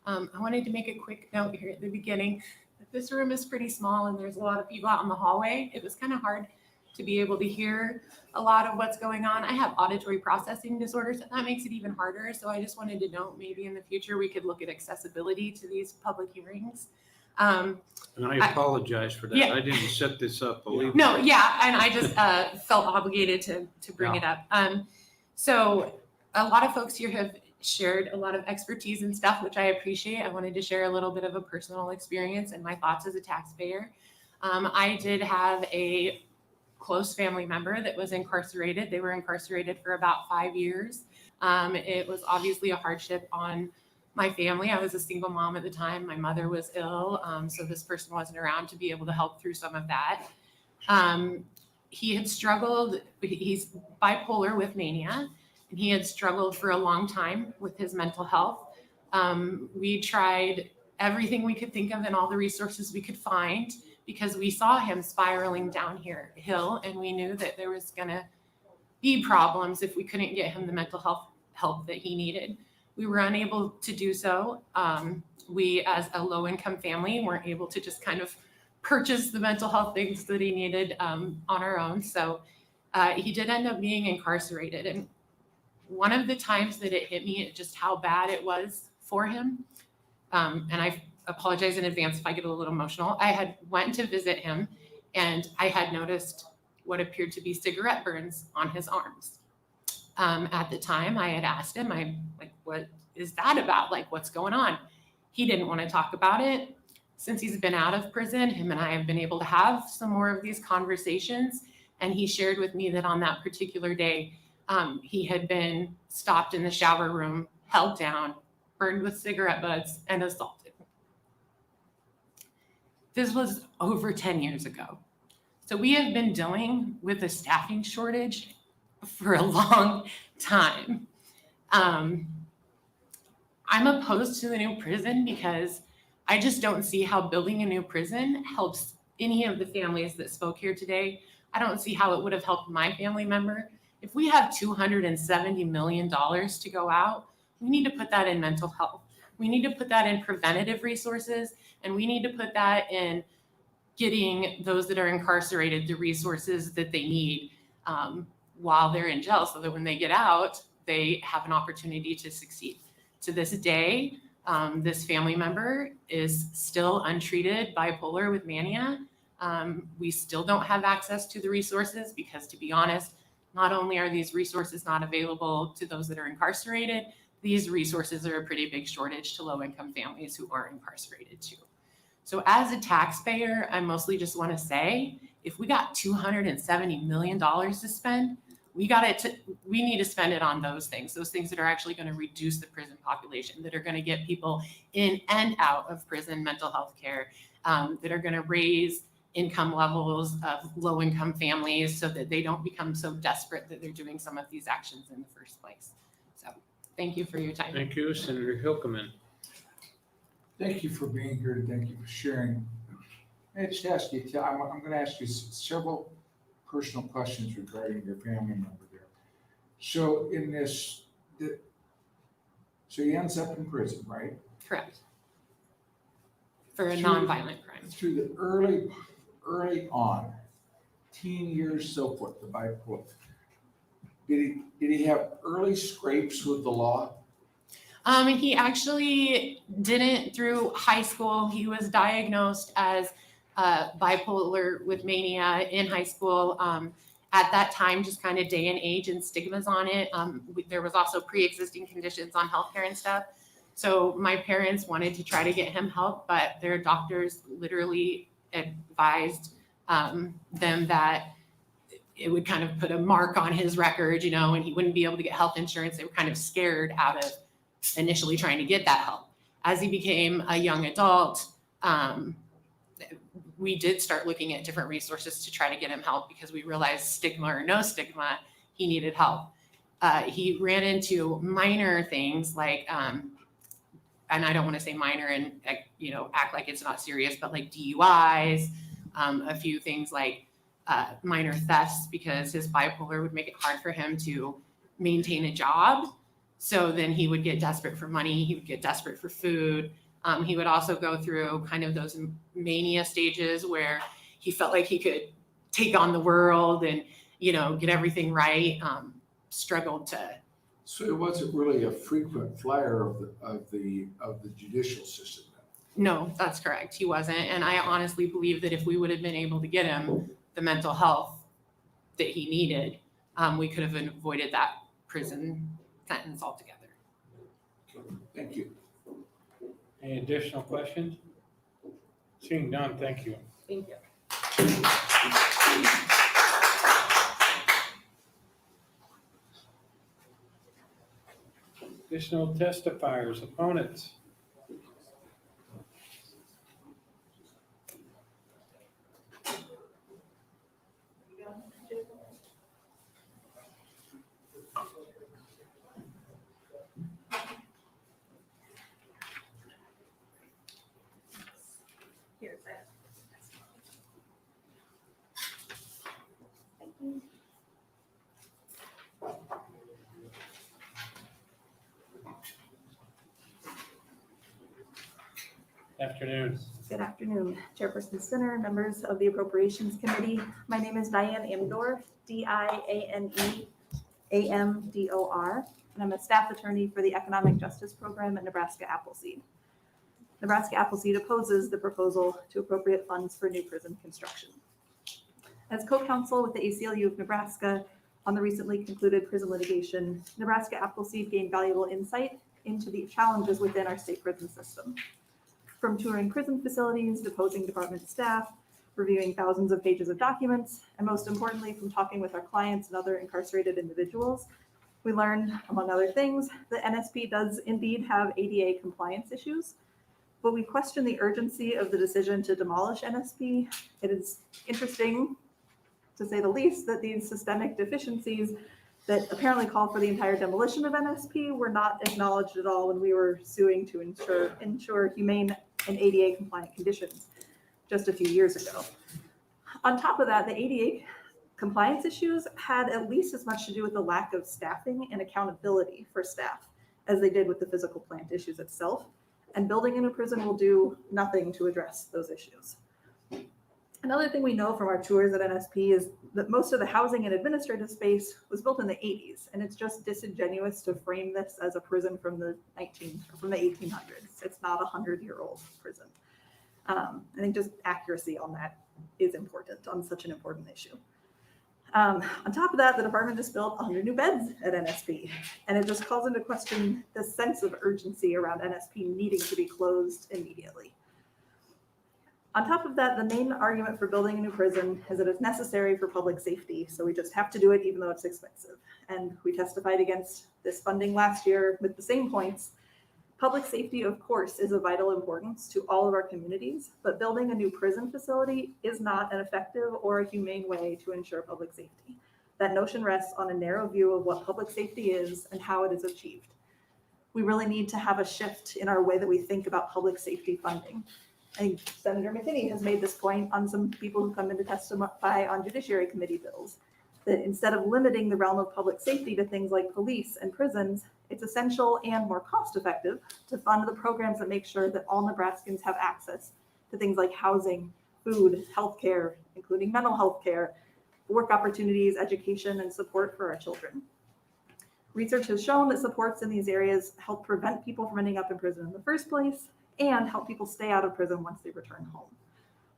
I wanted to make a quick note here at the beginning that this room is pretty small and there's a lot of people out in the hallway. It was kind of hard to be able to hear a lot of what's going on. I have auditory processing disorders, and that makes it even harder. So I just wanted to note maybe in the future we could look at accessibility to these public hearings. And I apologize for that. Yeah. I didn't set this up, believe me. No, yeah, and I just felt obligated to bring it up. So a lot of folks here have shared a lot of expertise and stuff, which I appreciate. I wanted to share a little bit of a personal experience and my thoughts as a taxpayer. I did have a close family member that was incarcerated. They were incarcerated for about 5 years. It was obviously a hardship on my family. I was a single mom at the time. My mother was ill, so this person wasn't around to be able to help through some of that. He had struggled, he's bipolar with mania, and he had struggled for a long time with his mental health. We tried everything we could think of and all the resources we could find because we saw him spiraling downhill, and we knew that there was gonna be problems if we couldn't get him the mental health help that he needed. We were unable to do so. We, as a low-income family, weren't able to just kind of purchase the mental health things that he needed on our own. So he did end up being incarcerated. And one of the times that it hit me, just how bad it was for him, and I apologize in advance if I get a little emotional. I had went to visit him, and I had noticed what appeared to be cigarette burns on his arms. At the time, I had asked him, I'm like, what is that about? Like, what's going on? He didn't want to talk about it. Since he's been out of prison, him and I have been able to have some more of these conversations. And he shared with me that on that particular day, he had been stopped in the shower room, held down, burned with cigarette butts, and assaulted. This was over 10 years ago. So we have been dealing with a staffing shortage for a long time. I'm opposed to the new prison because I just don't see how building a new prison helps any of the families that spoke here today. I don't see how it would have helped my family member. If we have $270 million to go out, we need to put that in mental health. We need to put that in preventative resources, and we need to put that in getting those that are incarcerated the resources that they need while they're in jail, so that when they get out, they have an opportunity to succeed. To this day, this family member is still untreated bipolar with mania. We still don't have access to the resources because, to be honest, not only are these resources not available to those that are incarcerated, these resources are a pretty big shortage to low-income families who are incarcerated too. So as a taxpayer, I mostly just want to say, if we got $270 million to spend, we need to spend it on those things that are actually going to reduce the prison population, that are going to get people in and out of prison mental health care, that are going to raise income levels of low-income families so that they don't become so desperate that they're doing some of these actions in the first place. So thank you for your time. Thank you, Senator Hilkeman. Thank you for being here. Thank you for sharing. I just ask you, I'm going to ask you several personal questions regarding your family member there. So in this, so he ends up in prison, right? Correct. for a Through- nonviolent crime. Through the early on, teen years, so forth, the bipolar. Did he have early scrapes with the law? He actually didn't through high school. He was diagnosed as bipolar with mania in high school. At that time, just kind of day and age and stigmas on it. There was also pre-existing conditions on healthcare and stuff. So my parents wanted to try to get him help, but their doctors literally advised them that it would kind of put a mark on his record, you know, and he wouldn't be able to get health insurance. They were kind of scared out of initially trying to get that help. As he became a young adult, we did start looking at different resources to try to get him help because we realized stigma or no stigma, he needed help. He ran into minor things like, and I don't want to say minor and, you know, act like it's not serious, but like DUIs, a few things like minor thefts because his bipolar would make it hard for him to maintain a job. So then he would get desperate for money. He would get desperate for food. He would also go through kind of those mania stages where he felt like he could take on the world and, you know, get everything right. Struggled to. So he wasn't really a frequent flyer of the judicial system. No, that's correct. He wasn't. And I honestly believe that if we would have been able to get him the mental health that he needed, we could have avoided that prison sentence altogether. Thank you. Any additional questions? Seeing none, thank you. Thank you. Additional testifiers, opponents. Here's it. Thank you. Afternoon. Good afternoon, Chairperson Sinner, members of the Appropriations Committee. My name is Diane Amdor, D-I-A-N-E A-M-D-O-R, and I'm a staff attorney for the Economic Justice Program at Nebraska Appleseed. Nebraska Appleseed opposes the proposal to appropriate funds for new prison construction. As co-counsel with the ACLU of Nebraska on the recently concluded prison litigation, Nebraska Appleseed gained valuable insight into the challenges within our state prison system. From touring prison facilities, deposing department staff, reviewing thousands of pages of documents, and most importantly, from talking with our clients and other incarcerated individuals, we learned, among other things, that NSP does indeed have ADA compliance issues, but we question the urgency of the decision to demolish NSP. It is interesting, to say the least, that these systemic deficiencies that apparently call for the entire demolition of NSP were not acknowledged at all when we were suing to ensure humane and ADA compliant conditions just a few years ago. On top of that, the ADA compliance issues had at least as much to do with the lack of staffing and accountability for staff as they did with the physical plant issues itself. And building in a prison will do nothing to address those issues. Another thing we know from our tours at NSP is that most of the housing and administrative space was built in the 80s, and it's just disingenuous to frame this as a prison from the 1800s. It's not a 100-year-old prison. I think just accuracy on that is important on such an important issue. On top of that, the department just built 100 new beds at NSP, and it just calls into question the sense of urgency around NSP needing to be closed immediately. On top of that, the main argument for building a new prison is that it's necessary for public safety, so we just have to do it even though it's expensive. And we testified against this funding last year with the same points. Public safety, of course, is of vital importance to all of our communities, but building a new prison facility is not an effective or a humane way to ensure public safety. That notion rests on a narrow view of what public safety is and how it is achieved. We really need to have a shift in our way that we think about public safety funding. I think Senator McKinney has made this point on some people who come in to testify on Judiciary Committee bills, that instead of limiting the realm of public safety to things like police and prisons, it's essential and more cost-effective to fund the programs that make sure that all Nebraskans have access to things like housing, food, healthcare, including mental health care, work opportunities, education, and support for our children. Research has shown that supports in these areas help prevent people from ending up in prison in the first place and help people stay out of prison once they return home.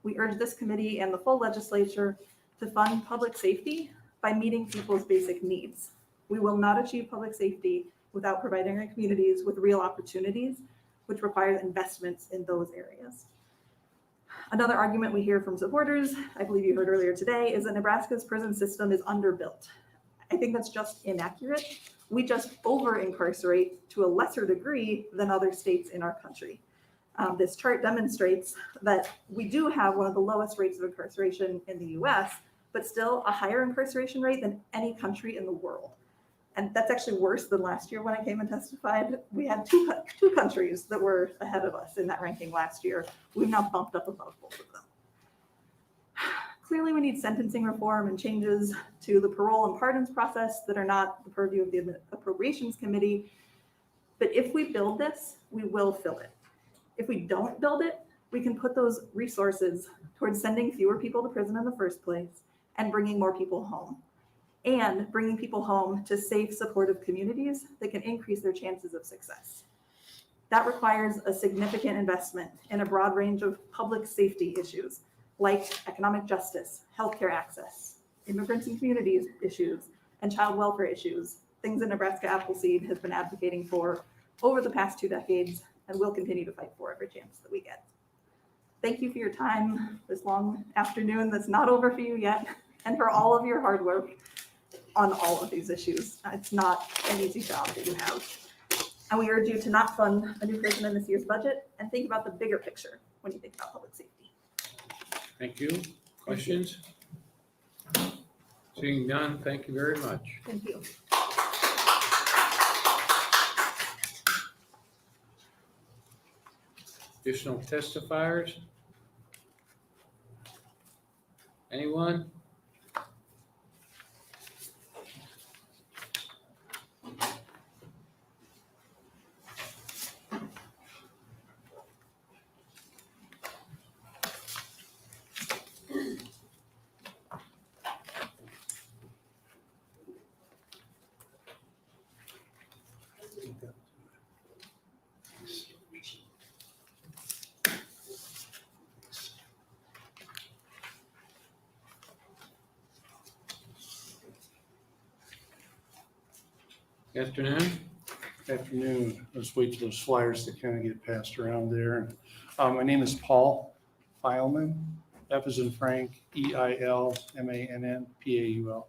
We urge this committee and the full legislature to fund public safety by meeting people's basic needs. We will not achieve public safety without providing our communities with real opportunities, which requires investments in those areas. Another argument we hear from supporters, I believe you heard earlier today, is that Nebraska's prison system is underbuilt. I think that's just inaccurate. We just over-incarcerate to a lesser degree than other states in our country. This chart demonstrates that we do have one of the lowest rates of incarceration in the US, but still a higher incarceration rate than any country in the world. And that's actually worse than last year when I came and testified. We had two countries that were ahead of us in that ranking last year. We've now bumped up above both of them. Clearly, we need sentencing reform and changes to the parole and pardons process that are not the purview of the Appropriations Committee. But if we build this, we will fill it. If we don't build it, we can put those resources towards sending fewer people to prison in the first place and bringing more people home. And bringing people home to safe, supportive communities that can increase their chances of success. That requires a significant investment in a broad range of public safety issues, like economic justice, healthcare access, immigrants and communities issues, and child welfare issues, things that Nebraska Appleseed has been advocating for over the past 2 decades and will continue to fight for every chance that we get. Thank you for your time this long afternoon that's not over for you yet, and for all of your hard work on all of these issues. It's not an easy job that you have. And we urge you to not fund a new prison in this year's budget and think about the bigger picture when you think about public safety. Thank you. Questions? Seeing none, thank you very much. Thank you. Additional testifiers? Anyone? Afternoon. Afternoon. Let's wait till those flyers to kind of get passed around there. My name is Paul Feilman, F as in Frank, Eilmann, Paul.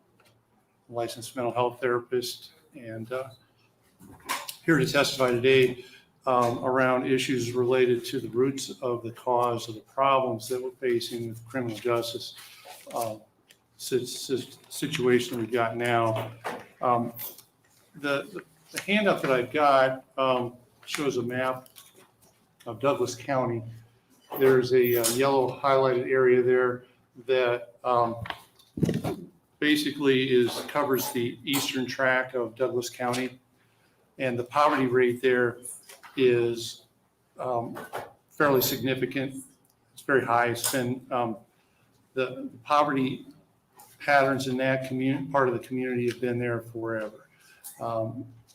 Licensed mental health therapist, and here to testify today around issues related to the roots of the cause of the problems that we're facing with criminal justice situation we've got now. The handout that I've got shows a map of Douglas County. There's a yellow highlighted area there that basically covers the eastern tract of Douglas County. And the poverty rate there is fairly significant. It's very high. It's been the poverty patterns in that part of the community have been there forever.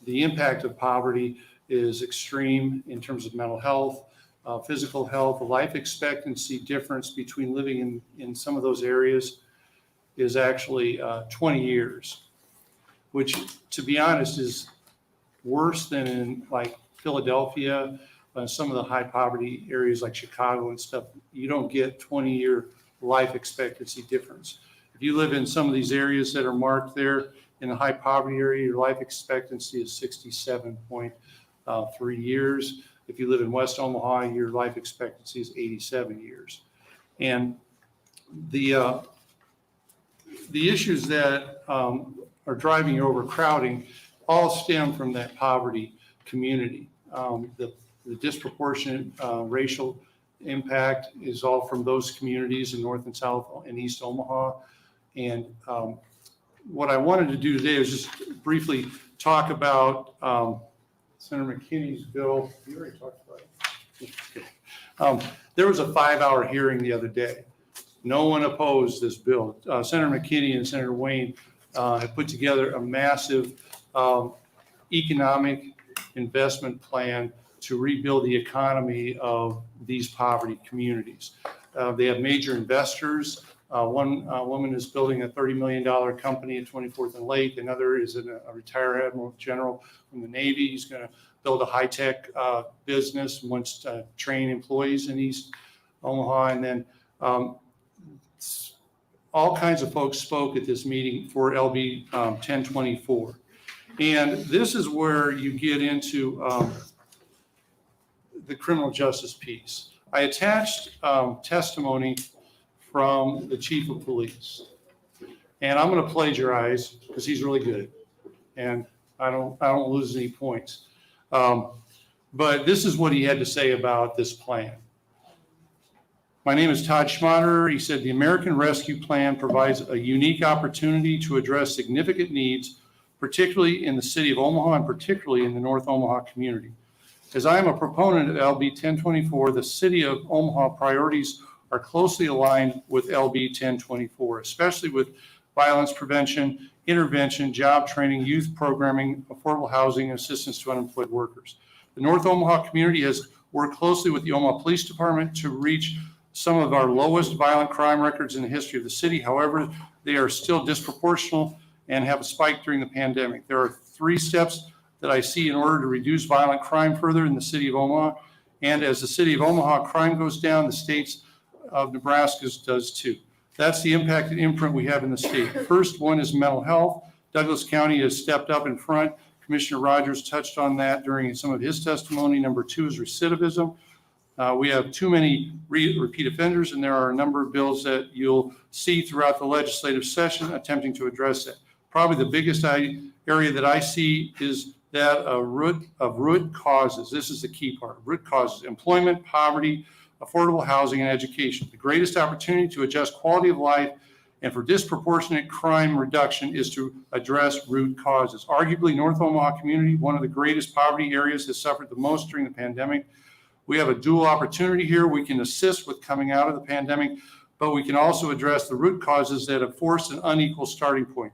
The impact of poverty is extreme in terms of mental health, physical health. The life expectancy difference between living in some of those areas is actually 20 years, which, to be honest, is worse than in like Philadelphia, some of the high poverty areas like Chicago and stuff. You don't get 20-year life expectancy difference. If you live in some of these areas that are marked there in the high poverty area, your life expectancy is 67.3 years. If you live in West Omaha, your life expectancy is 87 years. And the issues that are driving overcrowding all stem from that poverty community. The disproportionate racial impact is all from those communities in North and South and East Omaha. And what I wanted to do today is just briefly talk about Senator McKinney's bill. You already talked about it. There was a 5-hour hearing the other day. No one opposed this bill. Senator McKinney and Senator Wayne have put together a massive economic investment plan to rebuild the economy of these poverty communities. They have major investors. One woman is building a $30 million company at 24th and Lake. Another is a retired admiral general from the Navy. He's going to build a high-tech business and wants to train employees in East Omaha. And then all kinds of folks spoke at this meeting for LB 1024. And this is where you get into the criminal justice piece. I attached testimony from the chief of police. And I'm going to plagiarize because he's really good. And I don't lose any points. But this is what he had to say about this plan. My name is Todd Schmaderer. He said, the American Rescue Plan provides a unique opportunity to address significant needs, particularly in the city of Omaha and particularly in the North Omaha community. As I am a proponent of LB 1024, the city of Omaha priorities are closely aligned with LB 1024, especially with violence prevention, intervention, job training, youth programming, affordable housing, and assistance to unemployed workers. The North Omaha community has worked closely with the Omaha Police Department to reach some of our lowest violent crime records in the history of the city. However, they are still disproportional and have a spike during the pandemic. There are 3 steps that I see in order to reduce violent crime further in the city of Omaha. And as the city of Omaha crime goes down, the states of Nebraska does too. That's the impact and imprint we have in the state. First one is mental health. Douglas County has stepped up in front. Commissioner Rogers touched on that during some of his testimony. Number 2 is recidivism. We have too many repeat offenders, and there are a number of bills that you'll see throughout the legislative session attempting to address that. Probably the biggest area that I see is that of root causes. This is the key part. Root causes: employment, poverty, affordable housing, and education. The greatest opportunity to adjust quality of life and for disproportionate crime reduction is to address root causes. Arguably, North Omaha community, one of the greatest poverty areas, has suffered the most during the pandemic. We have a dual opportunity here. We can assist with coming out of the pandemic, but we can also address the root causes that have forced an unequal starting point.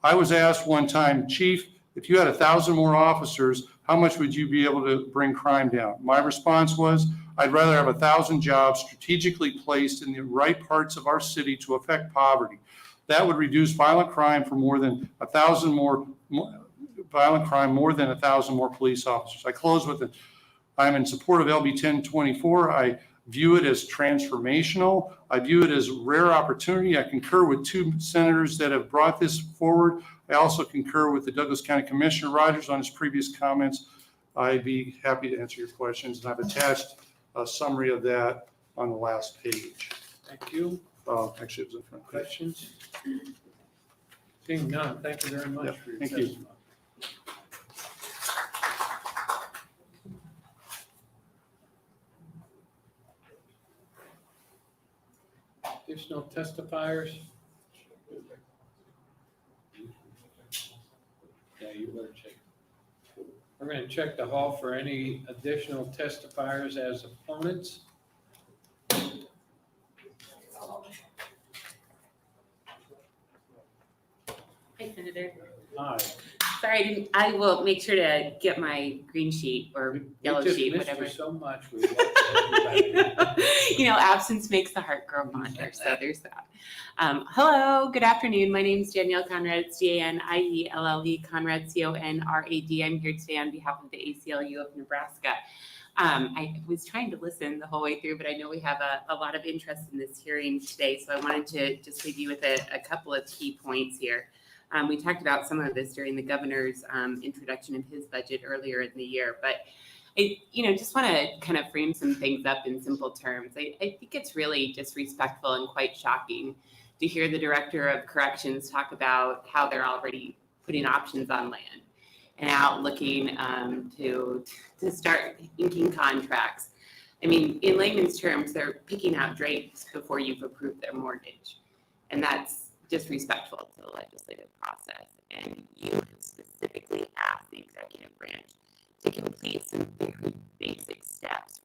I was asked one time, Chief, if you had 1,000 more officers, how much would you be able to bring crime down? My response was, I'd rather have 1,000 jobs strategically placed in the right parts of our city to affect poverty. That would reduce violent crime for more than 1,000 more police officers. I close with I'm in support of LB 1024. I view it as transformational. I view it as a rare opportunity. I concur with 2 senators that have brought this forward. I also concur with the Douglas County Commissioner Rogers on his previous comments. I'd be happy to answer your questions, and I've attached a summary of that on the last page. Thank you. Actually, it was in front. Questions? Seeing none, thank you very much for your Thank testimony. you. Additional testifiers? Yeah, you better check. We're going to check the hall for any additional testifiers as opponents. Hi, Senator. Hi. Sorry, I will make sure to get my green sheet or yellow sheet, whatever. We just missed you so much. We love everybody. You know, absence makes the heart grow fonder, so there's that. Hello, good afternoon. My name is Danielle Conrad, C-A-N-I-E-L-L-E, Conrad, C-O-N-R-A-D. I'm here today on behalf of the ACLU of Nebraska. I was trying to listen the whole way through, but I know we have a lot of interest in this hearing today, so I wanted to just leave you with a couple of key points here. We talked about some of this during the governor's introduction of his budget earlier in the year, but I just want to kind of frame some things up in simple terms. I think it's really disrespectful and quite shocking to hear the Director of Corrections talk about how they're already putting options on land and out looking to start inking contracts. I mean, in layman's terms, they're picking out drapes before you've approved their mortgage. And that's disrespectful to the legislative process. And you have specifically asked the executive branch to complete some very basic steps